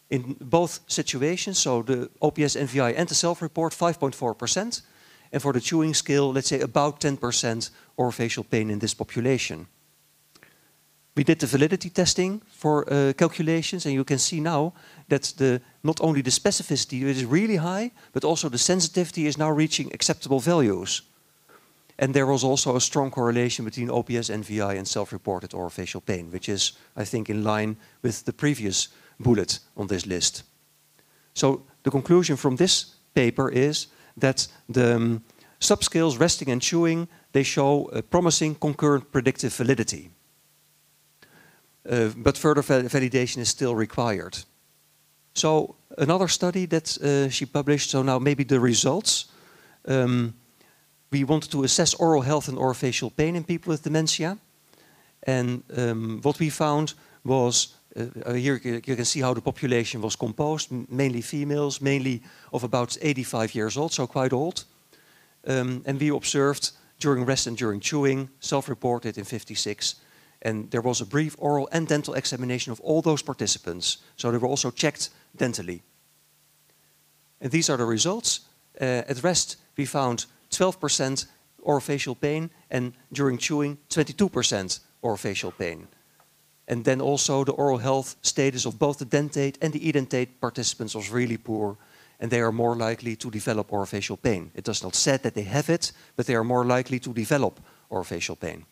in both situations, so the OPS-NVI and the self-report, 5.4%. And for the chewing scale, let's say about 10% orofacial pain in this population. We did the validity testing for calculations, and you can see now that not only the specificity is really high, but also the sensitivity is now reaching acceptable values. And there was also a strong correlation between OPS-NVI and self-reported orofacial pain, which is, I think, in line with the previous bullet on this list. So the conclusion from this paper is that the subscales resting and chewing, they show a promising concurrent predictive validity. But further validation is still required. So another study that she published, so now maybe the results. We wanted to assess oral health and orofacial pain in people with dementia. And what we found was, here you can see how the population was composed, mainly females, mainly of about 85 years old, so quite old. And we observed during rest and during chewing, self-reported in 56. And there was a brief oral and dental examination of all those participants. So they were also checked dentally. And these are the results. At rest, we found 12% orofacial pain, and during chewing, 22% orofacial pain. And then also the oral health status of both the dentate and the edentate participants was really poor, and they are more likely to develop orofacial pain. It does not say that they have it, but they are more likely to develop orofacial pain.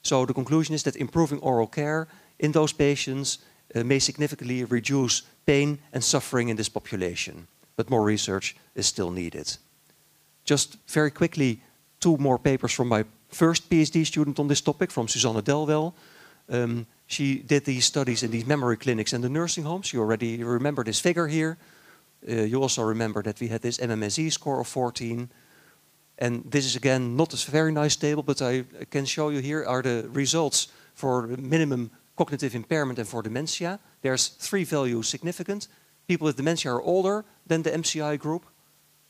So the conclusion is that improving oral care in those patients may significantly reduce pain and suffering in this population, but more research is still needed. Just very quickly, 2 more papers from my first PhD student on this topic, from Susanne Delwell. She did these studies in these memory clinics and the nursing homes. You already remember this figure here. You also remember that we had this MMSE score of 14. And this is again not a very nice table, but I can show you here are the results for minimum cognitive impairment and for dementia. There's 3 values significant. People with dementia are older than the MCI group.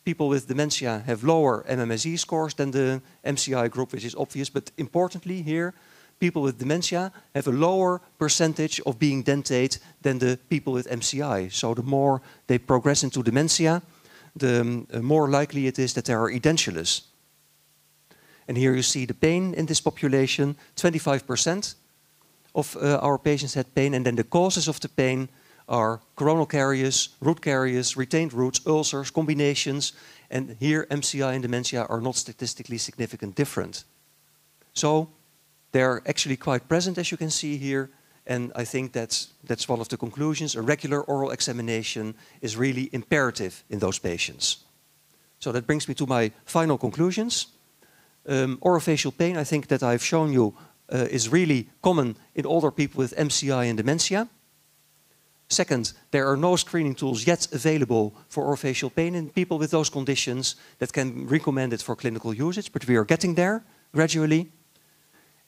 People with dementia have lower MMSE scores than the MCI group, which is obvious. But importantly here, people with dementia have a lower percentage of being dentate than the people with MCI. So the more they progress into dementia, the more likely it is that they are edentulous. And here you see the pain in this population. 25% of our patients had pain, and then the causes of the pain are coronal caries, root caries, retained roots, ulcers, combinations, and here MCI and dementia are not statistically significant different. So they're actually quite present, as you can see here, and I think that's one of the conclusions. A regular oral examination is really imperative in those patients. So that brings me to my final conclusions. Orofacial pain, I think that I've shown you, is really common in older people with MCI and dementia. Second, there are no screening tools yet available for orofacial pain in people with those conditions that can recommend it for clinical usage, but we are getting there gradually.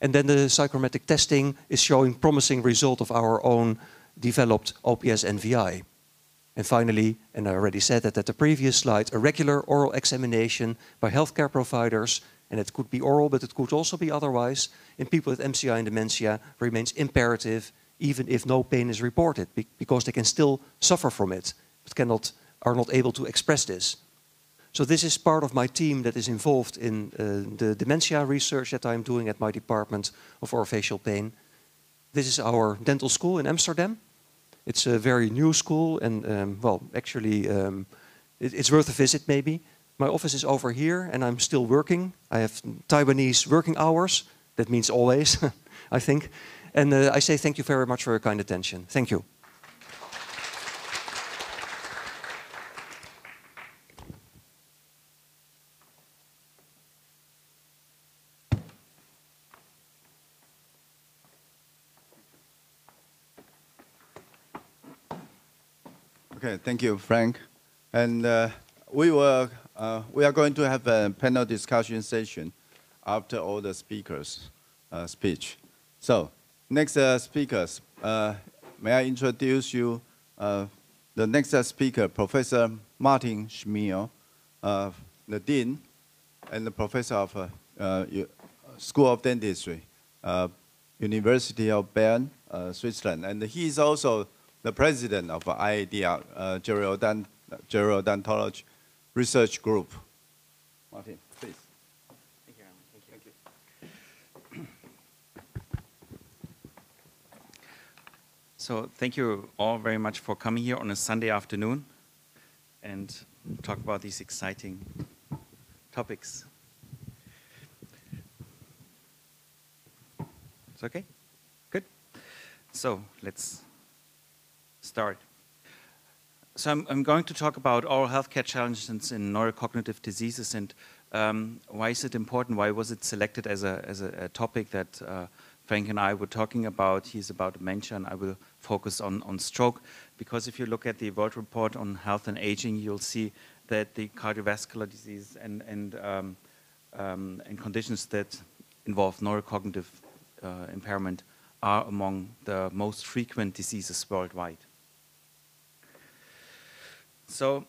And then the psychrometric testing is showing promising result of our own developed OPS-NVI. And finally, and I already said that at the previous slide, a regular oral examination by healthcare providers, and it could be oral, but it could also be otherwise, in people with MCI and dementia remains imperative, even if no pain is reported, because they can still suffer from it, but are not able to express this. So this is part of my team that is involved in the dementia research that I'm doing at my department of orofacial pain. This is our dental school in Amsterdam. It's a very new school, and well, actually, it's worth a visit maybe. My office is over here, and I'm still working. I have Taiwanese working hours. That means always, I think. And I say thank you very much for your kind attention. Thank you. Okay, thank you, Frank. And we are going to have a panel discussion session after all the speakers' speech. So, next speakers, may I introduce you the next speaker, Professor Martin Schmiel, the Dean and the Professor of School of Dentistry, University of Bern, Switzerland. And he is also the president of IADR, Gerodontology Research Group. Martin, please. Thank you, Alan. Thank you. So thank you all very much for coming here on a Sunday afternoon and talk about these exciting topics. It's okay? Good. So let's start. So I'm going to talk about oral healthcare challenges in neurocognitive diseases and why is it important? Why was it selected as a topic that Frank and I were talking about? He's about dementia and I will focus on stroke. because if you look at the World Report on Health and Aging, you'll see that the cardiovascular disease and conditions that involve neurocognitive impairment are among the most frequent diseases worldwide. So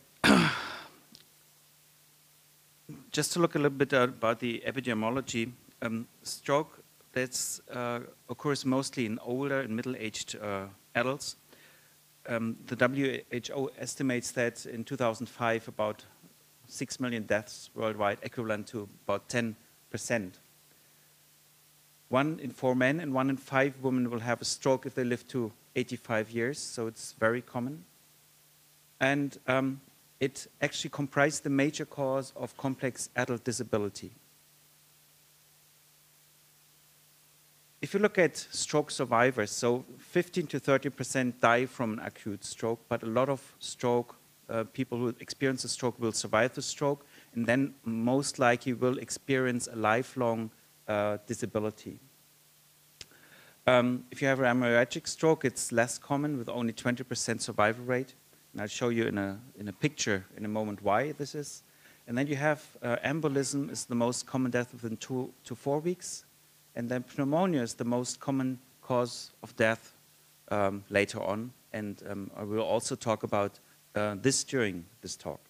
just to look a little bit about the epidemiology, stroke occurs mostly in older and middle-aged adults. The WHO estimates that in 2005 about 6 million deaths worldwide, equivalent to about 10%. 1 in 4 men and 1 in 5 women will have a stroke if they live to 85 years, so it's very common. And it actually comprises the major cause of complex adult disability. If you look at stroke survivors, so 15 to 30% die from an acute stroke, but a lot of people who experience a stroke will survive the stroke, and then most likely will experience a lifelong disability. If you have a hemorrhagic stroke, it's less common with only 20% survival rate. And I'll show you in a picture in a moment why this is. And then you have embolism is the most common death within 2 to 4 weeks. And then pneumonia is the most common cause of death later on. And I will also talk about this during this talk.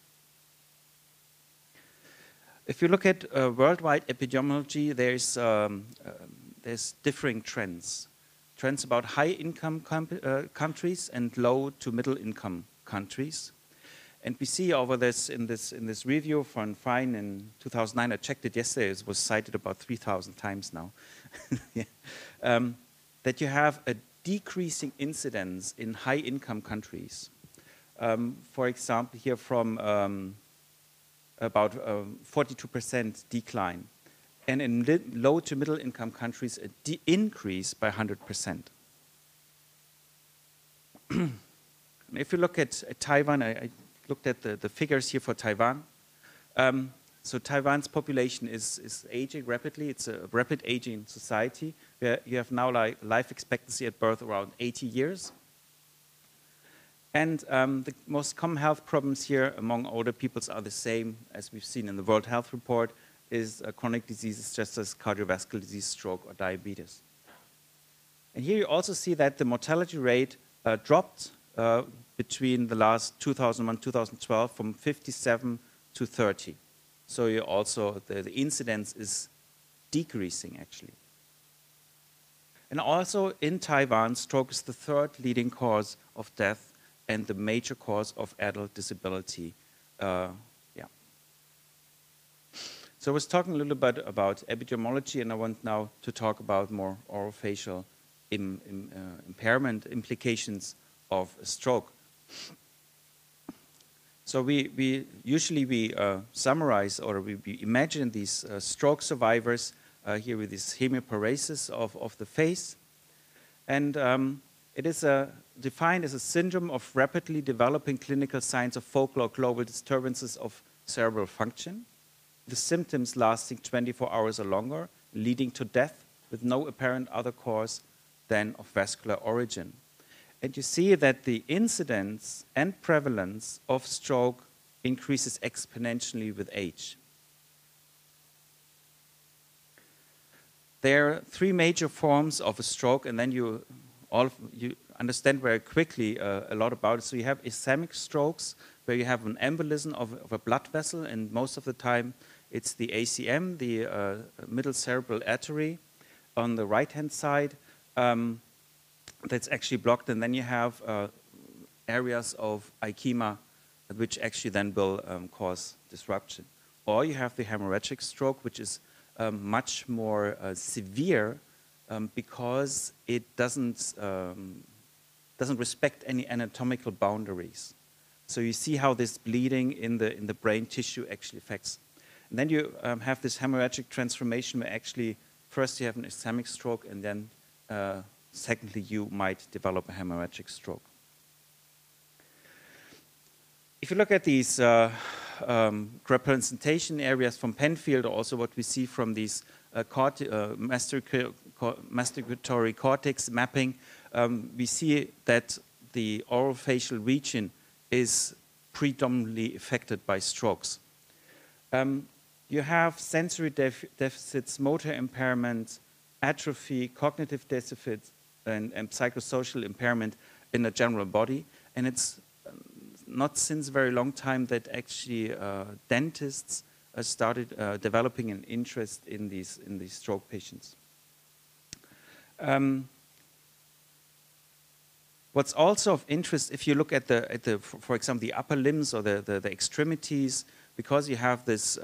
If you look at worldwide epidemiology, there's differing trends. Trends about high-income countries and low to middle-income countries. And we see over this in this review from Fine in 2009, I checked it yesterday, it was cited about 3,000 times now, yeah. That you have a decreasing incidence in high-income countries. For example, here from about 42% decline. And in low to middle-income countries, an increase by 100%. If you look at Taiwan, I looked at the figures here for Taiwan. So Taiwan's population is aging rapidly. It's a rapid aging society. Where you have now life expectancy at birth around 80 years. And the most common health problems here among older peoples are the same as we've seen in the World Health Report, is chronic diseases just as cardiovascular disease, stroke, or diabetes. And here you also see that the mortality rate dropped between the last 2001-2012 from 57 to 30. So you also, the incidence is decreasing actually. And also in Taiwan, stroke is the 3rd leading cause of death and the major cause of adult disability. So I was talking a little bit about epidemiology, and I want now to talk about more orofacial impairment implications of a stroke. So we usually summarize or we imagine these stroke survivors here with this hemiparesis of the face. And it is defined as a syndrome of rapidly developing clinical signs of focal or global disturbances of cerebral function, the symptoms lasting 24 hours or longer, leading to death with no apparent other cause than of vascular origin. And you see that the incidence and prevalence of stroke increases exponentially with age. There are 3 major forms of a stroke, and then you understand very quickly a lot about it. So you have ischemic strokes, where you have an embolism of a blood vessel, and most of the time it's the ACM, the middle cerebral artery on the right-hand side. That's actually blocked, and then you have areas of ischemia, which actually then will cause disruption. Or you have the hemorrhagic stroke, which is much more severe because it doesn't respect any anatomical boundaries. So you see how this bleeding in the brain tissue actually affects. And then you have this hemorrhagic transformation where actually first you have an ischemic stroke, and then secondly, you might develop a hemorrhagic stroke. If you look at these representation areas from Penfield, also what we see from these masticatory cortex mapping, we see that the orofacial region is predominantly affected by strokes. You have sensory deficits, motor impairment, atrophy, cognitive deficits, and psychosocial impairment in the general body. And it's not since a very long time that actually dentists started developing an interest in these stroke patients. What's also of interest, if you look at for example, the upper limbs or the extremities, because you have this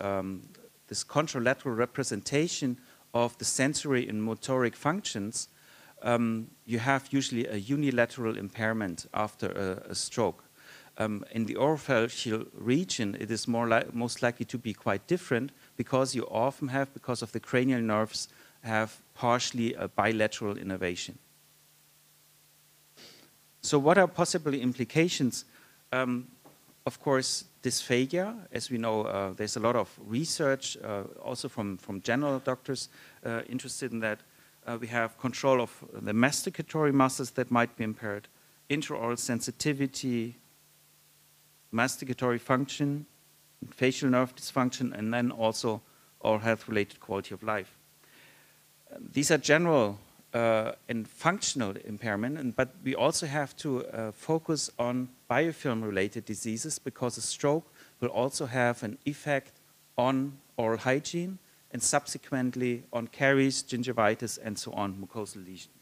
this contralateral representation of the sensory and motoric functions, you have usually a unilateral impairment after a stroke. In the orofacial region, it is most likely to be quite different, because you often have, because of the cranial nerves, have partially a bilateral innervation. So what are possible implications? Of course, dysphagia. As we know, there's a lot of research, also from general doctors interested in that. We have control of the masticatory muscles that might be impaired, intraoral sensitivity, masticatory function, facial nerve dysfunction, and then also oral health-related quality of life. These are general and functional impairment, but we also have to focus on biofilm-related diseases, because a stroke will also have an effect on oral hygiene and subsequently on caries, gingivitis, and so on, mucosal lesions.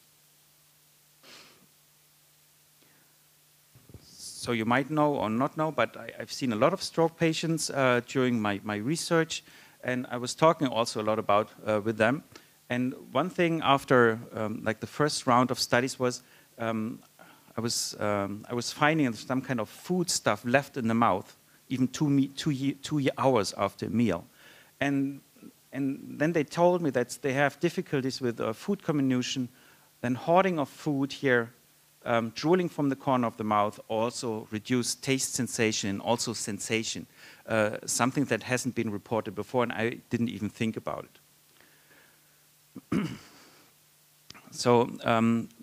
So you might know or not know, but I've seen a lot of stroke patients during my research, and I was talking also a lot about with them. And one thing after like the first round of studies was I was finding some kind of food stuff left in the mouth, even 2 hours after a meal. And then they told me that they have difficulties with food comminution, then hoarding of food here, drooling from the corner of the mouth, also reduced taste sensation and also sensation, something that hasn't been reported before, and I didn't even think about it. So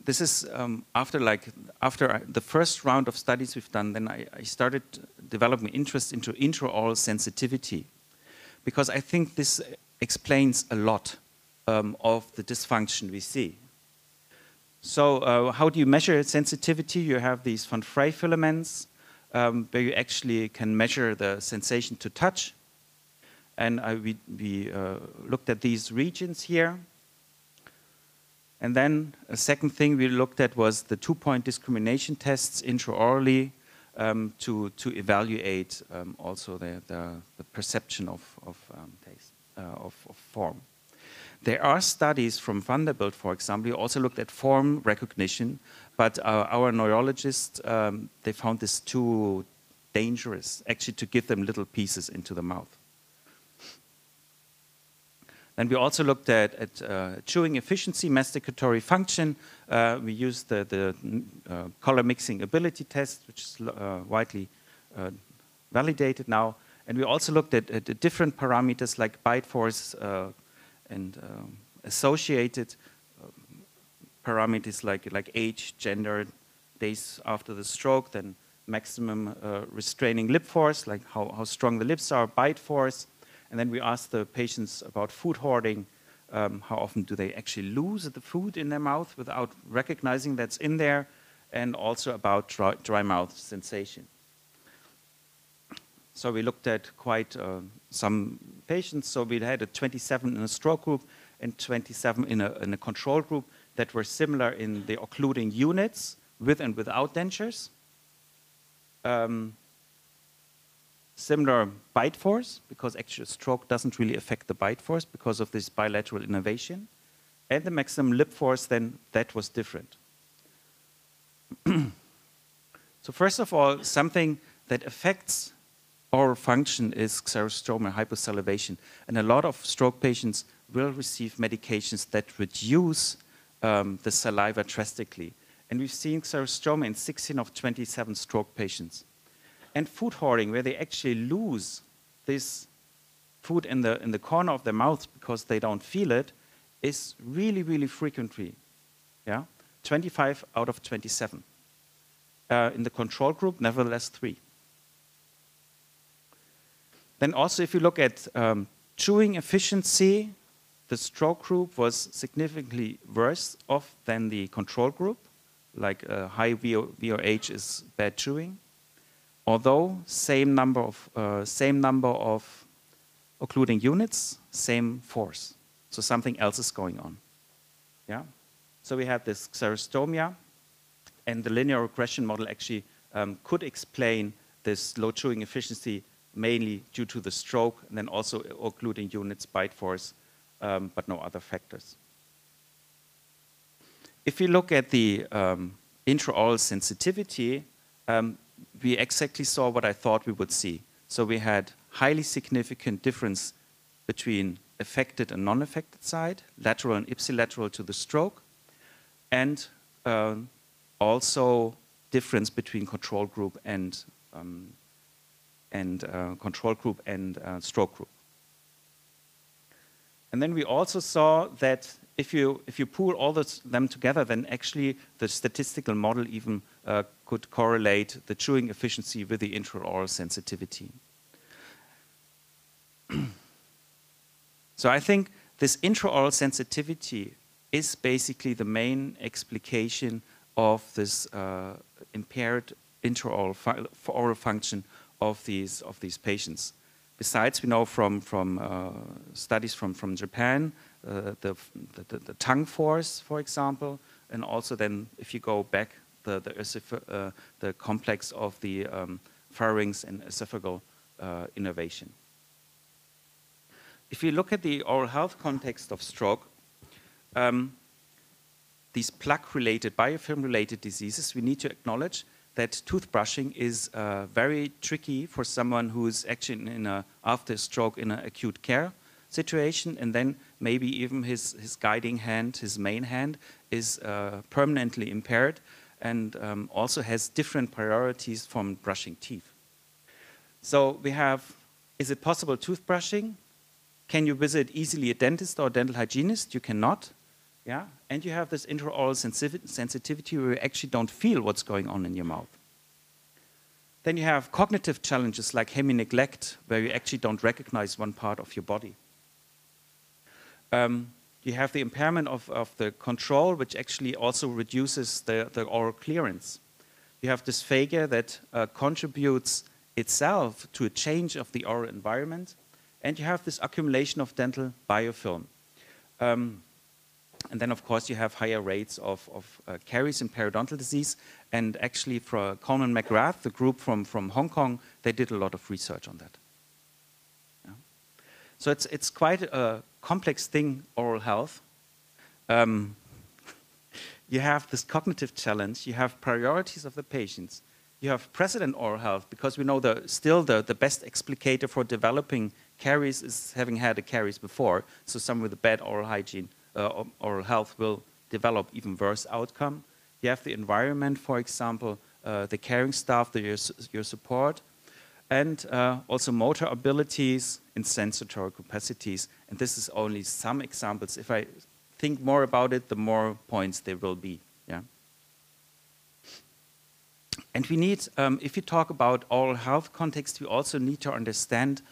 this is after the first round of studies we've done, then I started developing interest into intraoral sensitivity, because I think this explains a lot of the dysfunction we see. So how do you measure sensitivity? You have these von Frey filaments, where you actually can measure the sensation to touch. And we looked at these regions here. And then a second thing we looked at was the 2-point discrimination tests intraorally to evaluate also the perception of taste, of form. There are studies from Vanderbilt, for example, who also looked at form recognition, but our neurologists, they found this too dangerous, actually, to give them little pieces into the mouth. And we also looked at chewing efficiency, masticatory function. We used the color mixing ability test, which is widely validated now. And we also looked at different parameters like bite force and associated parameters like age, gender, days after the stroke, then maximum restraining lip force, like how strong the lips are, bite force. And then we asked the patients about food hoarding, how often do they actually lose the food in their mouth without recognizing that's in there, and also about dry mouth sensation. So we looked at quite some patients. So we had 27 in a stroke group and 27 in a control group that were similar in the occluding units, with and without dentures. Similar bite force, because actually stroke doesn't really affect the bite force because of this bilateral innervation. And the maximum lip force, then that was different. So first of all, something that affects oral function is xerostomia, hyposalivation. And a lot of stroke patients will receive medications that reduce the saliva drastically. And we've seen xerostomia in 16 of 27 stroke patients. And food hoarding, where they actually lose this food in the corner of their mouth because they don't feel it, is really, really frequently. Yeah, 25 out of 27. in the control group, nevertheless 3. Then also if you look at chewing efficiency, the stroke group was significantly worse off than the control group, like high VOH is bad chewing. Although same number of occluding units, same force. So something else is going on. Yeah. So we had this xerostomia, and the linear regression model actually could explain this low chewing efficiency mainly due to the stroke, and then also occluding units, bite force, but no other factors. If you look at the intraoral sensitivity, we exactly saw what I thought we would see. So we had highly significant difference between affected and non-affected side, lateral and ipsilateral to the stroke, and also difference between control group and stroke group. And then we also saw that if you pool all them together, then actually the statistical model even could correlate the chewing efficiency with the intraoral sensitivity. So I think this intraoral sensitivity is basically the main explication of this impaired intraoral oral function of these patients. Besides, we know from studies from Japan, the tongue force, for example, and also then if you go back, the complex of the pharynx and esophageal innervation. If you look at the oral health context of stroke, these plaque-related, biofilm-related diseases, we need to acknowledge that toothbrushing is very tricky for someone who is actually after a stroke in an acute care situation, and then maybe even his guiding hand, his main hand, is permanently impaired and also has different priorities from brushing teeth. So we have, is it possible toothbrushing? Can you visit easily a dentist or a dental hygienist? You cannot. Yeah? And you have this intraoral sensitivity where you actually don't feel what's going on in your mouth. Then you have cognitive challenges like hemi-neglect, where you actually don't recognize one part of your body. You have the impairment of the control, which actually also reduces the oral clearance. You have dysphagia that contributes itself to a change of the oral environment. And you have this accumulation of dental biofilm. And then, of course, you have higher rates of caries and periodontal disease. And actually, for Coleman McGrath, the group from Hong Kong, they did a lot of research on that. Yeah. So it's quite a complex thing, oral health. You have this cognitive challenge. You have priorities of the patients. You have precedent oral health, because we know still the best explicator for developing caries is having had a caries before. So someone with a bad oral hygiene, oral health will develop even worse outcome. You have the environment, for example, the caring staff, your support, and also motor abilities and sensory capacities. And this is only some examples. If I think more about it, the more points there will be. Yeah. And we need, if you talk about oral health context, we also need to understand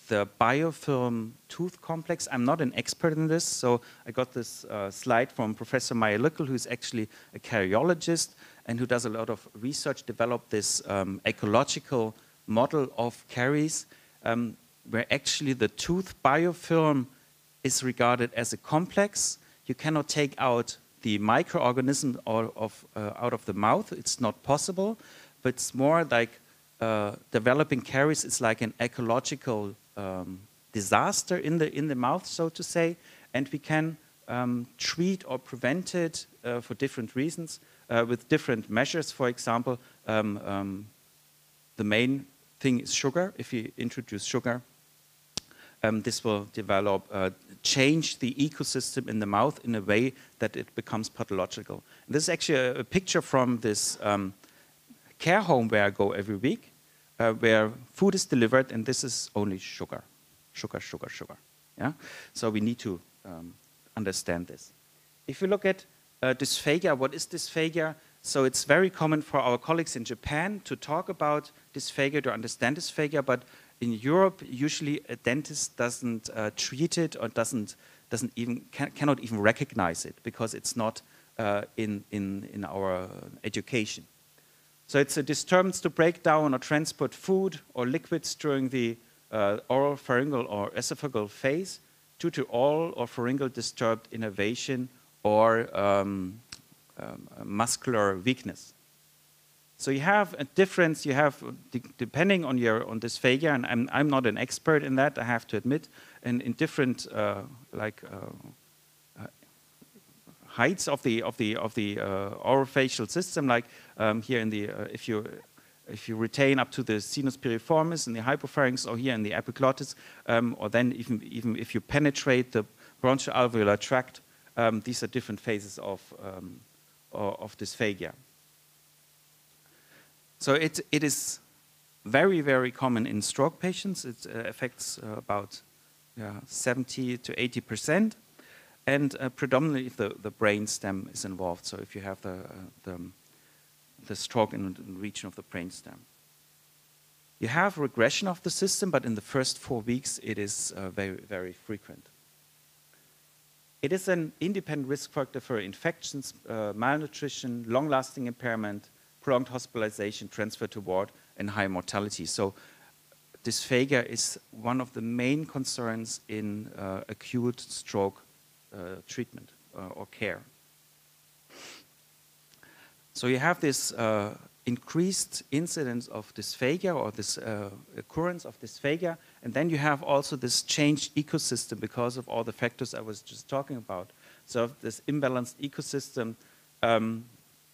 the biofilm tooth complex. I'm not an expert in this, so I got this slide from Professor Meyer-Lückel, who's actually a cariologist and who does a lot of research, developed this ecological model of caries, where actually the tooth biofilm is regarded as a complex. You cannot take out the microorganism out of the mouth. It's not possible, but it's more like developing caries. It's like an ecological disaster in the mouth, so to say, and we can treat or prevent it for different reasons with different measures. For example, the main thing is sugar. If you introduce sugar, this will develop, change the ecosystem in the mouth in a way that it becomes pathological. And this is actually a picture from this care home where I go every week, where food is delivered, and this is only sugar, sugar, sugar, sugar. Yeah? So we need to understand this. If you look at dysphagia, what is dysphagia? So it's very common for our colleagues in Japan to talk about dysphagia, to understand dysphagia, but in Europe, usually a dentist doesn't treat it or cannot even recognize it because it's not in our education. So it's a disturbance to break down or transport food or liquids during the oral, pharyngeal, or esophageal phase due to oral or pharyngeal disturbed innervation or muscular weakness. So you have a difference. You have, depending on dysphagia, and I'm not an expert in that, I have to admit, and in different heights of the orofacial system, like here in the if you retain up to the sinus piriformis in the hypopharynx, or here in the epiglottis, or then even if you penetrate the bronchoalveolar tract, these are different phases of dysphagia. So it is very, very common in stroke patients. It affects about 70 to 80%, and predominantly if the brain stem is involved. So if you have the stroke in the region of the brain stem. You have regression of the system, but in the first 4 weeks it is very, very frequent. It is an independent risk factor for infections, malnutrition, long-lasting impairment, prolonged hospitalization, transfer to ward, and high mortality. So dysphagia is one of the main concerns in acute stroke treatment or care. So you have this increased incidence of dysphagia, or this occurrence of dysphagia, and then you have also this changed ecosystem because of all the factors I was just talking about. So this imbalanced ecosystem,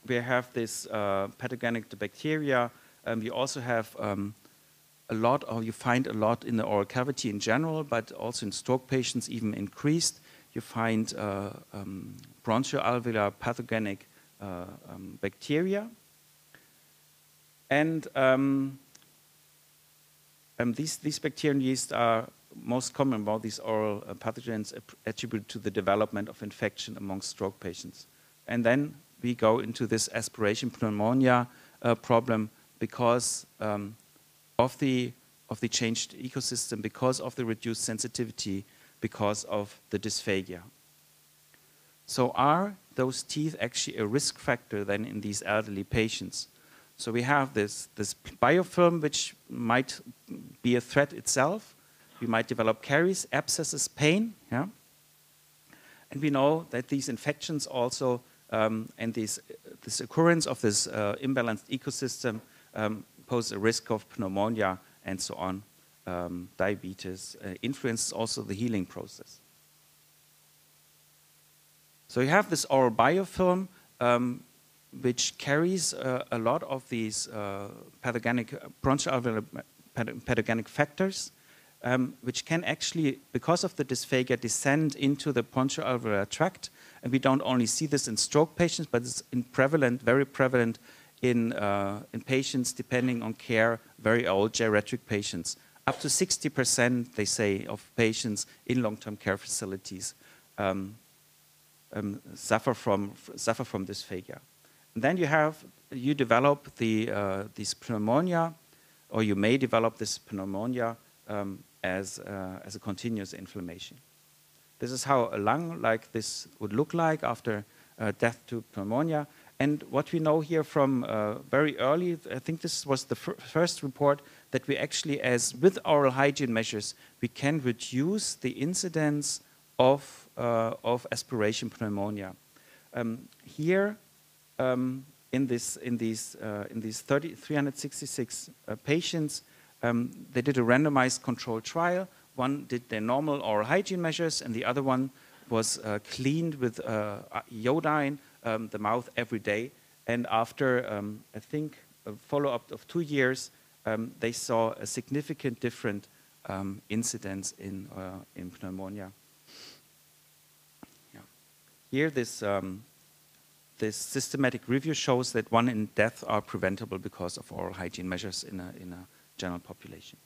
we have this pathogenic bacteria, you also have a lot, or you find a lot in the oral cavity in general, but also in stroke patients even increased. You find bronchoalveolar pathogenic bacteria. And these bacterial yeast are most common about these oral pathogens attributed to the development of infection among stroke patients. And then we go into this aspiration pneumonia problem because of the changed ecosystem, because of the reduced sensitivity, because of the dysphagia. So are those teeth actually a risk factor then in these elderly patients? So we have this biofilm, which might be a threat itself. We might develop caries, abscesses, pain. Yeah? And we know that these infections also, and this occurrence of this imbalanced ecosystem pose a risk of pneumonia and so on. Diabetes influences also the healing process. So you have this oral biofilm, which carries a lot of these pathogenic bronchoalveolar pathogenic factors, which can actually, because of the dysphagia, descend into the bronchoalveolar tract. And we don't only see this in stroke patients, but it's very prevalent in patients, depending on care, very old geriatric patients. Up to 60%, they say, of patients in long-term care facilities suffer from dysphagia. And then you develop this pneumonia, or you may develop this pneumonia as a continuous inflammation. This is how a lung like this would look like after death to pneumonia. And what we know here from very early, I think this was the first report, that we actually, with oral hygiene measures, we can reduce the incidence of aspiration pneumonia. Here, in these 366 patients, they did a randomized controlled trial. One did their normal oral hygiene measures, and the other one was cleaned with iodine the mouth every day. And after, I think, a follow-up of 2 years, they saw a significant different incidence in pneumonia. Yeah. Here, this systematic review shows that 1 in death are preventable because of oral hygiene measures in a general population.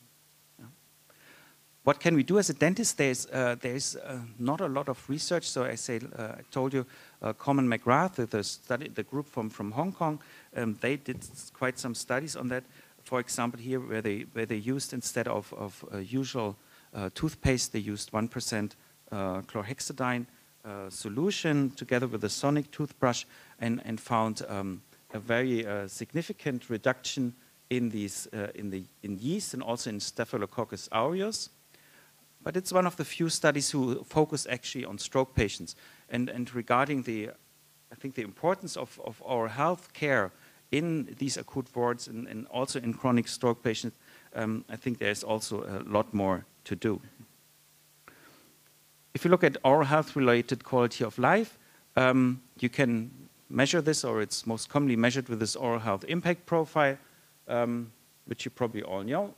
Yeah. what can we do as a dentist? There's not a lot of research. So I told you, Common McGrath, the group from Hong Kong, they did quite some studies on that. For example, here where they used, instead of usual toothpaste, they used 1% chlorhexidine solution together with a sonic toothbrush, and found a very significant reduction in these in yeast and also in Staphylococcus aureus. But it's one of the few studies who focus actually on stroke patients. And regarding I think the importance of oral health care in these acute wards and also in chronic stroke patients, I think there's also a lot more to do. If you look at oral health related quality of life, you can measure this, or it's most commonly measured with this oral health impact profile, which you probably all know.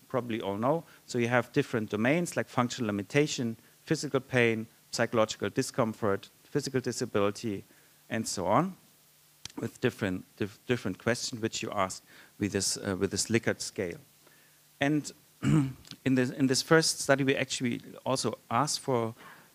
Probably all know. So you have different domains like functional limitation, physical pain, psychological discomfort, physical disability, and so on, with different questions which you ask with this Likert scale. And in this first study, we actually also asked for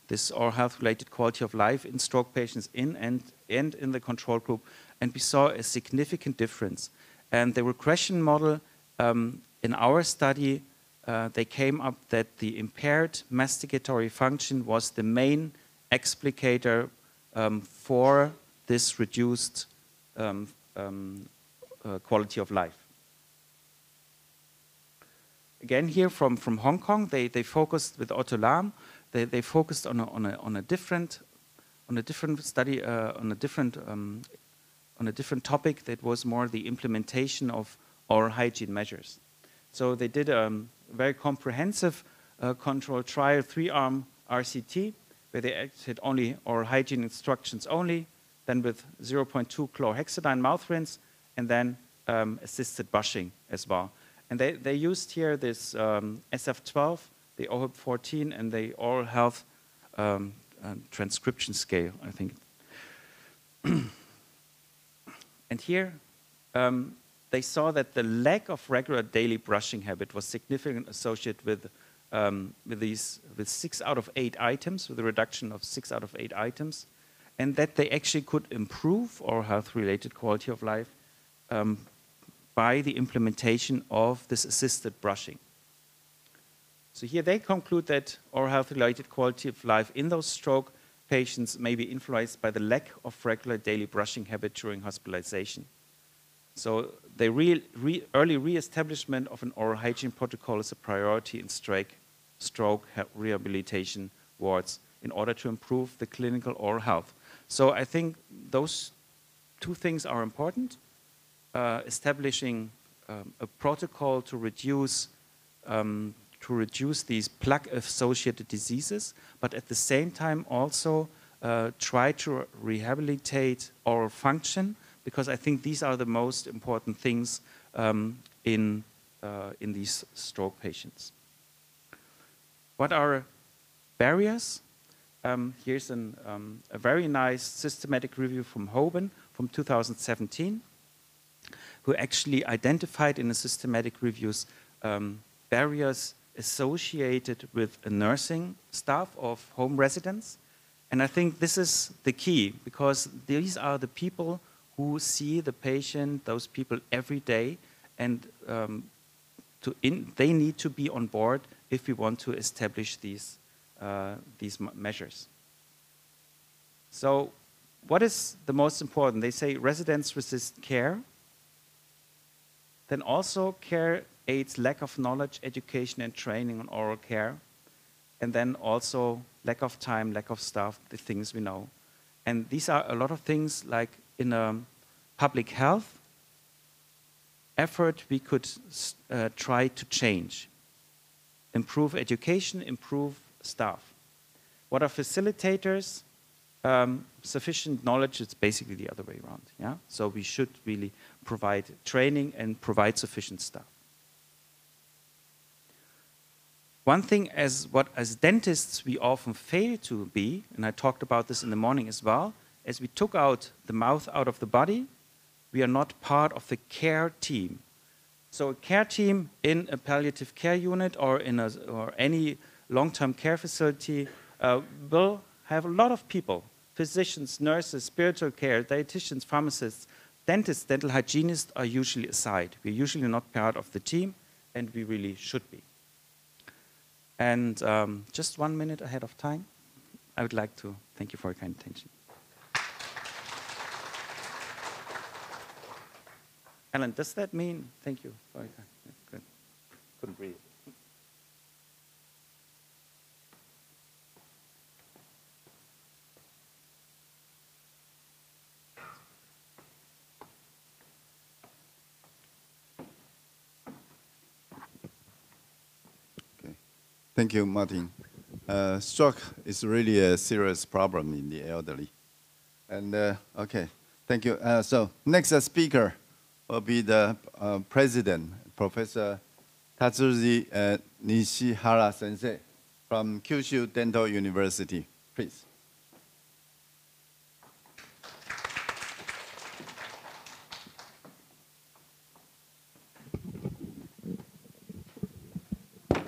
this oral health related quality of life in stroke patients and in the control group, and we saw a significant difference. And the regression model in our study, they came up that the impaired masticatory function was the main explicator for this reduced quality of life. Again, here from Hong Kong, they focused with Otto Lahm. They focused on a different study on a different topic that was more the implementation of oral hygiene measures. So they did a very comprehensive controlled trial, 3-arm RCT, where they had only oral hygiene instructions only, then with 0.2 chlorhexidine mouth rinse, and then assisted brushing as well. And they used here this SF12, the OHIP 14, and the oral health transcription scale, I think. And here, they saw that the lack of regular daily brushing habit was significantly associated with 6 out of 8 items, with a reduction of 6 out of 8 items, and that they actually could improve oral health-related quality of life by the implementation of this assisted brushing. So here they conclude that oral health-related quality of life in those stroke patients may be influenced by the lack of regular daily brushing habit during hospitalization. So the early re-establishment of an oral hygiene protocol is a priority in stroke rehabilitation wards in order to improve the clinical oral health. So I think those two things are important. Establishing a protocol to reduce these plaque-associated diseases, but at the same time also try to rehabilitate oral function, because I think these are the most important things in these stroke patients. What are barriers? Here's a very nice systematic review from Hoban from 2017, who actually identified in the systematic reviews barriers associated with a nursing staff of home residents. And I think this is the key, because these are the people who see the patient, those people every day, and they need to be on board if we want to establish these measures. So what is the most important? They say residents resist care. Then also care aids lack of knowledge, education, and training on oral care. And then also lack of time, lack of staff, the things we know. And these are a lot of things like in a public health effort we could try to change. Improve education, improve staff. What are facilitators? Sufficient knowledge, it's basically the other way around. Yeah? So we should really provide training and provide sufficient staff. One thing as dentists we often fail to be, and I talked about this in the morning as well, as we took out the mouth out of the body, we are not part of the care team. So a care team in a palliative care unit or in or any long-term care facility will have a lot of people, physicians, nurses, spiritual care, dietitians, pharmacists, dentists, dental hygienists are usually aside. We're usually not part of the team, and we really should be. And just 1 minute ahead of time, I would like to thank you for your kind attention. Alan, does that mean, thank you. Oh, yeah, good. Couldn't breathe. Okay. Thank you, Martin. Stroke is really a serious problem in the elderly. And okay, thank you. So next speaker will be the president, Professor Tatsuji Nishihara Sensei from Kyushu Dental University. Please.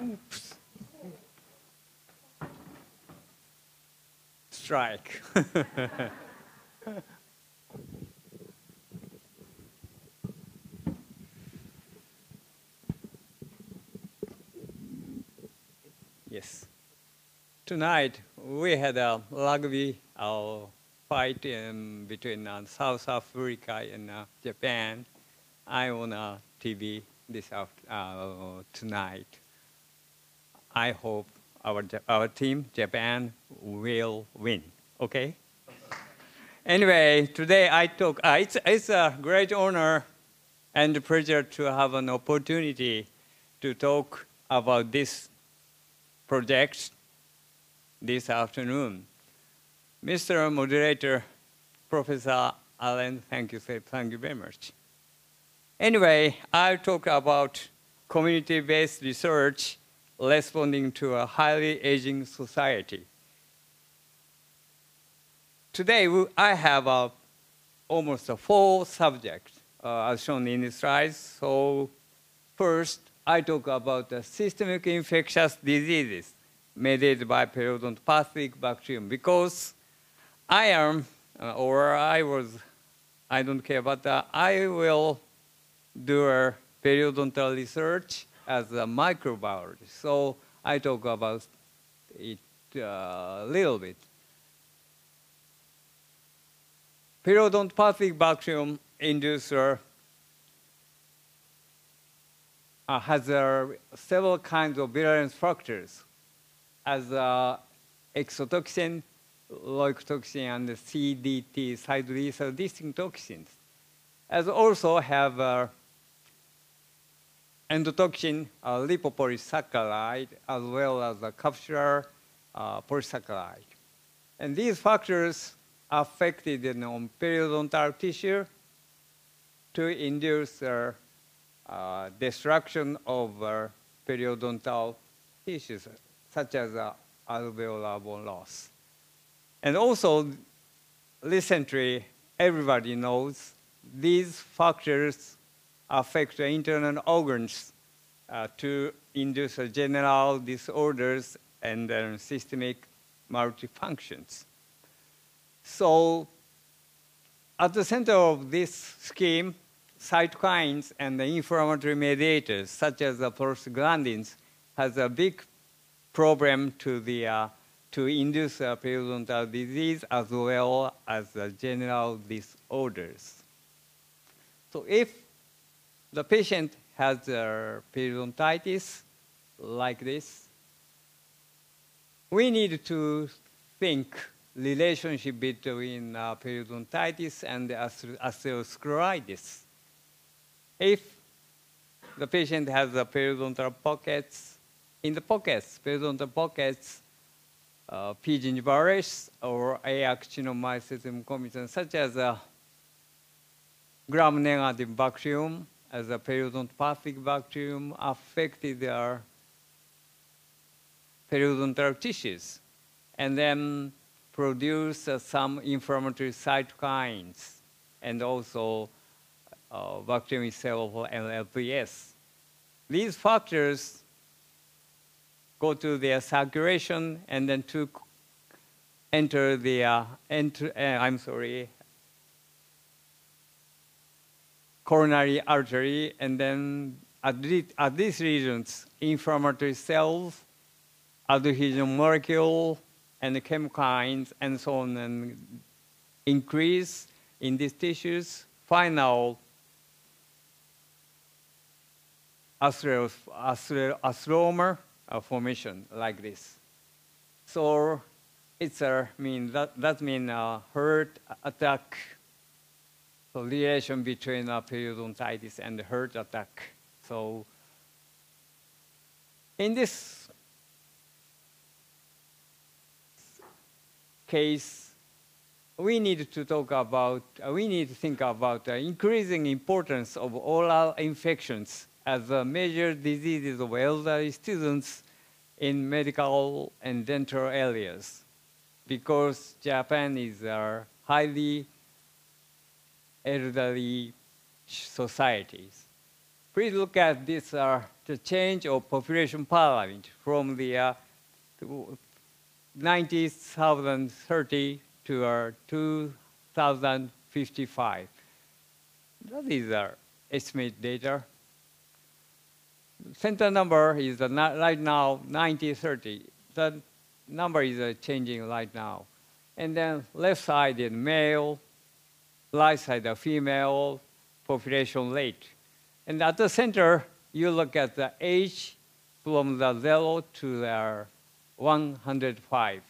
Oops. Strike. Yes. Tonight we had a rugby fight between South Africa and Japan. I on TV this tonight. I hope our team, Japan, will win. Okay. Anyway, today I took. It's a great honor and pleasure to have an opportunity to talk about this project this afternoon. Mr. Moderator, Professor Allen, thank you very much. Anyway, I'll talk about community-based research responding to a highly aging society. Today, I have almost 4 subjects as shown in the slides. So first, I talk about the systemic infectious diseases mediated by periodontopathic bacterium because I am, I don't care, but I will do a periodontal research as a microbiologist. So I talk about it a little bit. Periodontopathic bacterium inducer has several kinds of virulence factors as exotoxin, leukotoxin, and CDT, side lethal distinct toxins. As also have endotoxin, lipopolysaccharide, as well as a capsular polysaccharide. And these factors affected on periodontal tissue to induce destruction of periodontal tissues, such as alveolar bone loss. And also, recently, everybody knows these factors affect the internal organs to induce general disorders and systemic multifunctions. So, at the center of this scheme, cytokines and the inflammatory mediators, such as the prostaglandins, has a big problem to induce periodontal disease as well as general disorders. So if the patient has periodontitis like this, we need to think relationship between periodontitis and atherosclerosis. If the patient has periodontal pockets, in the pockets, periodontal pockets, P. gingivalis or A. actinomycetum comitant, such as gram-negative bacterium, as a periodontopathic bacterium, affected their periodontal tissues, and then produce some inflammatory cytokines, and also bacterium itself and LPS. these factors go to their circulation and then to enter the coronary artery, and then at these regions, inflammatory cells, adhesion molecule, and the chemokines, and so on, and increase in these tissues. Final atheroma formation like this. So it's that means heart attack. So relation between periodontitis and heart attack. So in this case, we need to think about the increasing importance of oral infections as major diseases of elderly students in medical and dental areas, because Japan is a highly elderly societies. Please look at this, the change of population pyramid from the 2030 to 2055. That is our estimate data. Center number is right now 9030. That number is changing right now. And then left side is male, right side is female population rate. And at the center, you look at the age from the 0 to the 105.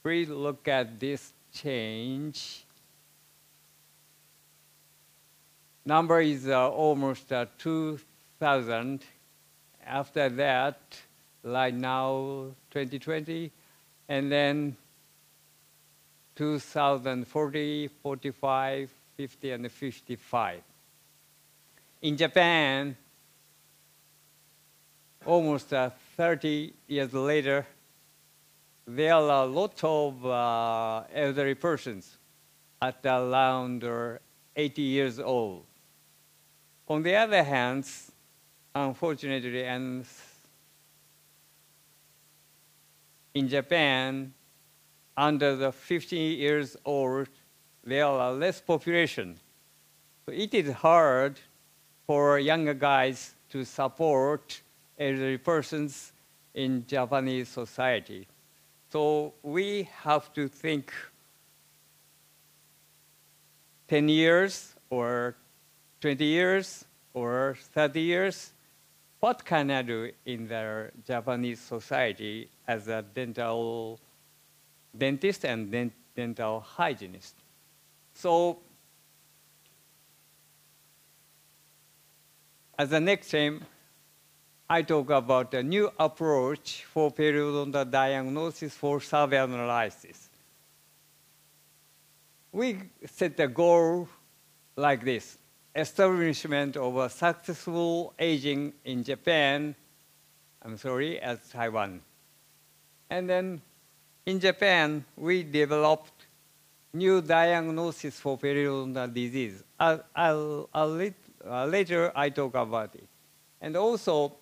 Please look at this change. Number is almost 2,000. After that, right now, 2020, and then 2040, 45, 50, and 55. In Japan, almost 30 years later, there are a lot of elderly persons at around 80 years old. On the other hand, unfortunately, and in Japan, under the 50 years old, there are less population. So it is hard for younger guys to support elderly persons in Japanese society. So we have to think 10 years or 20 years or 30 years, what can I do in the Japanese society as a dentist and dental hygienist? So as the next theme, I talk about a new approach for periodontal diagnosis for survey analysis. We set a goal like this: establishment of a successful aging in Japan, as Taiwan. And then in Japan, we developed new diagnosis for periodontal disease. Later, I talk about it. And also,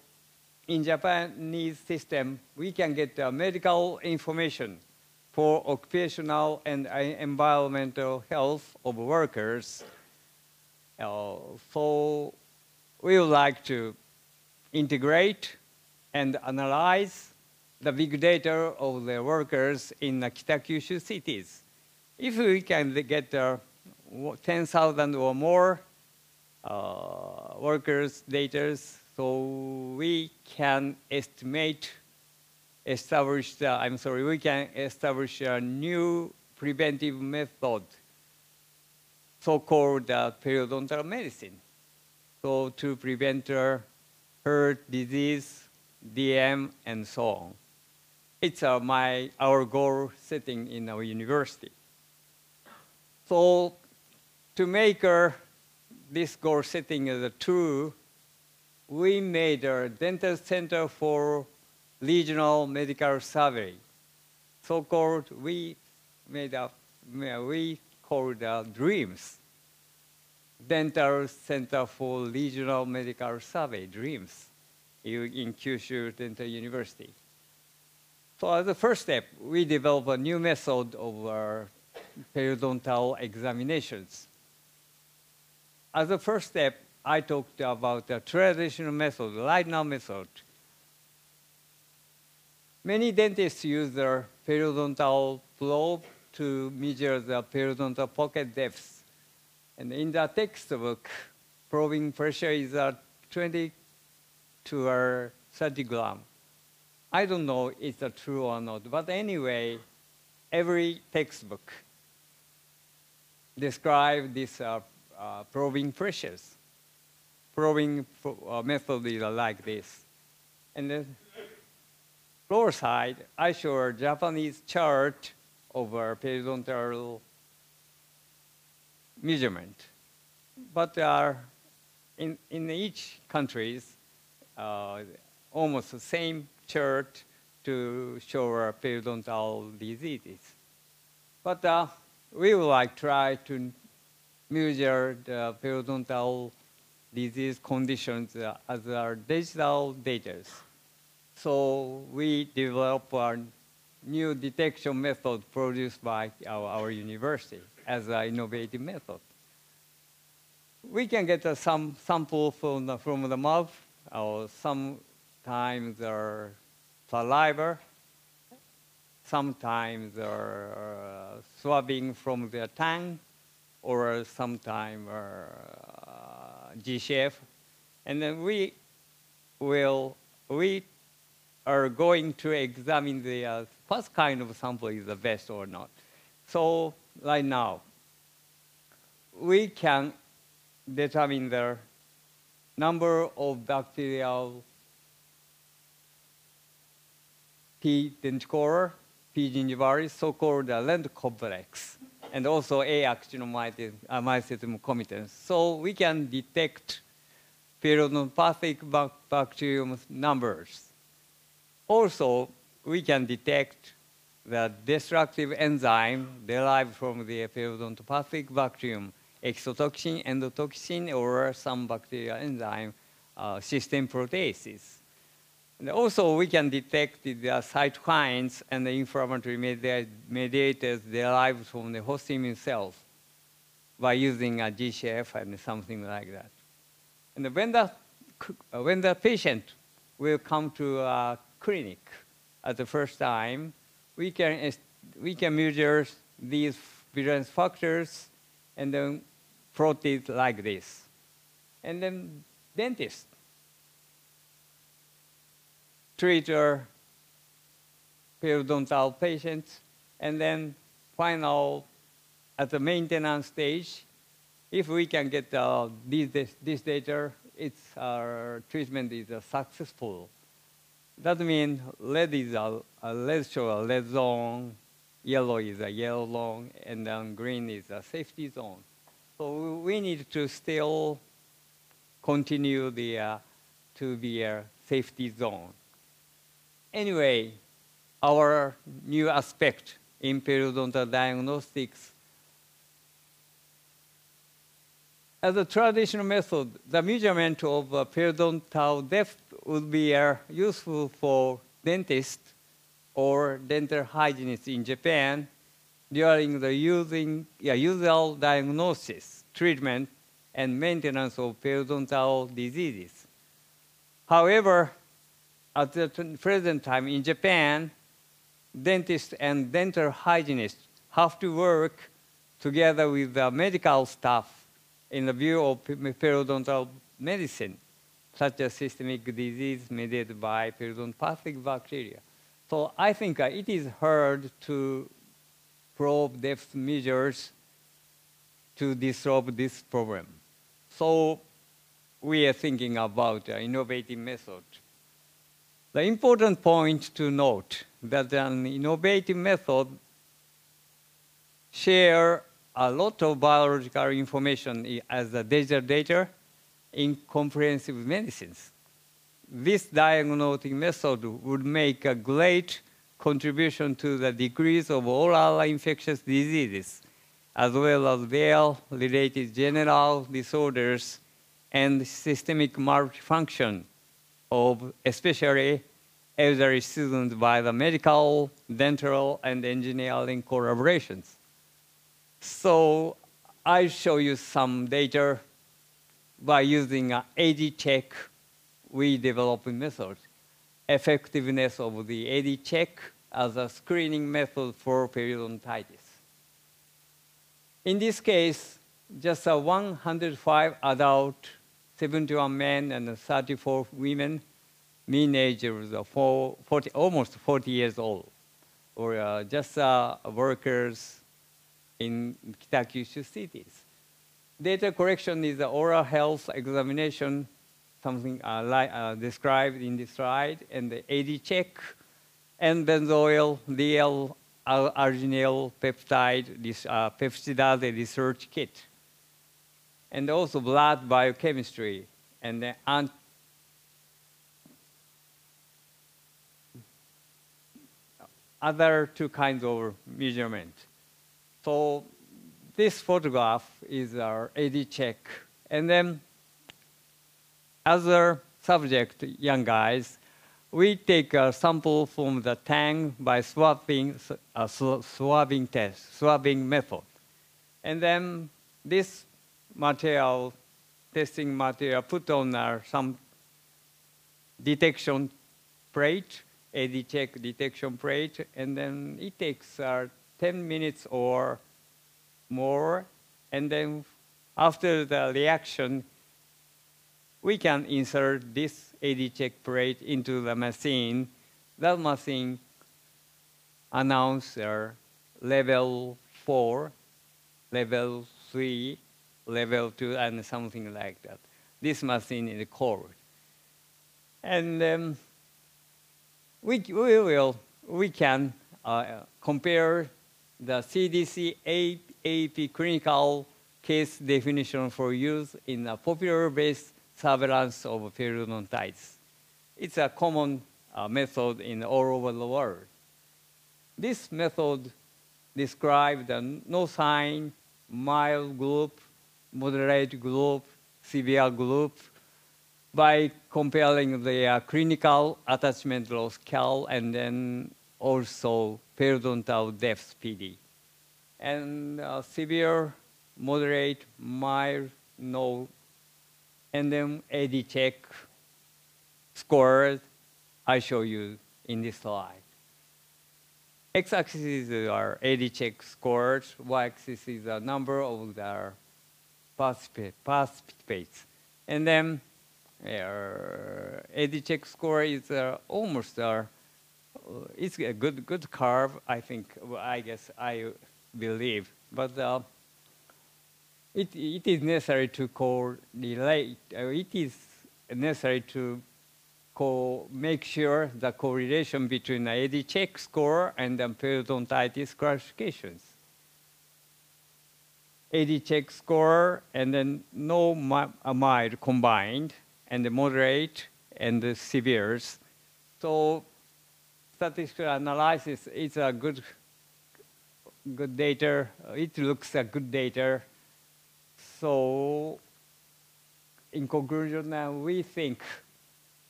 in Japanese system, we can get medical information for occupational and environmental health of workers. So we would like to integrate and analyze the big data of the workers in the Kitakyushu cities. If we can get 10,000 or more workers' data, so we can we can establish a new preventive method, so-called periodontal medicine. So to prevent heart disease, DM, and so on. It's our goal setting in our university. So to make this goal setting true, we made a dental center for regional medical survey. So-called, we called DREAMS. Dental Center for Regional Medical Survey, DREAMS. in Kyushu Dental University. So as a first step, we developed a new method of periodontal examinations. As a first step, I talked about the traditional method, right now method. Many dentists use their periodontal probe to measure the periodontal pocket depth. And in the textbook, probing pressure is 20 to 30 grams. I don't know if it's true or not, but anyway, every textbook describes this probing pressures. Probing method is like this. And then lower side, I show a Japanese chart of periodontal measurement. But in each countries, almost the same chart to show periodontal diseases. But we would like to try to measure the periodontal disease conditions as our digital data. So we developed a new detection method produced by our university as an innovative method. We can get some sample from the mouth, or sometimes saliva, sometimes swabbing from the tongue, or sometimes G-shape. And then we are going to examine the what kind of sample is the best or not. So right now, we can determine the number of bacterial P. denticola, P. gingivalis, so-called lens complex, and also A. actinomycetum comitans. So we can detect periodontopathic bacterium numbers. Also, we can detect the destructive enzyme derived from the periodontopathic bacterium, exotoxin, endotoxin, or some bacterial enzyme, system proteases. And also, we can detect the cytokines and the inflammatory mediators derived from the host immune cells by using a GCF and something like that. And when the patient will come to a clinic at the first time, we can measure these vigilance factors and then plot it like this. And then dentist treat our periodontal patients, and then final at the maintenance stage, if we can get this data, our treatment is successful. That means red is a red show a red zone, yellow is a yellow zone, and then green is a safety zone. So we need to still continue to be a safety zone. Anyway, our new aspect in periodontal diagnostics, as a traditional method, the measurement of periodontal depth would be useful for dentists or dental hygienists in Japan during the usual diagnosis, treatment, and maintenance of periodontal diseases. However, at the present time in Japan, dentists and dental hygienists have to work together with the medical staff in the view of periodontal medicine, such as systemic disease mediated by periodontopathic bacteria. So I think it is hard to probe depth measures to dissolve this problem. So we are thinking about an innovative method. The important point to note that an innovative method shares a lot of biological information as a digital data in comprehensive medicines. This diagnostic method would make a great contribution to the decrease of oral infectious diseases, as well as their related general disorders and systemic malfunction of especially elderly students by the medical, dental, and engineering collaborations. So I show you some data by using an AD check we developed method. Effectiveness of the AD check as a screening method for periodontitis. In this case, just 105 adult, 71 men, and 34 women, mean age was almost 40 years old, or just workers in Kitakyushu cities. Data collection is the oral health examination, something described in this slide, and the AD check, and benzoyl, DL, arginine peptide, peptidase research kit, and also blood biochemistry, and the other two kinds of measurement. So this photograph is our AD check. And then other subject, young guys, we take a sample from the tongue by swabbing test, swabbing method. And then this material, testing material, put on some detection plate, AD check detection plate, and then it takes 10 minutes or more, and then after the reaction, we can insert this AD check plate into the machine. That machine announces level 4, level 3, level 2, and something like that. This machine is called. And we can compare the CDC AAP clinical case definition for use in a popular-based surveillance of periodontitis. It's a common method all over the world. This method describes the no sign, mild group, moderate group, severe group, by comparing the clinical attachment loss scale and then also periodontal depth PD. And severe, moderate, mild, no, and then AD check scores I show you in this slide. X-axis are AD check scores, Y-axis is the number of the participates. And then AD check score is almost it's a good curve, I think. I believe, but it is necessary to correlate. It is necessary to make sure the correlation between the AD check score and the periodontitis classifications. AD check score and then no mild combined, and the moderate and the severes. So statistical analysis is a good data. It looks a good data. So in conclusion, we think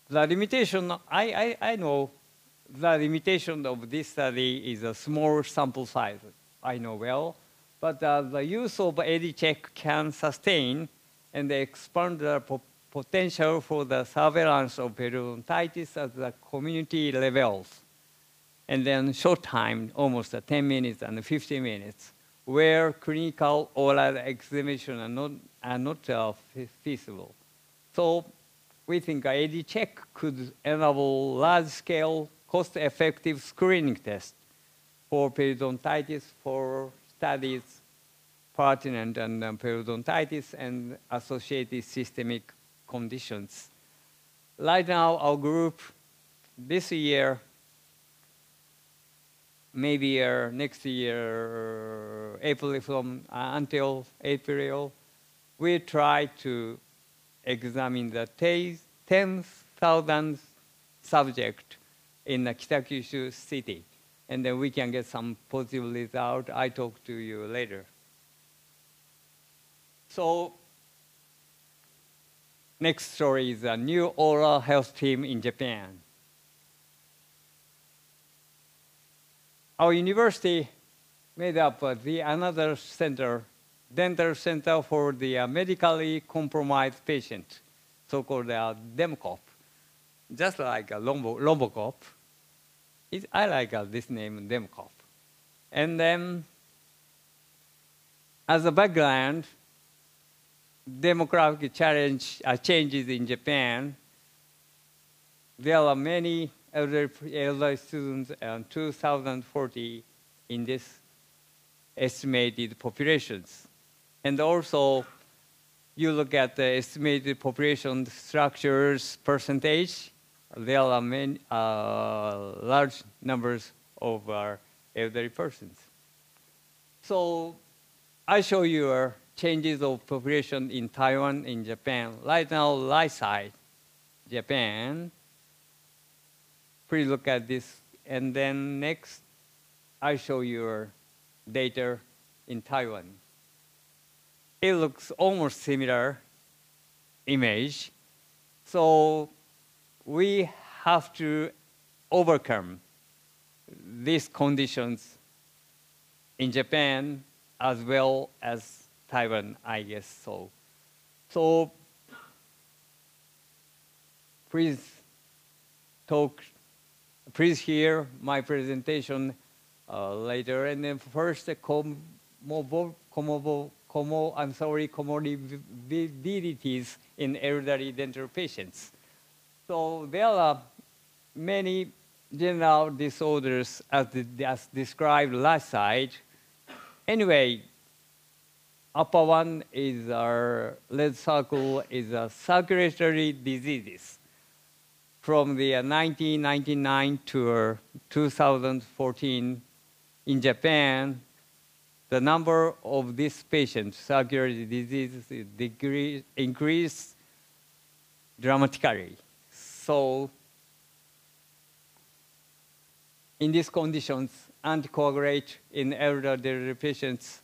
the limitation, I know the limitation of this study is a small sample size. I know well, but the use of AD check can sustain and expand the potential for the surveillance of periodontitis at the community levels. And then short time, almost 10 minutes and 15 minutes, where clinical oral examination are not feasible. So we think AD check could enable large-scale, cost-effective screening tests for periodontitis for studies pertinent and periodontitis and associated systemic conditions. Right now, our group, this year, maybe next year, April until April, we try to examine the 10,000 subjects in the Kitakyushu city, and then we can get some positive result. I talk to you later. So next story is a new oral health team in Japan. Our university made up another center, dental center for the medically compromised patient, so-called DEMCOP, just like Lombocop. I like this name, DEMCOP. And then, as a background, demographic changes in Japan. There are many elderly students in 2040 in this estimated populations. And also, you look at the estimated population structures percentage, there are many large numbers of elderly persons. So I show you changes of population in Taiwan, in Japan. Right now, right side, Japan. Please look at this. And then next, I show you data in Taiwan. It looks almost similar image. So we have to overcome these conditions in Japan as well as Taiwan, I guess so. So please hear my presentation later. And then first, comorbidities in elderly dental patients. So there are many general disorders as described last side. Anyway, upper one is our red circle is circulatory diseases. From the 1999 to 2014 in Japan, the number of these patients, circulatory diseases, increased dramatically. So in these conditions, anticoagulate in elderly patients,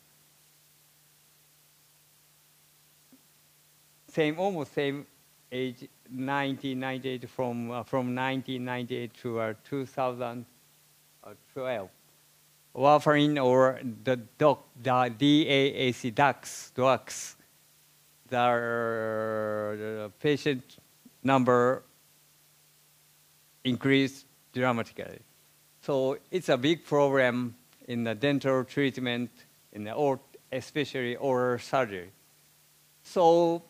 almost same age, 1998 from 1998 to 2012. Warfarin or the DAAC drugs, the patient number increased dramatically. So it's a big problem in the dental treatment, especially oral surgery. So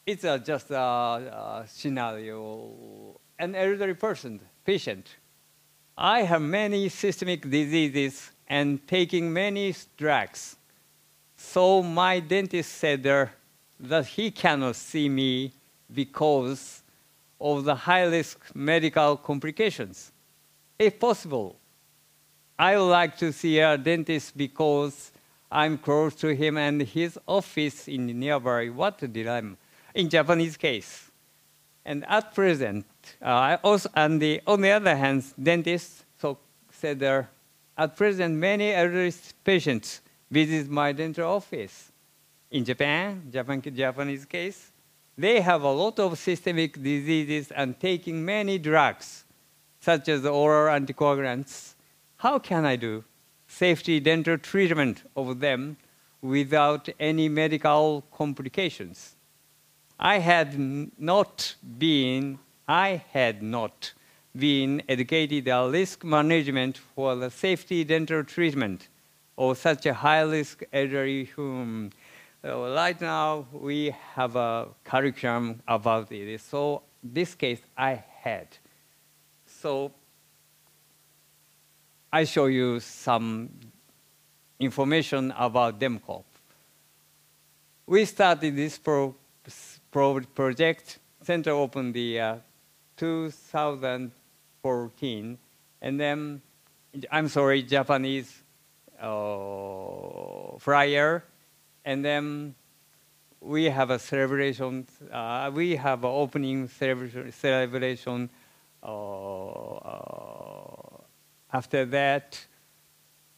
it's just a scenario. An elderly patient. I have many systemic diseases and taking many drugs. So my dentist said that he cannot see me because of the high-risk medical complications. If possible, I would like to see a dentist because I'm close to him and his office in nearby. What a dilemma. In Japanese case. And at present, on the other hand, dentists said at present many elderly patients visit my dental office. In Japanese case, they have a lot of systemic diseases and taking many drugs, such as oral anticoagulants. How can I do safety dental treatment of them without any medical complications? I had not been educated on risk management for the safety dental treatment of such a high-risk elderly whom. So right now, we have a curriculum about it. So this case I had. So I show you some information about DEMCOP. We started this project. Center opened the 2014, and then Japanese flyer, and then we have a celebration. We have an opening celebration. After that,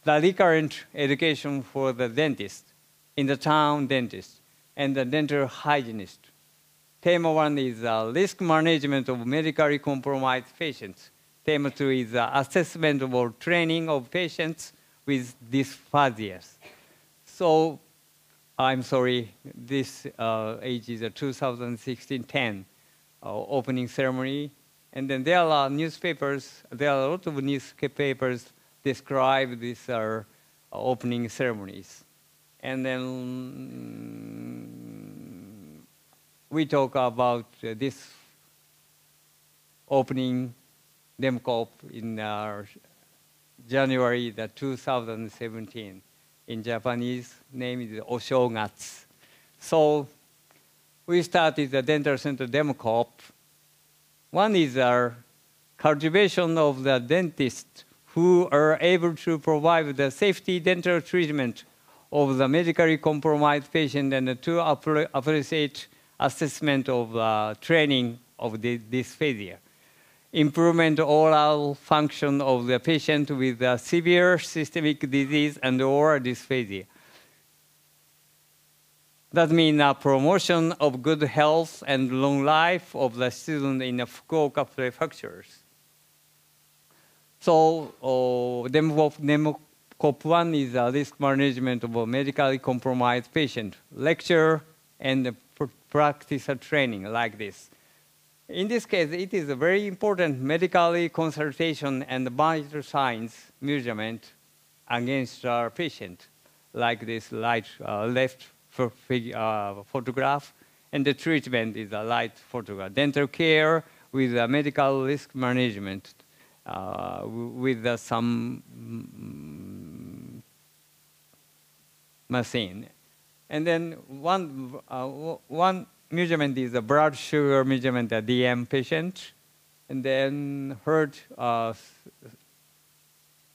the recurrent education for the dentist in the town dentist and the dental hygienist. Theme 1 is risk management of medically compromised patients. Theme 2 is assessment or training of patients with dysphasias. So I'm sorry, this age is a 2016-10 opening ceremony. And then there are newspapers, there are a lot of newspapers describe these opening ceremonies. And then we talk about this opening DEMCOP in January 2017. In Japanese, name is Oshogatsu. So we started the dental center DEMCOP. One is our cultivation of the dentists who are able to provide the safety dental treatment of the medically compromised patient and to appreciate assessment of training of dysphagia. Improvement oral function of the patient with severe systemic disease and oral dysphagia. That means promotion of good health and long life of the student in the Fukuoka prefectures. So DEMCOP 1 is risk management of a medically compromised patient. Lecture and practice training like this. In this case, it is a very important medically consultation and vital signs measurement against our patient, like this left photograph, and the treatment is a right photograph. Dental care with medical risk management with some machine. And then one measurement is a blood sugar measurement, a DM patient, and then heart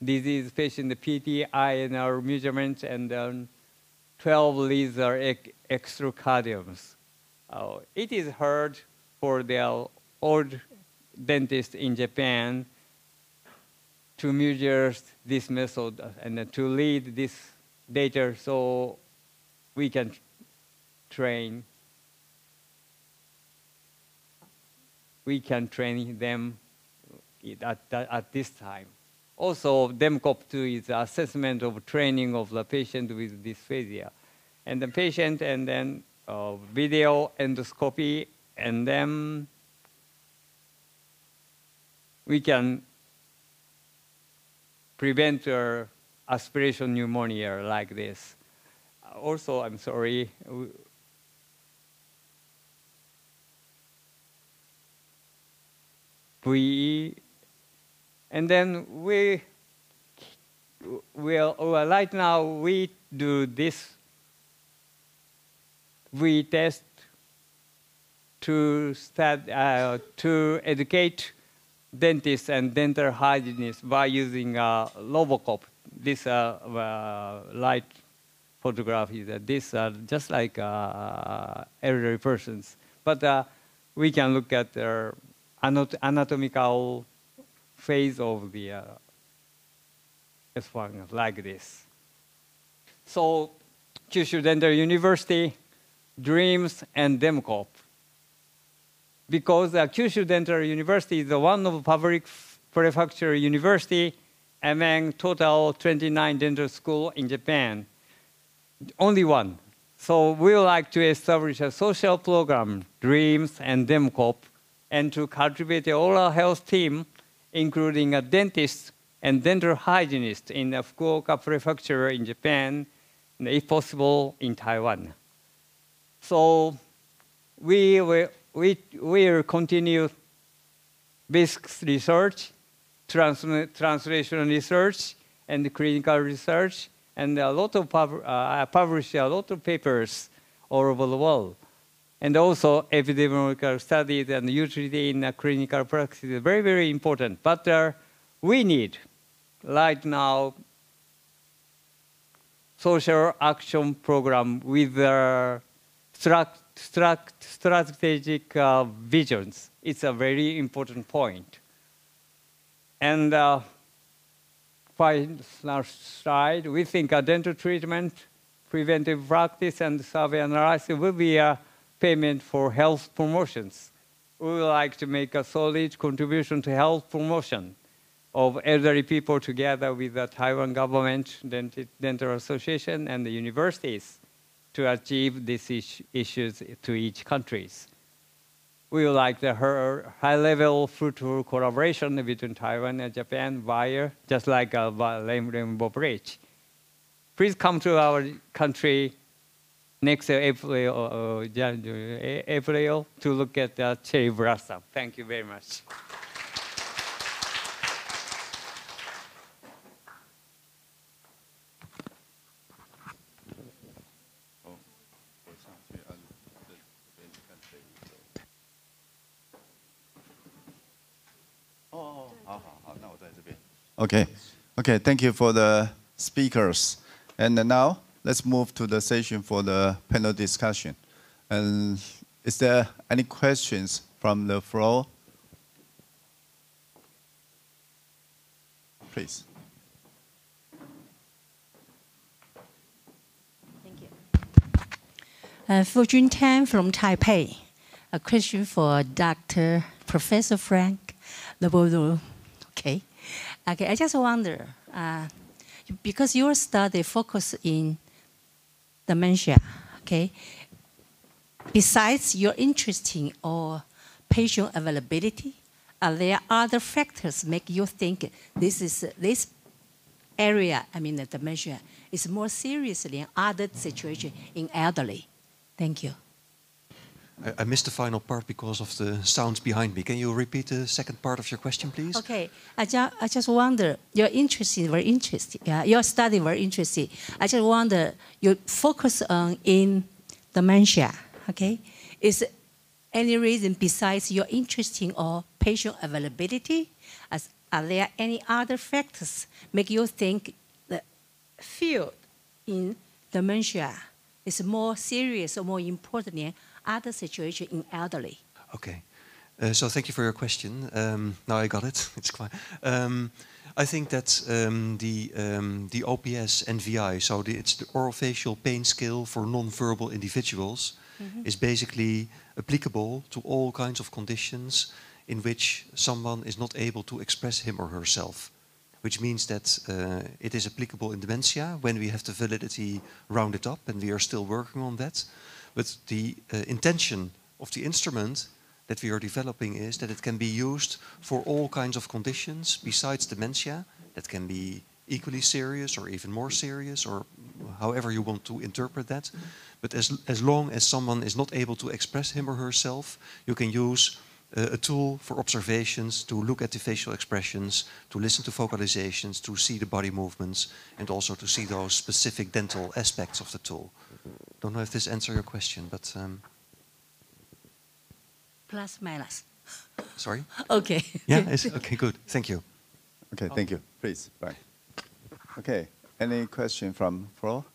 disease patient, the PT-INR measurement, and then 12 leads are extracardioms. It is hard for the old dentists in Japan to measure this method and to lead this data so we can train them at this time. Also, DEMCOP 2 is assessment of training of the patient with dysphagia. And the patient, and then video endoscopy, and then we can prevent aspiration pneumonia like this. Also, I'm sorry, and then right now we do this VE test to educate dentists and dental hygienists by using Robocop. This light photograph is this just like elderly persons, but we can look at their anatomical phase of the S1 like this. So Kyushu Dental University, dreams, and DEMCOP. Because Kyushu Dental University is one of public prefecture university among total 29 dental schools in Japan. Only one. So we would like to establish a social program, dreams, and DEMCOP, and to cultivate an oral health team, including a dentist and dental hygienist in the Fukuoka prefecture in Japan, and if possible, in Taiwan. So we will continue basic research, translational research, and clinical research, and a lot of publish a lot of papers all over the world. And also epidemiological studies and utility in clinical practice is very, very important. But we need, right now, social action program with strategic visions. It's a very important point. And final slide, we think dental treatment, preventive practice, and survey analysis will be payment for health promotions. We would like to make a solid contribution to health promotion of elderly people together with the Taiwan government, dental association, and the universities to achieve these issues to each countries. We would like the high-level fruitful collaboration between Taiwan and Japan via, just like a Rainbow Bridge. Please come to our country next April to look at the cherry blossom. Thank you very much. Okay. Okay, thank you for the speakers. And now let's move to the session for the panel discussion. And is there any questions from the floor? Please. Thank you. Fortune Tan from Taipei. A question for Dr. Professor Frank Lobodo. Okay. Okay, I just wonder, because your study focus in dementia, okay, besides your interest in or patient availability, are there other factors make you think this area, I mean the dementia, is more serious than other situation in elderly? Thank you. I missed the final part because of the sounds behind me. Can you repeat the second part of your question, please? Okay, I just wonder, your interest is very interesting. Your study very interesting. I just wonder, you focus on in dementia, okay? Is any reason besides your interest in or patient availability? Are there any other factors make you think the field in dementia is more serious or more important than other situation in elderly? Okay. So thank you for your question. Now I got it. It's quite. I think that the OPS NVI, so it's the orofacial pain scale for non-verbal individuals, is basically applicable to all kinds of conditions in which someone is not able to express him or herself, which means that it is applicable in dementia when we have the validity rounded up, and we are still working on that. But the intention of the instrument that we are developing is that it can be used for all kinds of conditions besides dementia that can be equally serious or even more serious, or however you want to interpret that. But as long as someone is not able to express him or herself, you can use a tool for observations, to look at the facial expressions, to listen to vocalizations, to see the body movements, and also to see those specific dental aspects of the tool. Don't know if this answers your question, but... Plus, minus. Sorry? Okay. Yeah, okay, good. Thank you. Okay, thank you. Please, bye. Okay, any question from floor?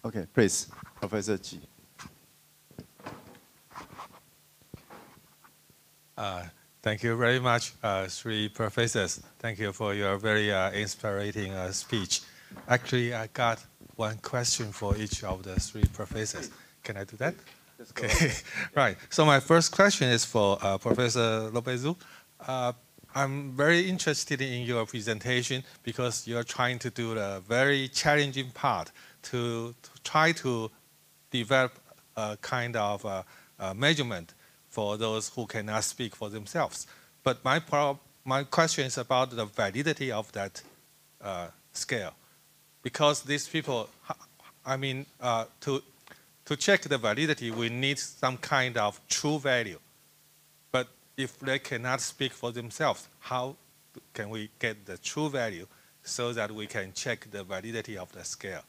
Okay, please, Professor Ji. Thank you very much, three professors. Thank you for your very inspiring speech. Actually, I got one question for each of the three professors. Can I do that? Okay, right. So my first question is for Professor Lopezu. I'm very interested in your presentation because you're trying to do the very challenging part to try to develop a kind of measurement for those who cannot speak for themselves. But my question is about the validity of that scale. Because these people, I mean, to check the validity, we need some kind of true value. But if they cannot speak for themselves, how can we get the true value so that we can check the validity of the scale?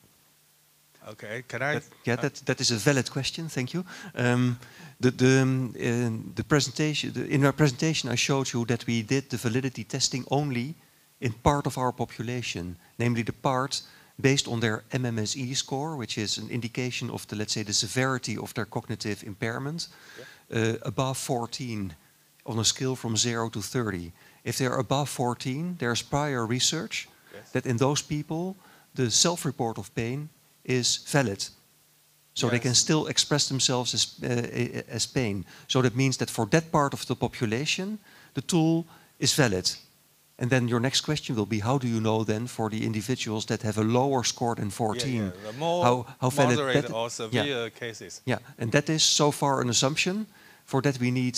Okay, can I? That is a valid question. Thank you. The presentation, in our presentation, I showed you that we did the validity testing only in part of our population, namely the part based on their MMSE score, which is an indication of the, let's say, the severity of their cognitive impairment, above 14 on a scale from 0 to 30. If they are above 14, there's prior research that in those people, the self-report of pain is valid. So they can still express themselves as pain. So that means that for that part of the population, the tool is valid. And then your next question will be, how do you know then for the individuals that have a lower score than 14, the more how valid moderate that or severe cases? Yeah, and that is so far an assumption. For that we need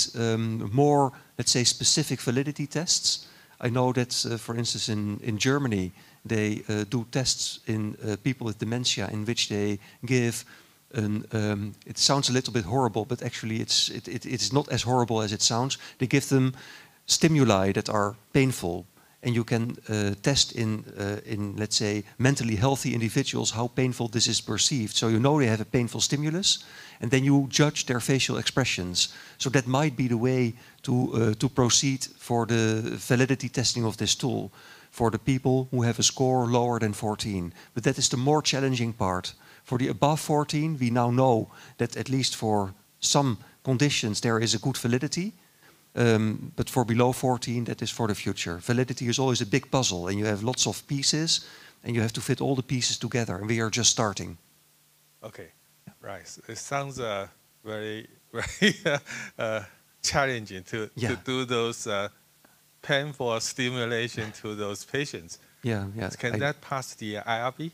more, let's say, specific validity tests. I know that, for instance, in Germany, they do tests in people with dementia in which they give it sounds a little bit horrible, but actually it's not as horrible as it sounds. They give them stimuli that are painful, and you can test in let's say mentally healthy individuals how painful this is perceived. So you know they have a painful stimulus, and then you judge their facial expressions. So that might be the way to proceed for the validity testing of this tool for the people who have a score lower than 14. But that is the more challenging part. For the above 14, we now know that at least for some conditions there is a good validity. But for below 14, that is for the future. Validity is always a big puzzle, and you have lots of pieces, and you have to fit all the pieces together, and we are just starting. Okay, right. It sounds very, very challenging to do those painful stimulation to those patients. Yeah. Can that pass the IRB?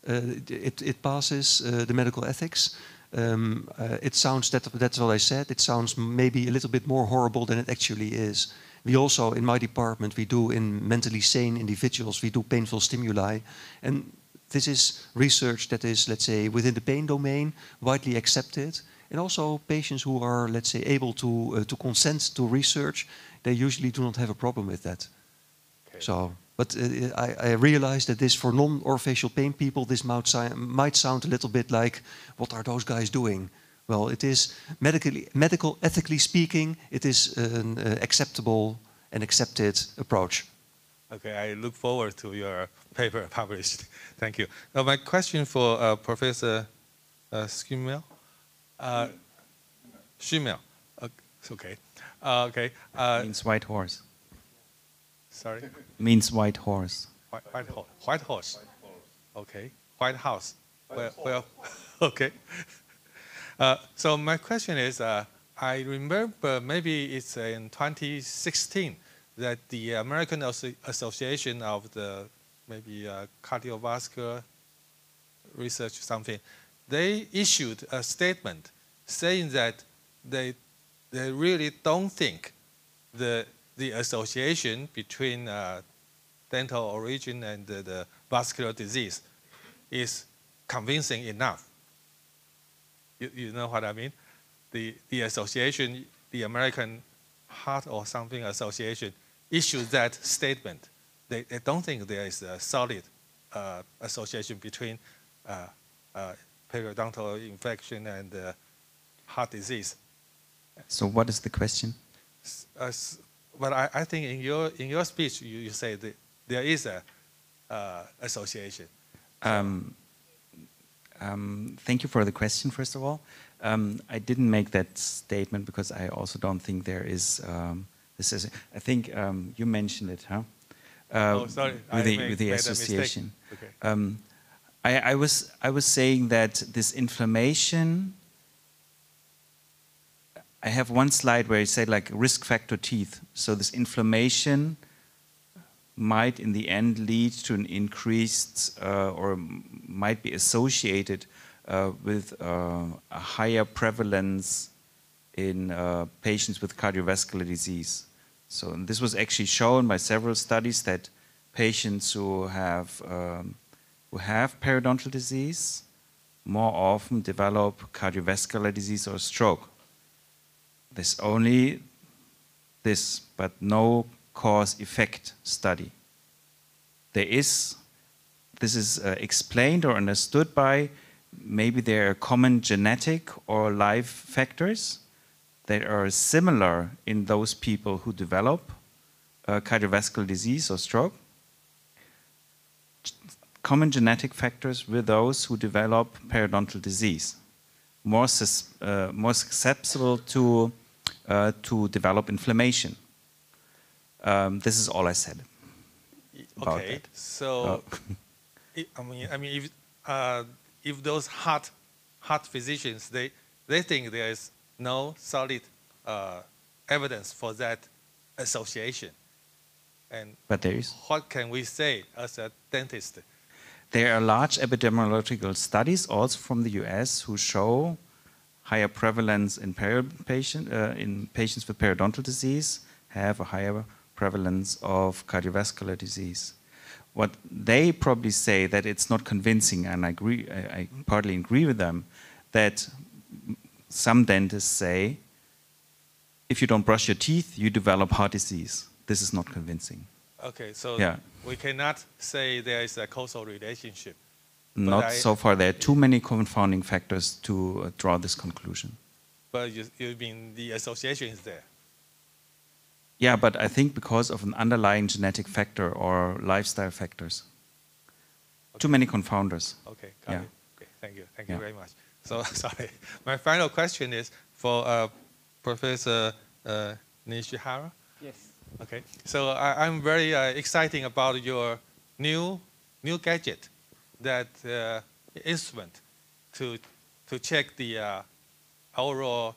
It passes the medical ethics. It sounds, that's what I said, it sounds maybe a little bit more horrible than it actually is. We also, in my department, we do in mentally sane individuals, we do painful stimuli. And this is research that is, let's say, within the pain domain, widely accepted. And also patients who are, let's say, able to consent to research, they usually do not have a problem with that. Okay. So, but I realize that this, for non-orofacial pain people, this might sound a little bit like, what are those guys doing? Well, it is ethically speaking, it is an acceptable and accepted approach. Okay, I look forward to your paper published. Thank you. Now, my question for Professor Schimmel. Schimmel. Okay. Okay. Means white horse. Sorry? Means white horse. White horse. White horse. Okay. White House. Well, okay. So my question is, I remember maybe it's in 2016 that the American Association of the maybe cardiovascular research something, they issued a statement saying that they really don't think the association between dental origin and the vascular disease is convincing enough. You know what I mean? The association, the American Heart or something Association, issued that statement. They don't think there is a solid association between periodontal infection and heart disease. So what is the question? But I think in your speech you say that there is a association. Thank you for the question, first of all. I didn't make that statement because I also don't think there is. I think you mentioned it, huh? Oh, sorry. With the association. Okay. I was saying that this inflammation. I have one slide where I say like risk factor teeth. So this inflammation might in the end lead to an increased or might be associated with a higher prevalence in patients with cardiovascular disease. So this was actually shown by several studies that patients who have periodontal disease more often develop cardiovascular disease or stroke. There's only this, but no cause-effect study. This is explained or understood by maybe there are common genetic or life factors that are similar in those people who develop cardiovascular disease or stroke. Common genetic factors with those who develop periodontal disease, more susceptible to develop inflammation. This is all I said about that. So, I mean, if those heart physicians, they think there is no solid evidence for that association. And But there is. What can we say as a dentist? There are large epidemiological studies also from the US who show higher prevalence in patients with periodontal disease have a higher prevalence of cardiovascular disease. What they probably say that it's not convincing, and I partly agree with them, that some dentists say, if you don't brush your teeth, you develop heart disease. This is not convincing. Okay, so yeah. We cannot say there is a causal relationship. Not so far. There are too many confounding factors to draw this conclusion. But you mean the association is there? Yeah, but I think because of an underlying genetic factor or lifestyle factors. Okay. Too many confounders. Okay, got it. Okay, thank you. Thank you very much. So, sorry. My final question is for Professor Nishihara. Yes. Okay, so I'm very excited about your new gadget, that instrument to check the overall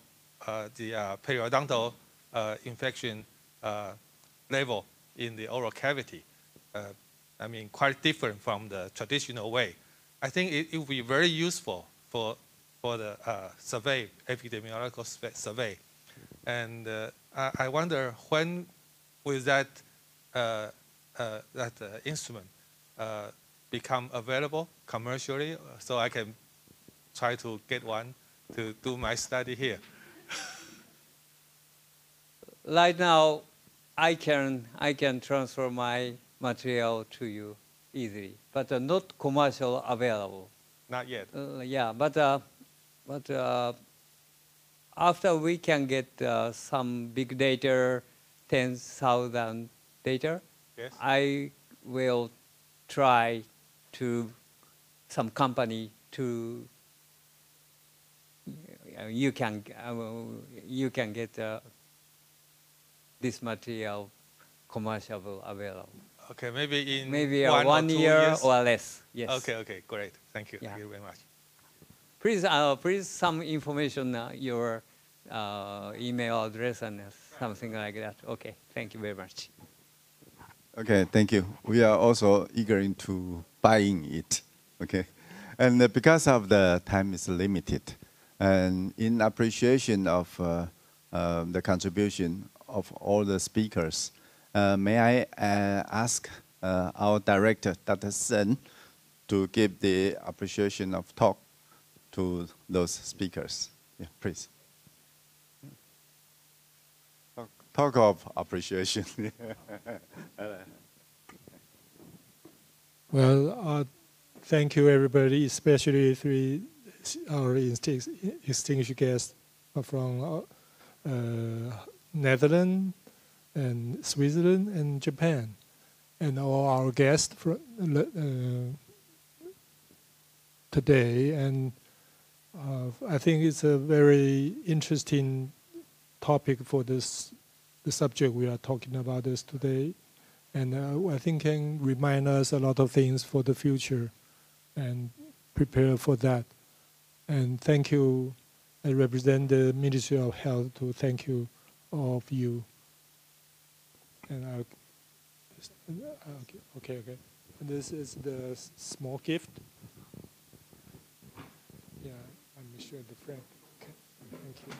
the periodontal infection level in the oral cavity. I mean, quite different from the traditional way. I think it will be very useful for the survey, epidemiological survey. And I wonder when will that instrument become available commercially, so I can try to get one to do my study here. Right now, I can transfer my material to you easily, but not commercial available. Not yet. Yeah, but after we can get some big data, 10,000 data, yes. I will try to some company to you can get this material commercial available. Okay, maybe in one year years? or less. Yes. Okay, great. Thank you. Yeah. Thank you very much. Please some information, your email address and something like that. Okay, thank you very much. Okay, thank you. We are also eager into buying it. Okay, and because of the time is limited, and in appreciation of the contribution of all the speakers, may I ask our director, Dr. Sen, to give the appreciation of talk to those speakers. Yeah, please. Talk of appreciation. Well, thank you everybody, especially our distinguished guests from Netherlands and Switzerland and Japan, and all our guests from today. And I think it's a very interesting topic for the subject we are talking about this today. And I think can remind us a lot of things for the future and prepare for that. And thank you. I represent the Ministry of Health to thank you, all of you. And okay. And this is the small gift. Yeah, I'm sure the friend. Okay, thank you.